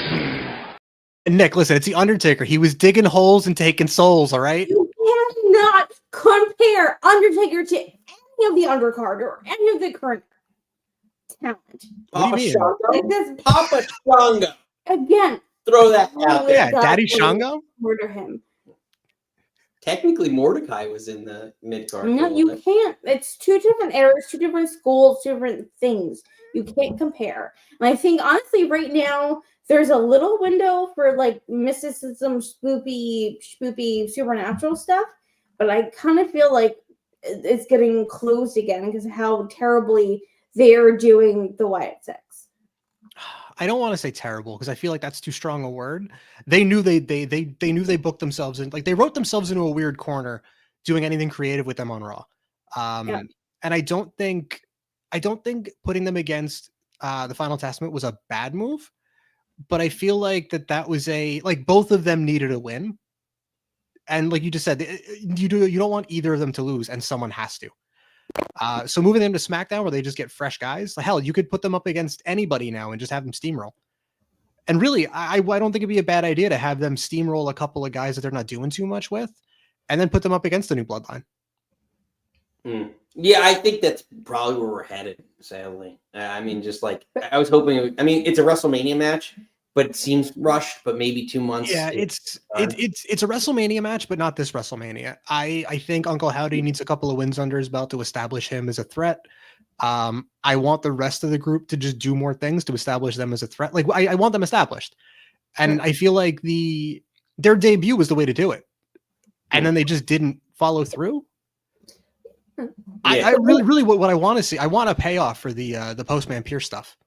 And Nick, listen, it's the Undertaker. He was digging holes and taking souls, all right? You cannot compare Undertaker to any of the undercard or any of the current talent. What do you mean? Like this, Papa Shango. Again. Throw that out there. Yeah, Daddy Shango? Murder him. Technically, Mordecai was in the mid-card. No, you can't. It's two different eras, two different schools, two different things. You can't compare. And I think, honestly, right now, there's a little window for, like, mysticism, spoopy, supernatural stuff. But I kind of feel like it's getting closed again because of how terribly they're doing the Wyatt Sicks. I don't want to say terrible because I feel like that's too strong a word. They knew they knew they booked themselves in, like they wrote themselves into a weird corner doing anything creative with them on Raw. And I don't think putting them against the Final Testament was a bad move, but I feel like that was like both of them needed a win. And like you just said, you don't want either of them to lose, and someone has to. So moving them to SmackDown where they just get fresh guys, hell, you could put them up against anybody now and just have them steamroll. And really, I don't think it'd be a bad idea to have them steamroll a couple of guys that they're not doing too much with, and then put them up against the new Bloodline. Yeah, I think that's probably where we're headed, sadly. I mean, just like, I was hoping, it's a WrestleMania match, but it seems rushed, but maybe 2 months. Yeah, it's a WrestleMania match, but not this WrestleMania. I think Uncle Howdy needs a couple of wins under his belt to establish him as a threat. I want the rest of the group to just do more things to establish them as a threat. Like I want them established. And I feel like their debut was the way to do it. And then they just didn't follow through. Yeah. I really what I want to see, I want a payoff for the Postman Pierce stuff.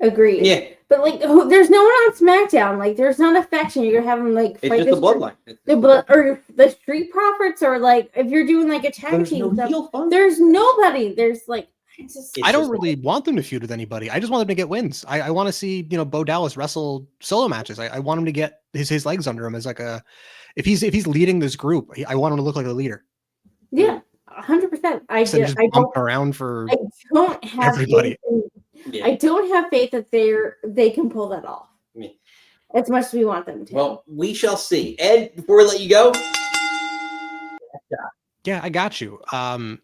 Agreed. Yeah. But like, there's no one on SmackDown. Like, there's not affection. You're having like fight just the Bloodline, or the Street Profits, or like if you're doing like a tag team stuff. There's nobody. There's like, I don't really want them to feud with anybody. I just want them to get wins. I want to see Bo Dallas wrestle solo matches. I want him to get his legs under him as like if he's leading this group. I want him to look like a leader. Yeah, 100%. I bump around for. I don't have everybody. I don't have faith that they can pull that off. As much as we want them to. Well, we shall see. Ed, before we let you go. Yeah, I got you. In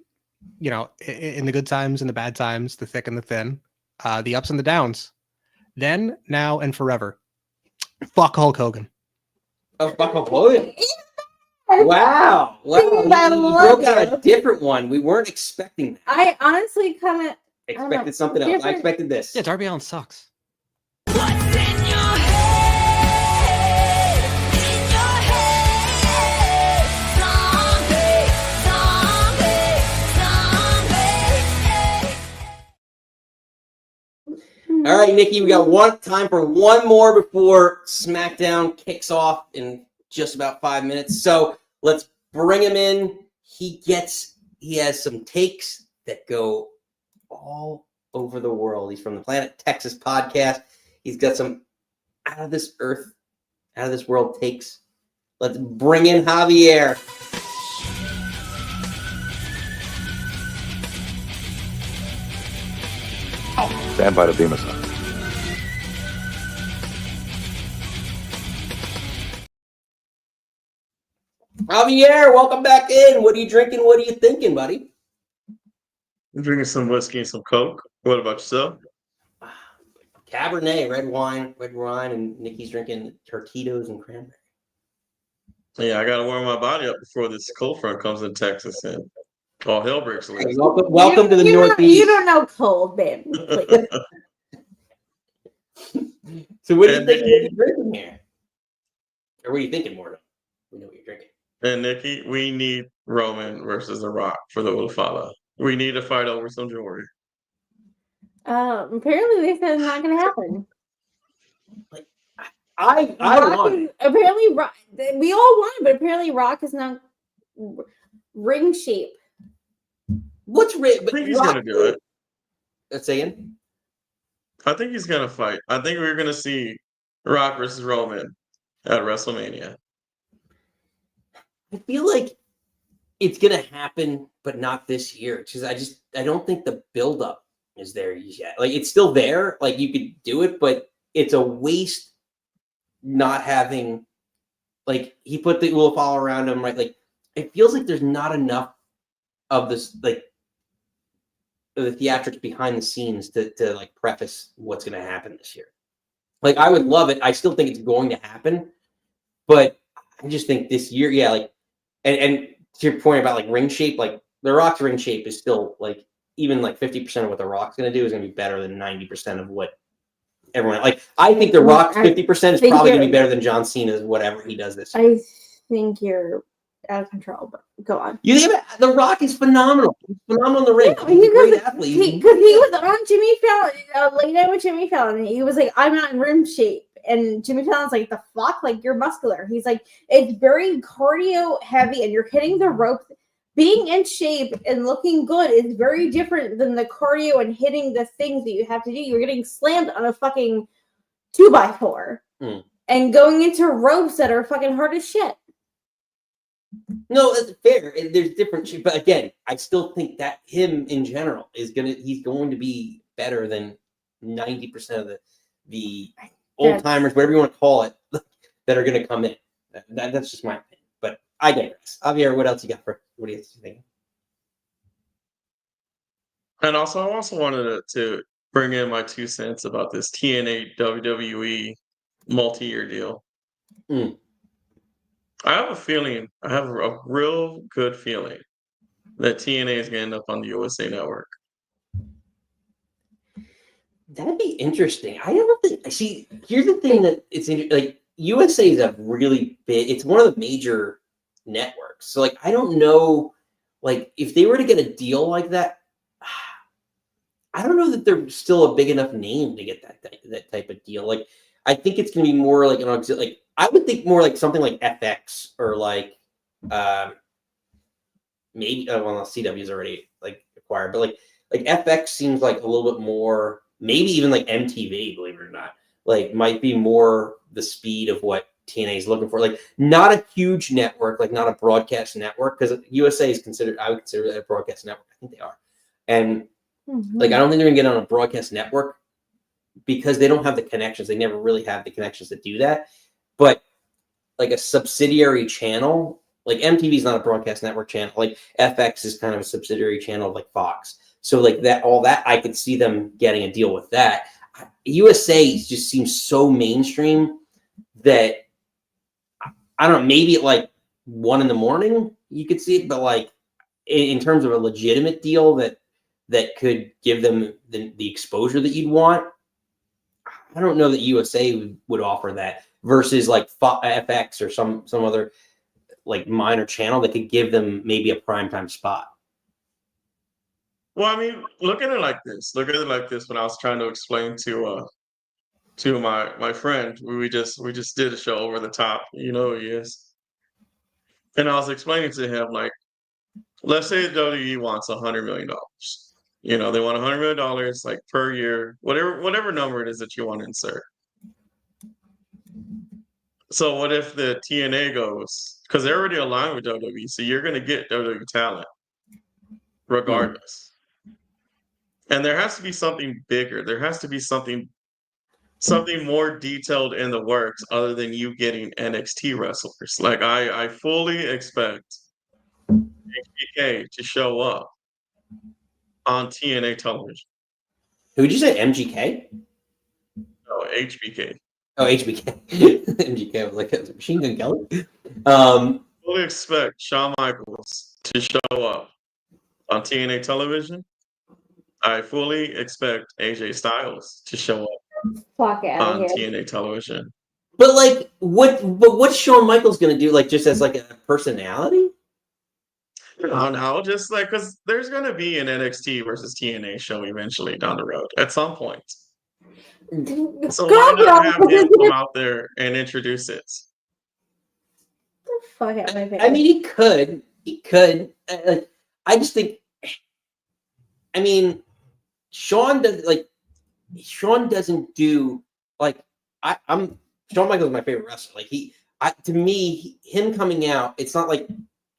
the good times and the bad times, the thick and the thin, the ups and the downs, then, now, and forever. Fuck Hulk Hogan. Oh, fuck Hulk Hogan. Wow. You broke out a different one. We weren't expecting that. I honestly kind of expected something else. I expected this. Yeah, Darby Allin sucks. All right, Nikki, we got time for one more before SmackDown kicks off in just about 5 minutes. So let's bring him in. He has some takes that go all over the world. He's from the Planet Texas podcast. He's got some out of this world takes. Let's bring in Javier. Stand by to beam us up. Javier, welcome back in. What are you drinking? What are you thinking, buddy? I'm drinking some whiskey and some Coke. What about yourself? Cabernet, red wine, and Nikki's drinking Tortitos and cranberry. Yeah, I gotta warm my body up before this cold front comes in Texas and all hell breaks loose. Hey, welcome to the Northeast. You don't know cold, babe. So what do you think you're drinking here? Or what are you thinking, Morgan? We know what you're drinking. And Nikki, we need Roman versus The Rock for the Ulufala. We need to fight over some jewelry. Apparently they said it's not going to happen. I want it. Apparently, Rock, we all want it, but apparently Rock is not ring shape. What's ring? I think he's going to do it. Let's say again. I think he's going to fight. I think we're going to see Rock versus Roman at WrestleMania. I feel like it's going to happen, but not this year. Because I don't think the buildup is there yet. Like, it's still there. Like, you could do it, but it's a waste not having, like, he put the Ulufala around him, right? Like, it feels like there's not enough of this, like, the theatrics behind the scenes to like preface what's going to happen this year. Like, I would love it. I still think it's going to happen, but I just think this year, yeah, like, and to your point about like ring shape, like The Rock's ring shape is still like even like 50% of what The Rock's going to do is going to be better than 90% of what everyone like. I think The Rock's 50% is probably going to be better than John Cena's whatever he does this year. I think you're out of control, but go on. You think The Rock is phenomenal. He's phenomenal in the ring. Yeah, He's a great athlete. Because he was on Jimmy Fallon, late night with Jimmy Fallon, and he was like, I'm not in rim shape. And Jimmy Fallon's like, the fuck? Like, you're muscular. He's like, it's very cardio heavy, and you're hitting the rope. Being in shape and looking good is very different than the cardio and hitting the things that you have to do. You're getting slammed on a fucking 2x4 and going into ropes that are fucking hard as shit. No, that's fair. There's different, but again, I still think that him in general he's going to be better than 90% of the old timers, whatever you want to call it, that are going to come in. That's just my opinion. But I digress. Javier, what else you got what do you think? And also, I also wanted to bring in my 2 cents about this TNA WWE multi-year deal. I have a real good feeling that TNA is going to end up on the USA Network. That'd be interesting. I don't think. See, here's the thing that it's like USA is a really big. It's one of the major networks. So like, I don't know, like if they were to get a deal like that, I don't know that they're still a big enough name to get that type of deal. Like, I think it's going to be more like like I would think more like something like FX or like maybe well, CW is already like acquired, but like FX seems like a little bit more. Maybe even like MTV, believe it or not, like might be more the speed of what TNA is looking for. Like not a huge network, like not a broadcast network, because USA is considered, I would consider that a broadcast network. I think they are. And like, I don't think they're gonna get on a broadcast network because they don't have the connections. They never really have the connections to do that. But like a subsidiary channel, like MTV is not a broadcast network channel. Like FX is kind of a subsidiary channel of like Fox. So like that, all that, I could see them getting a deal with that. USA just seems so mainstream that I don't know, maybe at like 1 a.m. you could see it, but like in terms of a legitimate deal that could give them the exposure that you'd want, I don't know that USA would offer that versus like FX or some other like minor channel that could give them maybe a primetime spot. Well, I mean, look at it like this. Look at it like this. When I was trying to explain to my friend, we just did a show Over the Top. You know who he is. And I was explaining to him, like, let's say WWE wants $100 million. You know, they want $100 million like per year, whatever number it is that you want to insert. So what if the TNA goes? Because they're already aligned with WWE, so you're going to get WWE talent regardless. And there has to be something bigger. There has to be something more detailed in the works other than you getting NXT wrestlers. Like I fully expect HBK to show up on TNA television. Who did you say? MGK? No, HBK. Oh, HBK. MGK was like Machine Gun Kelly. Fully expect Shawn Michaels to show up on TNA television. I fully expect AJ Styles to show up Fuck out on of here. TNA television. But like, what's Shawn Michaels gonna do? Like, just as like a personality? No, just like because there's gonna be an NXT versus TNA show eventually down the road at some point. So why not have him come out there and introduce it? Fuck out of my face. I mean, he could. I just think. I mean, Shawn doesn't do like I'm. Shawn Michaels is my favorite wrestler. Like to me, him coming out, it's not like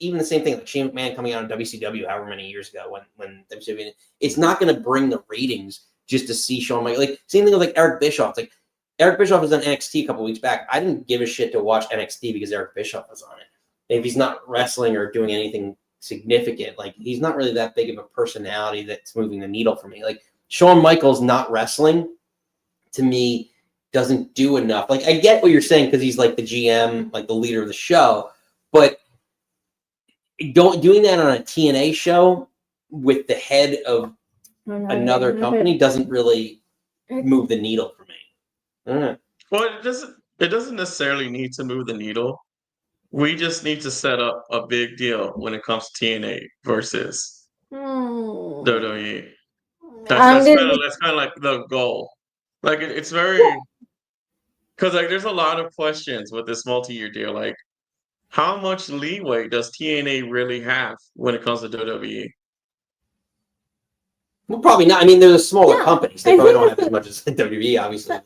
even the same thing like Shane McMahon coming out in WCW however many years ago when WCW. It's not going to bring the ratings just to see Shawn Michaels. Like same thing with like Eric Bischoff. Like Eric Bischoff was on NXT a couple weeks back. I didn't give a shit to watch NXT because Eric Bischoff was on it. If he's not wrestling or doing anything significant, like he's not really that big of a personality that's moving the needle for me. Like Shawn Michaels not wrestling to me doesn't do enough. Like I get what you're saying because he's like the GM, like the leader of the show, but doing that on a TNA show with the head of another company doesn't really move the needle for me. Well, it doesn't necessarily need to move the needle. We just need to set up a big deal when it comes to TNA versus WWE. That's kind of like the goal. Like it's very because like there's a lot of questions with this multi-year deal. Like, how much leeway does TNA really have when it comes to WWE? Well, probably not. I mean, they're the smaller companies. They probably don't have as much as WWE, obviously.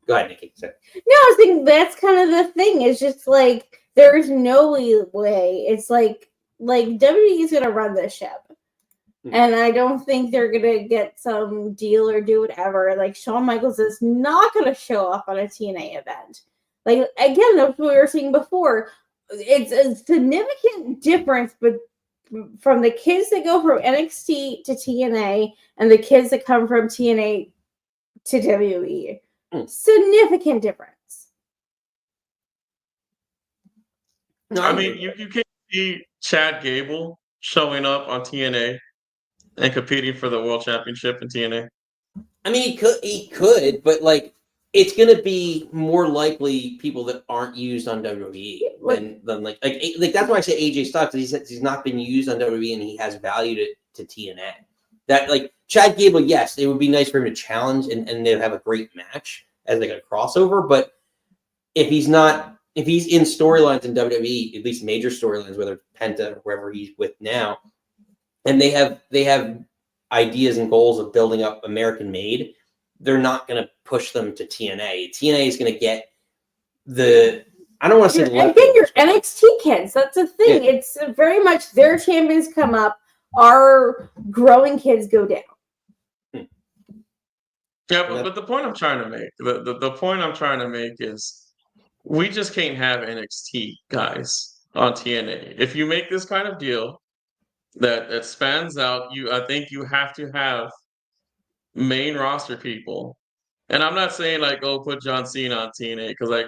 Go ahead, Nikki. Sorry. No, I think that's kind of the thing. It's just like there's no way. It's like WWE is gonna run this ship, and I don't think they're gonna get some deal or do whatever. Like Shawn Michaels is not gonna show up on a TNA event. Like again, that's what we were saying before. It's a significant difference, but from the kids that go from NXT to TNA and the kids that come from TNA to WWE. Significant difference. No, I mean, you can't see Chad Gable showing up on TNA and competing for the World Championship in TNA. I mean, he could, but like, it's going to be more likely people that aren't used on WWE than like that's why I say AJ Styles. He's not been used on WWE and he has value to TNA. That like Chad Gable, yes, it would be nice for him to challenge and they'd have a great match as like a crossover. But if he's in storylines in WWE, at least major storylines, whether it's Penta or wherever he's with now, and they have ideas and goals of building up American made, they're not going to push them to TNA. TNA is going to get I don't want to say again, your NXT kids. That's the thing. Yeah. It's very much their champions come up, our growing kids go down. Yeah, but the point I'm trying to make, the point I'm trying to make is we just can't have NXT guys on TNA. If you make this kind of deal that spans out, I think you have to have main roster people. And I'm not saying like, oh, put John Cena on TNA because like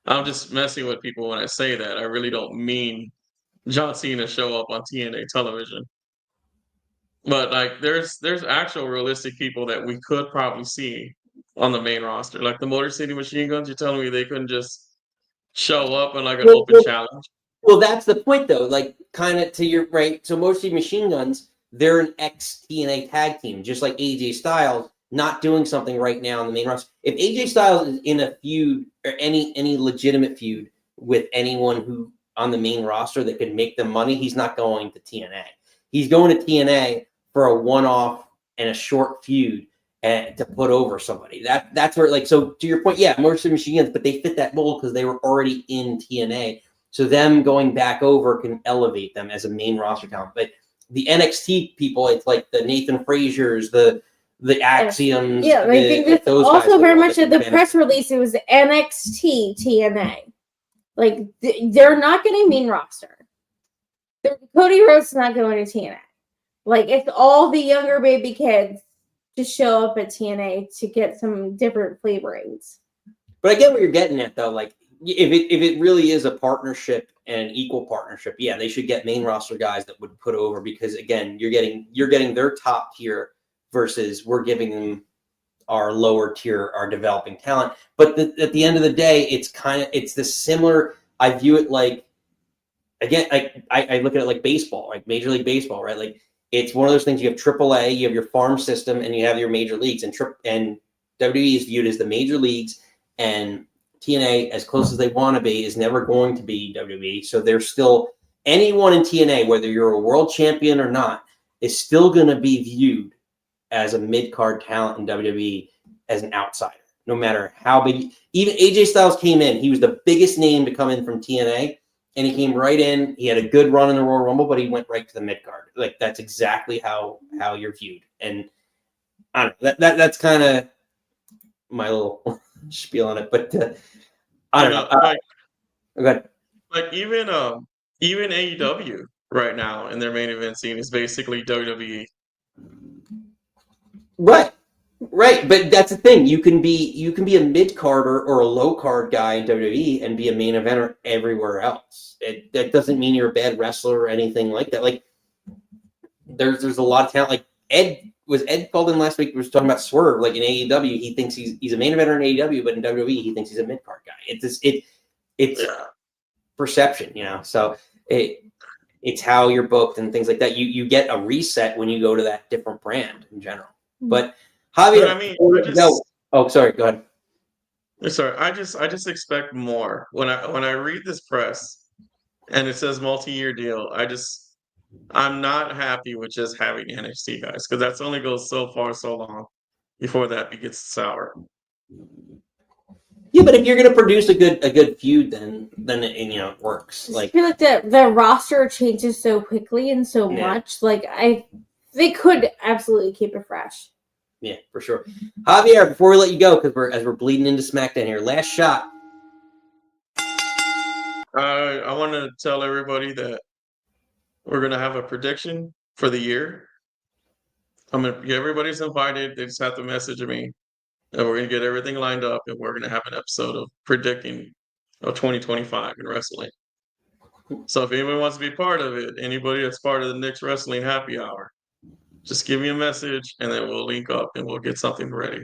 I'm just messing with people when I say that. I really don't mean John Cena show up on TNA television. But like there's actual realistic people that we could probably see on the main roster. Like the Motor City Machine Guns, you're telling me they couldn't just show up in like an open challenge? Well, that's the point though. Like kind of to your right. So Motor City Machine Guns, they're an ex-TNA tag team, just like AJ Styles not doing something right now on the main roster. If AJ Styles is in a feud or any legitimate feud with anyone who on the main roster that could make them money, he's not going to TNA. He's going to TNA for a one-off and a short feud and to put over somebody. That's where, like, so to your point, yeah, Mercy Machine Guns, but they fit that mold because they were already in TNA. So them going back over can elevate them as a main roster talent. But the NXT people, it's like the Nathan Frazier's, the Axioms. Yeah, I think that's those also guys very will much at the press release. It was the NXT TNA. Like, they're not getting main roster. Cody Rhodes not going to TNA. Like, it's all the younger baby kids to show up at TNA to get some different flavorings. But I get what you're getting at, though. Like, if it really is a partnership and equal partnership, yeah, they should get main roster guys that would put over, because again, you're getting their top tier versus we're giving them our lower tier, our developing talent. But at the end of the day, it's the similar. I view it like, again, I look at it like baseball, like Major League Baseball, right? Like, it's one of those things. You have AAA, you have your farm system, and you have your major leagues. And WWE is viewed as the major leagues, and TNA, as close as they want to be, is never going to be WWE. So there's still anyone in TNA, whether you're a world champion or not, is still going to be viewed as a mid-card talent in WWE as an outsider, no matter how big. Even AJ Styles came in. He was the biggest name to come in from TNA, and he came right in. He had a good run in the Royal Rumble, but he went right to the mid-card. Like, that's exactly how you're viewed. And I don't know. That's kind of my little spiel on it, but I don't know. Go ahead. Like, even AEW right now in their main event scene is basically WWE. Right, but that's the thing. You can be a mid-carder or a low-card guy in WWE and be a main eventer everywhere else. That doesn't mean you're a bad wrestler or anything like that. Like, there's a lot of talent. Like, Ed called in last week. He was talking about Swerve. Like, in AEW, he thinks he's a main eventer in AEW, but in WWE, he thinks he's a mid-card guy. It's perception, you know. So it's how you're booked and things like that. You get a reset when you go to that different brand in general. But Javier, sorry, go ahead. Sorry, I just expect more when I read this press and it says multi-year deal. I'm not happy with just having NXT guys, because that's only goes so far so long before that gets sour. Yeah, but if you're going to produce a good feud, then it works. Like, I feel like the roster changes so quickly and so much. Like, they could absolutely keep it fresh. Yeah, for sure. Javier, before we let you go, because we're bleeding into SmackDown here, last shot. I want to tell everybody that we're going to have a prediction for the year. Everybody's invited. They just have to message me, and we're going to get everything lined up, and we're going to have an episode of predicting 2025 in wrestling. So if anyone wants to be part of it, anybody that's part of the Ncwhh Wrestling Happy Hour, just give me a message, and then we'll link up, and we'll get something ready.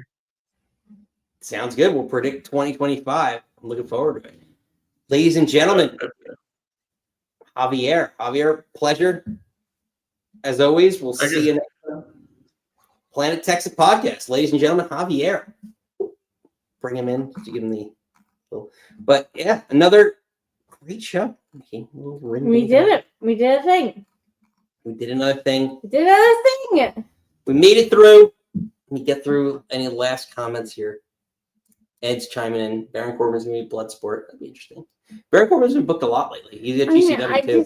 Sounds good. We'll predict 2025. I'm looking forward to it. Ladies and gentlemen, Javier, pleasure. As always, we'll see you next time. Planet Texas Podcast. Ladies and gentlemen, Javier. Bring him in to give him the little. But yeah, another great show. Okay, we did it. We did a thing. We did another thing. We did another thing. We made it through. Let me get through any last comments here. Ed's chiming in. Baron Corbin's going to be Bloodsport. That'd be interesting. Baron Corbin's been booked a lot lately. He's at GCW too.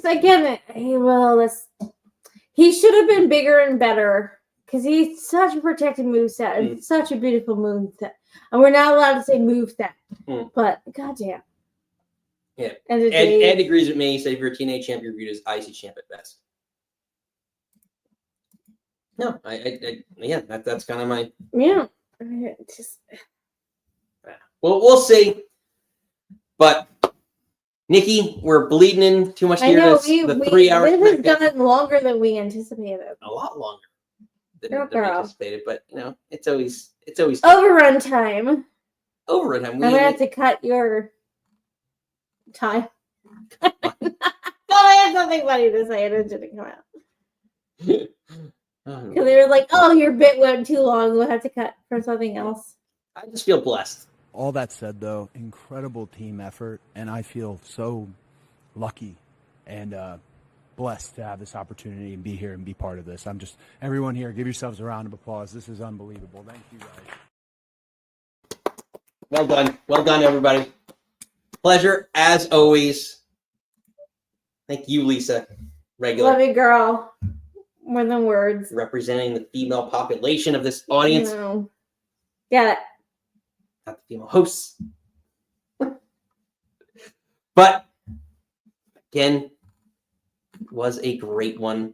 He should have been bigger and better, because he's such a protected moveset and such a beautiful moveset. And we're not allowed to say moveset. But goddamn. Yeah. Ed agrees with me. He said if you're a TNA champ, you're viewed as IC champ at best. No, that's kind of my Well, we'll see. But Nikki, we're bleeding in too much here. The 3 hours. This has gone longer than we anticipated. A lot longer than we anticipated, but it's always overrun time. Overrun time. I'm gonna have to cut your time. But I had something funny to say and it didn't come out. Because they were like, "Oh, your bit went too long. We'll have to cut for something else." I just feel blessed. All that said, though, incredible team effort, and I feel so lucky and blessed to have this opportunity and be here and be part of this. Everyone here, give yourselves a round of applause. This is unbelievable. Thank you, guys. Well done. Well done, everybody. Pleasure, as always. Thank you, Lisa. Regular. Love you, girl. More than words. Representing the female population of this audience. No. Get it. Not the female hosts. But, again, was a great one.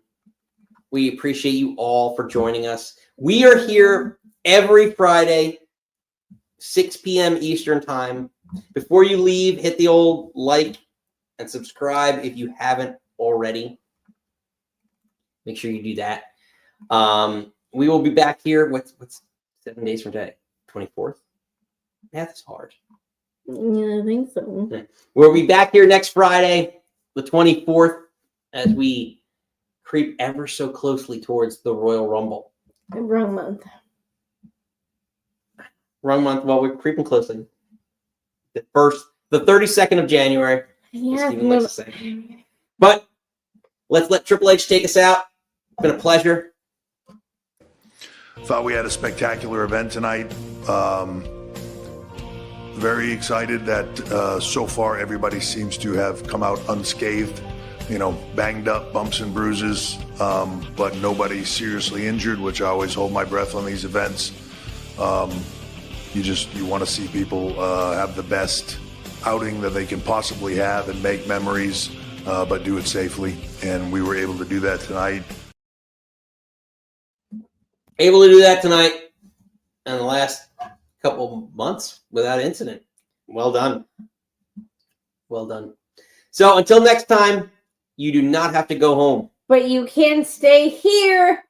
We appreciate you all for joining us. We are here every Friday, 6 p.m. Eastern Time. Before you leave, hit the old like and subscribe if you haven't already. Make sure you do that. We will be back here. What's 7 days from today? 24th? Math is hard. Yeah, I think so. We'll be back here next Friday, the 24th, as we creep ever so closely towards the Royal Rumble. Wrong month. Wrong month. Well, we're creeping closely. The 32nd of January. Yeah. Steven likes to say. But let's let Triple H take us out. It's been a pleasure. Thought we had a spectacular event tonight. Very excited that so far everybody seems to have come out unscathed. Banged up, bumps and bruises, but nobody seriously injured, which I always hold my breath on these events. You want to see people have the best outing that they can possibly have and make memories, but do it safely. And we were able to do that tonight. Able to do that tonight in the last couple months without incident. Well done. Well done. So until next time, you do not have to go home. But you can stay here